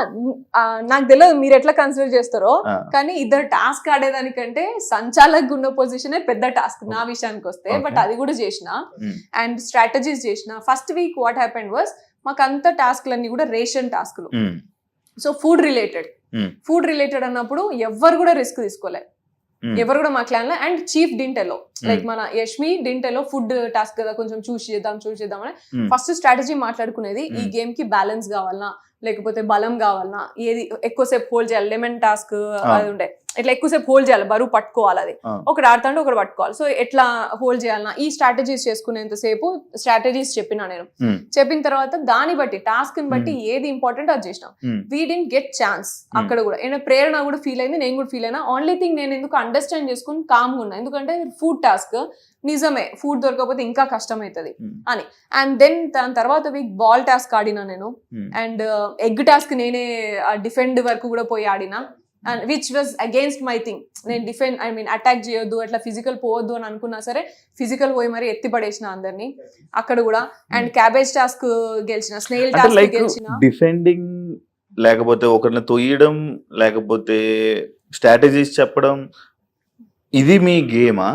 నాకు తెలియదు మీరు ఎట్లా కన్సిడర్ చేస్తారో, ఆ, కానీ ఇద్దరు టాస్క్ ఆడేదానికంటే సంచాలక్ ఉన్న పొజిషనే పెద్ద టాస్క్ నా విషయానికి వస్తే. Okay. బట్ అది కూడా చేసిన ఉమ్, అండ్ స్ట్రాటజీస్ చేసిన. First week what happened was మాకు అంత టాస్క్లన్నీ కూడా రేషన్ టాస్క్లు. ఉమ్, సో ఫుడ్ రిలేటెడ్ అన్నప్పుడు ఎవ్వరు కూడా రిస్క్ తీసుకోలే, ఉమ్, ఎవరు కూడా మా క్లాన్ లో. అండ్ చీఫ్ డింటెలో లైక్ Hmm. మన యష్మి డింటెలో ఫుడ్ టాస్క్ కదా కొంచెం చూస్ చేద్దాం అని Hmm. ఫస్ట్ స్ట్రాటజీ మాట్లాడుకునేది. ఈ Hmm. గేమ్ కి బ్యాలెన్స్ కావాలన్నా లేకపోతే బలం కావాలన్నా, ఏది ఎక్కువసేపు హోల్డ్ చేయాలి, లెమన్ టాస్క్ అది ఉండే, ఇట్లా ఎక్కువసేపు హోల్డ్ చేయాలి, బరువు పట్టుకోవాలి, అది ఆ, ఒకటి ఆడుతుంటే ఒకటి పట్టుకోవాలి. సో ఎట్లా హోల్డ్ చేయాలన్నా ఈ స్ట్రాటజీస్ చేసుకునేంతసేపు స్ట్రాటజీస్ చెప్పిన నేను. ఉమ్, చెప్పిన తర్వాత దాన్ని బట్టి టాస్క్ ని బట్టి ఏది ఇంపార్టెంట్ అది చేసినాం. ఉమ్, వీ డింట్ గెట్ ఛాన్స్ అక్కడ కూడా. ఏమైనా ప్రేరణ కూడా ఫీల్ అయింది, నేను కూడా ఫీల్ అయినా. ఓన్లీ థింగ్ నేను ఎందుకు అండర్స్టాండ్ చేసుకుని కామ్గా ఉన్నా, ఎందుకంటే ఫుడ్ టాస్క్ నిజమే, ఫుడ్ దొరకకపోతే ఇంకా కష్టం అవుతుంది ఉమ్, అని. అండ్ దెన్ దాని తర్వాత వీక్ బాల్ టాస్క్ ఆడినా నేను. ఉమ్, అండ్ ఎగ్ టాస్క్ నేనే డిఫెండ్ వరకు కూడా పోయి ఆడినా. And which was against my thing. నేను డిఫెండ్ అటాక్ చేయొద్దు, అట్లా ఫిజికల్ పోవద్దు అని అనుకున్నా సరే ఫిజికల్ పోయి మరి ఎత్తి పడేసిన అందరినీ అక్కడ కూడా. అండ్ క్యాబేజ్ టాస్క్ గెలిచిన, స్నేల్ అంటే టాస్క్ లైక్ గెలిచిన. డిఫెండింగ్, లేకపోతే ఒకరిని తొయ్యడం, లేకపోతే స్ట్రాటజీస్ చెప్పడం, ఇది మీ గేమా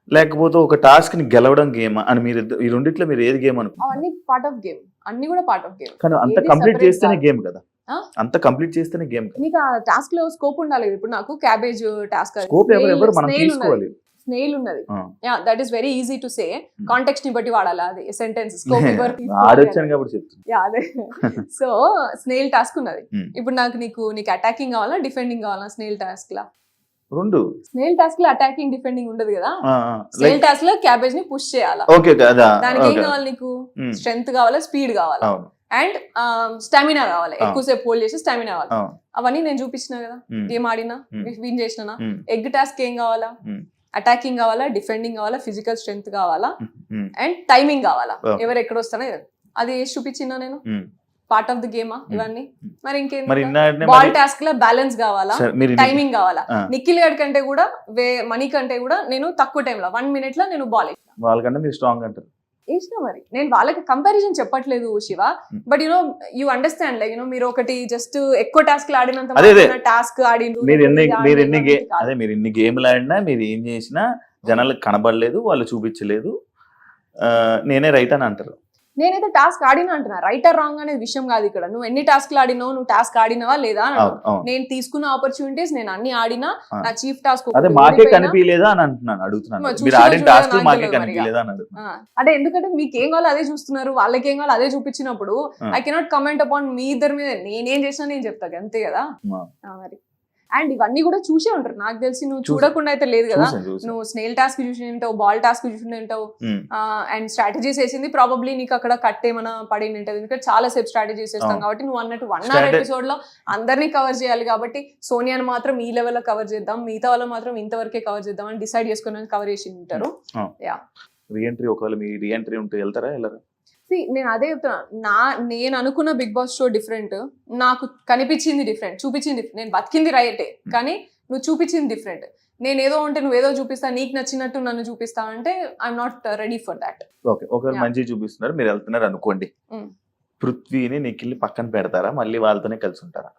లేకపోతే ఒక టాస్క్ ని గెలవడం గేమా అని మీరు ఈ రెండిట్లో మీరు ఏది గేమ్ అనుకుంటున్నారు? అవన్నీ పార్ట్ ఆఫ్ గేమ్, అన్ని కూడా పార్ట్ ఆఫ్ గేమ్. కానీ అంత ఏది కంప్లీట్ separate చేస్తేనే కాదు. గేమ్ కదా, ఆ? అంత కంప్లీట్ చేస్తేనే గేమ్ కదా. నీకు ఆ టాస్క్ లో స్కోప్ ఉండాలి. ఇప్పుడు నాకు క్యాబేజ్ టాస్క్ స్కోప్ ఎవరు మనం తీసుకోవాలి. స్నేల్ ఉన్నది. ఆ. Yeah, that is very easy to say. Context ని బట్టి వాడాలి అది సెంటెన్స్. స్కోప్ ఆడొచ్చాను కాబట్టి చెప్తున్నా. అదే. సో స్నేల్ టాస్క్ ఉన్నది. Hmm. ఇప్పుడు నీకు అటాకింగ్ కావాలా డిఫెండింగ్ కావాలా? స్నేల్ టాస్క్ లా రెండు స్నేల్ టాస్క్ లో అటాకింగ్ డిఫెండింగ్ ఉండదు కదా. లైక్ స్నేల్ టాస్క్ లో క్యాబేజ్ ని పుష్ చేయాలా. ఓకే కదా. దానికి ఏం కావాలి నీకు? స్ట్రెంగ్త్ కావాలా, స్పీడ్ కావాలా, అవును అండ్ స్టామినా కావాలి. ఆ. ఎక్కువసేపు హోల్డ్ చేసి స్టామినా కావాలి. అవును. అవన్నీ నేను చూపించిన కదా, Hmm. గేమ్ ఆడినా, Hmm. విన్ చేసిన. Hmm. ఎగ్ టాస్క్ ఏం కావాలా? Hmm. అటాకింగ్ కావాలా, డిఫెండింగ్ కావాలా, ఫిజికల్ స్ట్రెంగ్త్ కావాలా, Hmm. అండ్ టైమింగ్ కావాలా. Okay. ఎవరు ఎక్కడ వస్తానో అది వేసి చూపించినా నేను. Hmm. పార్ట్ ఆఫ్ ద గేమా ఇవన్నీ. మరి ఇంకేం మరి ఇన్నాడనే బాల్ మరి- టాస్క్ లో బ్యాలెన్స్ కావాలా, సరే, మీరు టైమింగ్ కావాలా. ఆ. నిఖిల్ గడ్ కంటే కూడా మనీ కంటే కూడా నేను తక్కువ టైంలో 1 minute లో నేను బాల్ వాళ్ళకన్నా మీరు స్ట్రాంగ్ అంటారు. వేసిన. మరి నేను వాళ్ళకి కంపారిజన్ చెప్పట్లేదు Shiva, Hmm. But you understand like మీరు ఒకటి జస్ట్ ఎక్కువ టాస్క్ ఆడినంత అదే. టాస్క్ ఆడిండు. మీరు ఎన్ని లేకపోతే మీరు ఆడిండు ఎన్ని అనేది కాదు. అదే మీరు ఎన్ని గేమ్లు ఆడినా, మీరు ఏం చేసినా జనాలకు కనబడలేదు, వాళ్ళు చూపించలేదు, నేనే రైట్ అని అంటారు. నేనైతే టాస్క్ ఆడినా అంటున్నా. రైట్ ఆర్ రాంగ్ అనేది విషయం కాదు ఇక్కడ. నువ్వు ఎన్ని టాస్క్లు ఆడినావు, నువ్వు టాస్క్ ఆడినావా లేదా అని అవును, అంటున్నా. అవును. నేను తీసుకున్న ఆపర్చునిటీస్ నేను అన్ని ఆడినా. ఆ. నా చీఫ్ టాస్క్ అదే మాకే కనిపించలేదా అని అంటున్నాను, అడుగుతున్నాను. మరి మీరు చూసినా ఆడిన చూడలేదా టాస్క్ నాకు మాకే తెలియదు కనిపించలేదా అని అడుగుతున్నాను. అదే, ఎందుకంటే మీకు ఏం కావాలో అదే చూస్తున్నారు, వాళ్ళకి ఏం కావాలో అదే చూపించినప్పుడు ఆ. I cannot comment upon me ఇద్దరి మీద. నేనేం చేసినా నేను చెప్తా అంతే కదా. ఆ. మరి అండ్ ఇవన్నీ కూడా చూసే ఉంటారు నాకు తెలిసి. నువ్వు చూసా. చూడకుండా అయితే లేదు కదా. చూసాను. నువ్వు స్నేల్ టాస్క్ చూసి ఉంటావు, బాల్ టాస్క్ చూసి ఉంటావు, ఉమ్, అండ్ స్ట్రాటజీస్ వేసింది ప్రాబబ్లీ నీకు అక్కడ కట్ ఏమైనా పడి ఉంటుంది. ఎందుకంటే చాలా సేపు స్ట్రాటజీస్ వేస్తాం అవును. కాబట్టి. నువ్వు అన్నట్టు 1 hour ఎపిసోడ్ లో అందరినీ కవర్ చేయాలి కాబట్టి సోనియాని మాత్రం ఈ లెవెల్ లో కవర్ చేద్దాం, మిగతా వాళ్ళు మాత్రం ఇంతవరకే కవర్ చేద్దాం అని డిసైడ్ చేసుకుని కవర్ చేసి ఉంటారు. రీఎంట్రీ ఒకవేళ మీ రీఎంట్రీ ఉంటే వెళ్తారా వెళ్ళరా? నేను అదే చెప్తున్నా. నేను అనుకున్న బిగ్ బాస్ షో డిఫరెంట్, నాకు కనిపించింది డిఫరెంట్, చూపించింది different. నేను బతికింది రైటే, కానీ నువ్వు చూపించింది డిఫరెంట్. నేను ఏదో ఉంటే నువ్వు ఏదో చూపిస్తా, నీకు నచ్చినట్టు నన్ను చూపిస్తా అంటే I'm not ready for that. Okay, ఒకవేళ Yeah. మంచిగా చూపిస్తున్నారు, మీరు వెళ్తున్నారు అనుకోండి, Mm. పృథ్వీని నిఖిల్ని పక్కన పెడతారా, మళ్ళీ వాళ్ళతోనే కలిసి ఉంటారా?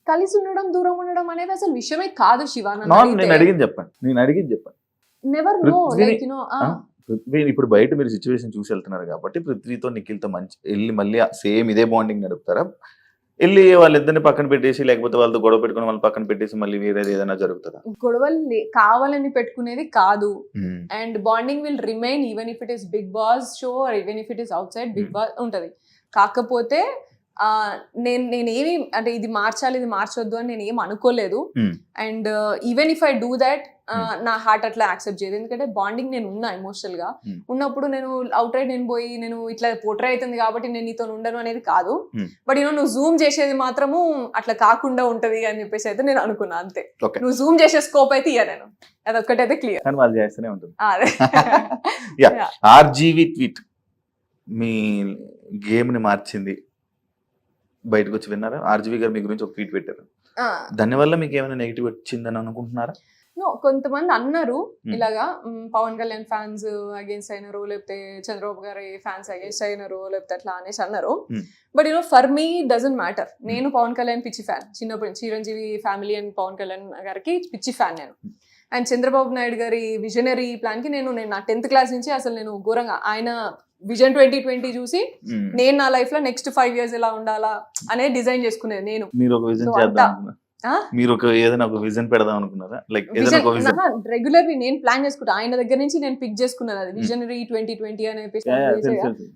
కలిసి ఉండడం దూరం ఉండడం అనేది అసలు విషయమే కాదు శివ. నేను అడిగింది చెప్పండి. నెవర్ నో పృథ్వీని- లైక్ పృథ్వీ ఇప్పుడు బయట మీరు సిచ్యువేషన్ చూసి వెళ్తున్నారు కాబట్టి పృథ్వీతో నిఖిల్తో మంచి వెళ్ళి మళ్ళీ సేమ్ ఇదే బాండింగ్ నడుపుతారా? వెళ్ళి వాళ్ళిద్దరిని పక్కన పెట్టేసి, లేకపోతే వాళ్ళతో గొడవ పెట్టుకుని వాళ్ళని పక్కన పెట్టేసి మళ్ళీ వేరేది ఏదైనా జరుగుతుందా? గొడవలు కావాలని పెట్టుకునేది కాదు. And bonding will remain even if it is Bigg Boss show or even if it is outside Bigg Boss ఉంటది. కాకపోతే నేనేమి అంటే ఇది మార్చాలి ఇది మార్చొద్దు అని నేను ఏం అనుకోలేదు. And even if I do that నా హార్ట్ అట్లా యాక్సెప్ట్ చేయదు. ఎందుకంటే బాండింగ్ నేను ఉన్నా ఎమోషనల్ గా ఉన్నప్పుడు నేను అవుట్ రైట్ నేను పోయి నేను ఇట్లా పోట్రే అవుతుంది కాబట్టి నేను నీతో ఉండను అనేది కాదు. బట్ నువ్వు జూమ్ చేసేది మాత్రము అట్లా కాకుండా ఉంటది అని చెప్పేసి అయితే నేను అనుకున్నా అంతే. నువ్వు జూమ్ చేసే స్కోప్ అయితే ఇయ్య నేను, అదొక్కటైతే క్లియర్. కానీ వాళ్ళు చేస్తూనే ఉంటుంది. అదే ఆర్జీవి ట్వీట్ మీ గేమ్ ని మార్చింది, బయటకు వచ్చి విన్నారా? ఆర్జీవి గారు మీ గురించి ఒక ట్వీట్ పెట్టారు, దానివల్ల మీకు ఏమైనా నెగిటివ్ వచ్చిందని అనుకుంటున్నారా? కొంతమంది అన్నారు ఇలాగా పవన్ కళ్యాణ్ ఫ్యాన్స్ అగేన్స్ట్ అయినారు, లేకపోతే చంద్రబాబు గారి ఫ్యాన్స్ అగేన్స్ట్ అయినారు, లేకపోతే అట్లా అనేసి అన్నారు. But for me doesn't matter. నేను పవన్ కళ్యాణ్ పిచ్చి ఫ్యాన్, చిన్నప్పుడు చిరంజీవి ఫ్యామిలీ అండ్ పవన్ కళ్యాణ్ గారికి పిచ్చి ఫ్యాన్ నేను. అండ్ చంద్రబాబు నాయుడు గారి విజనరీ ప్లాన్ కి నేను నా 10th క్లాస్ నుంచి అసలు నేను ఘోరంగా ఆయన విజన్ 2020 చూసి నేను నా లైఫ్ లో నెక్స్ట్ 5 years ఎలా ఉండాలా అనేది డిజైన్ చేసుకునేది నేను. మీరు ఒక విజన్ చేద్దాం, మీరు ఒక ఏదైనా ఒక విజన్ పెడదాం అనుకున్నారా? లైక్ ఏదైనా ఒక విజన్ రెగ్యులర్లీ నేను ప్లాన్ చేసుకుంటా. ఆయన దగ్గర నుంచి నేను పిక్ చేసుకున్నాను అది విజనరీ 2020 అనే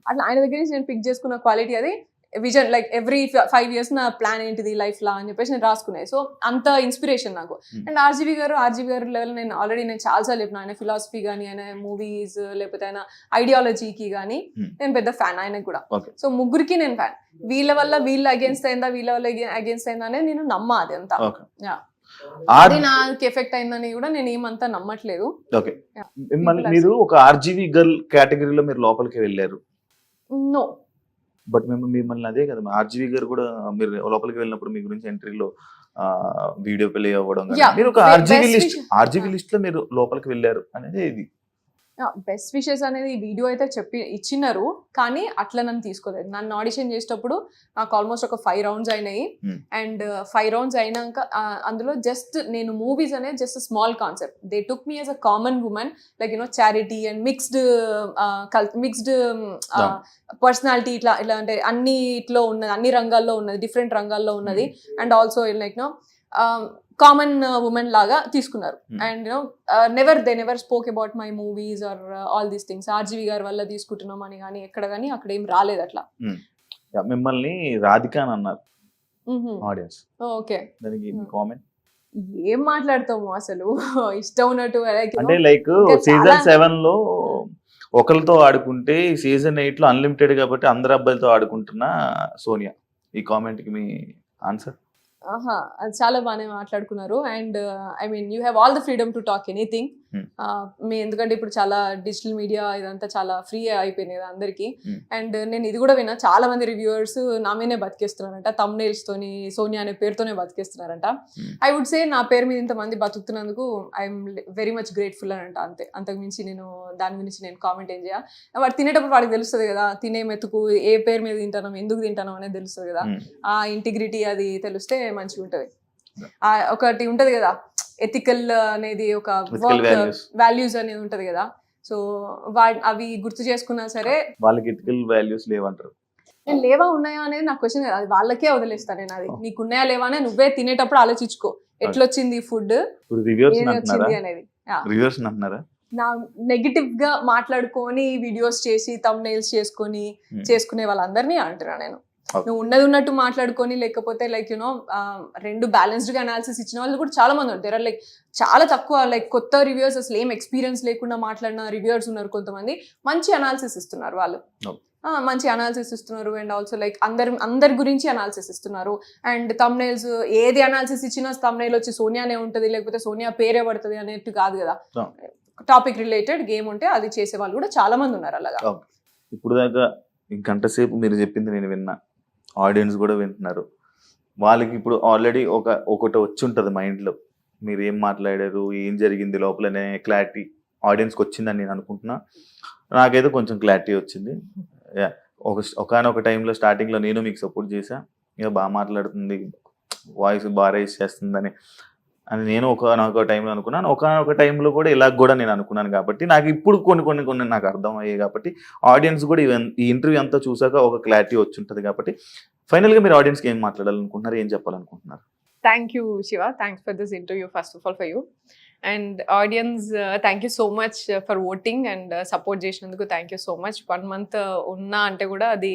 అట్లా ఆయన దగ్గర నుంచి నేను పిక్ చేసుకున్న క్వాలిటీ అది విజన్. లైక్ ఎవ్రీ 5 years నా ప్లాన్ ఏంటిది లైఫ్ లా అని చెప్పేసి నేను రాసుకున్నాను. సో అంత ఇన్స్పిరేషన్ నాకు. అండ్ ఆర్జీవి గారు లెవెల్ నేను ఆల్రెడీ చాలాసార్లు చెప్పిన, ఆయన ఫిలాసఫీ కానీ, ఆయన మూవీస్, లేకపోతే ఆయన ఐడియాలజీకి కానీ నేను పెద్ద ఫ్యాన్ ఆయనకు కూడా. సో ముగ్గురికి నేను ఫ్యాన్. వీళ్ళ వల్ల వీళ్ళు అగేన్స్ట్ అయిందా, వీళ్ళ వల్ల అగేన్స్ట్ అయిందా అనేది నేను నమ్మా. అది అంతా అది నాకు ఎఫెక్ట్ అయిందని కూడా నేను ఏమంతా నమ్మట్లేదు. ఓకే, మీరు ఒక ఆర్జీవి గర్ల్ కేటగిరీలో మీరు లోపలికి వెళ్ళారు. నో, బట్ మేము మిమ్మల్ని అదే కదా, ఆర్జీవి గారు కూడా మీరు లోపలికి వెళ్ళినప్పుడు మీ గురించి ఎంట్రీలో వీడియో ప్లే అవ్వడం, మీరు ఒక ఆర్జీవి లిస్ట్ లో మీరు లోపలికి వెళ్ళారు అనేది ఇది. బెస్ట్ విషెస్ అనేది వీడియో అయితే ఇచ్చినారు, కానీ అట్లా నన్ను తీసుకోలేదు. నన్ను ఆడిషన్ చేసేటప్పుడు నాకు ఆల్మోస్ట్ ఒక 5 rounds అయినాయి. అండ్ 5 rounds అయినాక అందులో జస్ట్ నేను మూవీస్ అనేది just small concept. They took me as a common women, like charity and mixed personality, ఇట్లా అంటే అన్నిట్లో ఉన్నది, అన్ని రంగాల్లో ఉన్నది, డిఫరెంట్ రంగాల్లో ఉన్నది. And also like common women లాగా తీసుకున్నారు. And they never spoke about my movies or all these things. RGV గారి వల్ల తీసుకుంటున్నాం అని కానీ ఎక్కడ కానీ అక్కడ ఏం రాలేదు అట్లా. మిమ్మల్ని రాధిక అని అన్నారు ఆడియన్స్. ఓకే, దానికి కామెంట్ ఏం మాట్లాడతాము అసలు ఇష్టం ఉన్నట్టు. అంటే లైక్ సీజన్ 7 లో ఒకరితో ఆడుకుంటే సీజన్ 8 లో అన్లిమిటెడ్ కాబట్టి అందరు అబ్బాయిలతో ఆడుకుంటున్న సోనియా, ఈ కామెంట్ కి మీ ఆన్సర్? అది చాలా బాగానే మాట్లాడుకున్నారు. And I mean you have all the freedom to talk anything. ఎందుకంటే ఇప్పుడు చాలా డిజిటల్ మీడియా ఇదంతా చాలా ఫ్రీ అయిపోయింది కదా అందరికి. అండ్ నేను ఇది కూడా విన్నా, చాలా మంది రివ్యూవర్స్ నా మీదే బతికేస్తున్నారంట, తమ్నైల్స్ తోని సోనియా అనే పేరుతోనే బతికేస్తున్నారంట. ఐ వుడ్ సే నా పేరు మీద ఇంతమంది బతుకుతున్నందుకు ఐఎమ్ వెరీ మచ్ గ్రేట్ఫుల్ అని అంట. అంతే, అంతకుమించి నేను దాని గురించి నేను కామెంట్ ఏం చేయ. వాడు తినేటప్పుడు వాడికి తెలుస్తుంది కదా, తినే మెతుకు ఏ పేరు మీద తింటాను, ఎందుకు తింటాను అనేది తెలుస్తుంది కదా. ఆ ఇంటిగ్రిటీ అది తెలిస్తే మంచిగా ఉంటది. ఒకటి ఉంటది కదా ఎథికల్ అనేది, ఒక వర్క్ వాల్యూస్ అనేది ఉంటది కదా. సో అవి గుర్తు చేసుకున్నా సరే వాళ్ళకి ఎథికల్ వాల్యూస్ లేవంటారు. నేను లేవా ఉన్నాయా అనేది నా క్వశ్చన్ కదా, అది వాళ్ళకే వదిలేస్తాను నేను. అది నీకు ఉన్నాయా లేవా అని నువ్వే తినేటప్పుడు ఆలోచించుకో, ఎట్లొచ్చింది ఫుడ్ అనేది. నా నెగిటివ్ గా మాట్లాడుకొని వీడియోస్ చేసి థంబ్నెయిల్స్ చేసుకునే వాళ్ళందరినీ అంటున్నా నేను. నువ్వు ఉన్నది ఉన్నట్టు మాట్లాడుకొని, లేకపోతే లైక్ రెండు బ్యాలెన్స్డ్ గా అనాలిసిస్ ఇచ్చిన వాళ్ళు కూడా చాలా మంది ఉన్నారు. లైక్ చాలా తక్కువ లైక్ కొత్త రివ్యూర్స్, అసలు ఏం ఎక్స్పీరియన్స్ లేకుండా మాట్లాడిన రివ్యూర్స్ ఉన్నారు. కొంతమంది మంచి అనాలిసిస్ ఇస్తున్నారు, వాళ్ళు మంచి అనాలిసిస్ ఇస్తున్నారు. అండ్ ఆల్సో లైక్ అందరి గురించి అనాలిసిస్ ఇస్తున్నారు. అండ్ థంబ్నెయిల్స్ ఏది అనాలిసిస్ ఇచ్చినా థంబ్నెయిల్ వచ్చి సోనియానే ఉంటుంది, లేకపోతే సోనియా పేరే పడుతుంది అనేట్టు కాదు కదా. టాపిక్ రిలేటెడ్ గేమ్ ఉంటే అది చేసే వాళ్ళు కూడా చాలా మంది ఉన్నారు అలాగా. ఇప్పుడు దాకా గంట సేపు మీరు చెప్పింది నేను విన్నా, ఆడియన్స్ కూడా వింటున్నారు. వాళ్ళకి ఇప్పుడు ఆల్రెడీ ఒకటి వచ్చి ఉంటుంది మైండ్లో, మీరు ఏం మాట్లాడారు, ఏం జరిగింది లోపలనే క్లారిటీ ఆడియన్స్కి వచ్చిందని నేను అనుకుంటున్నా. నాకైతే కొంచెం క్లారిటీ వచ్చింది. ఒకనొక టైంలో స్టార్టింగ్లో నేను మీకు సపోర్ట్ చేశా, ఇక బాగా మాట్లాడుతుంది, వాయిస్ బాగా రైజ్ చేస్తుందని నేను ఒకనొక టైంలో అనుకున్నాను. ఒకనొక టైంలో కూడా ఇలా కూడా నేను అనుకున్నాను. కాబట్టి నాకు ఇప్పుడు కొన్ని నాకు అర్థం అయ్యాయి. కాబట్టి ఆడియన్స్ కూడా ఈ ఇంటర్వ్యూ అంతా చూసాక ఒక క్లారిటీ వచ్చి ఉంటుంది. కాబట్టి ఫైనల్గా మీరు ఆడియన్స్కి ఏం మాట్లాడాలనుకుంటున్నారు, ఏం చెప్పాలనుకుంటున్నారు? Thank you Shiva, thanks for this interview first of all for you. And audience thank you so much for voting and support చేసినందుకు thank you so much. 1 month ఉన్నా అంటే కూడా అది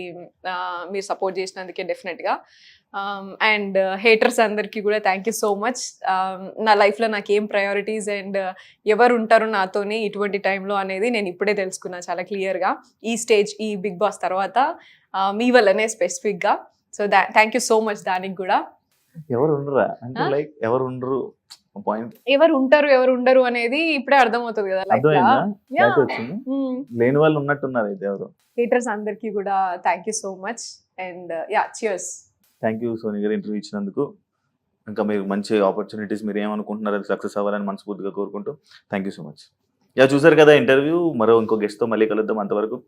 మీరు సపోర్ట్ చేసినందుకే డెఫినెట్గా. అండ్ హేటర్స్ అందరికీ కూడా థ్యాంక్ యూ సో మచ్. నా లైఫ్లో నాకు ఏం ప్రయారిటీస్ అండ్ ఎవరు ఉంటారు నాతోని ఇటువంటి టైంలో అనేది నేను ఇప్పుడే తెలుసుకున్నా చాలా క్లియర్గా. ఈ స్టేజ్, ఈ బిగ్ బాస్ తర్వాత మీ వల్లనే స్పెసిఫిక్గా. So thank you so much. దానికి కూడా ఎవరు ఉంటారు ఎవరు ఉండరు అనేది ఇప్పుడే అర్థమవుతుంది కదా. లేని వాళ్ళు ఉన్నట్టున్నారు అయితే ఎవరు. హేటర్స్ అందరికీ కూడా thank you so much. And yeah, cheers. Thank you Soni గారు ఇంటర్వ్యూ ఇచ్చినందుకు. ఇంకా మీకు మంచి ఆపర్చునిటీస్ మీరు ఏమనుకుంటున్నారు అది సక్సెస్ అవ్వాలని మనస్ఫూర్తిగా కోరుకుంటూ thank you so much. Yeah చూసారు కదా ఇంటర్వ్యూ. మరో ఇంకో గెస్ట్తో మళ్ళీ కలుద్దాం. అంతవరకు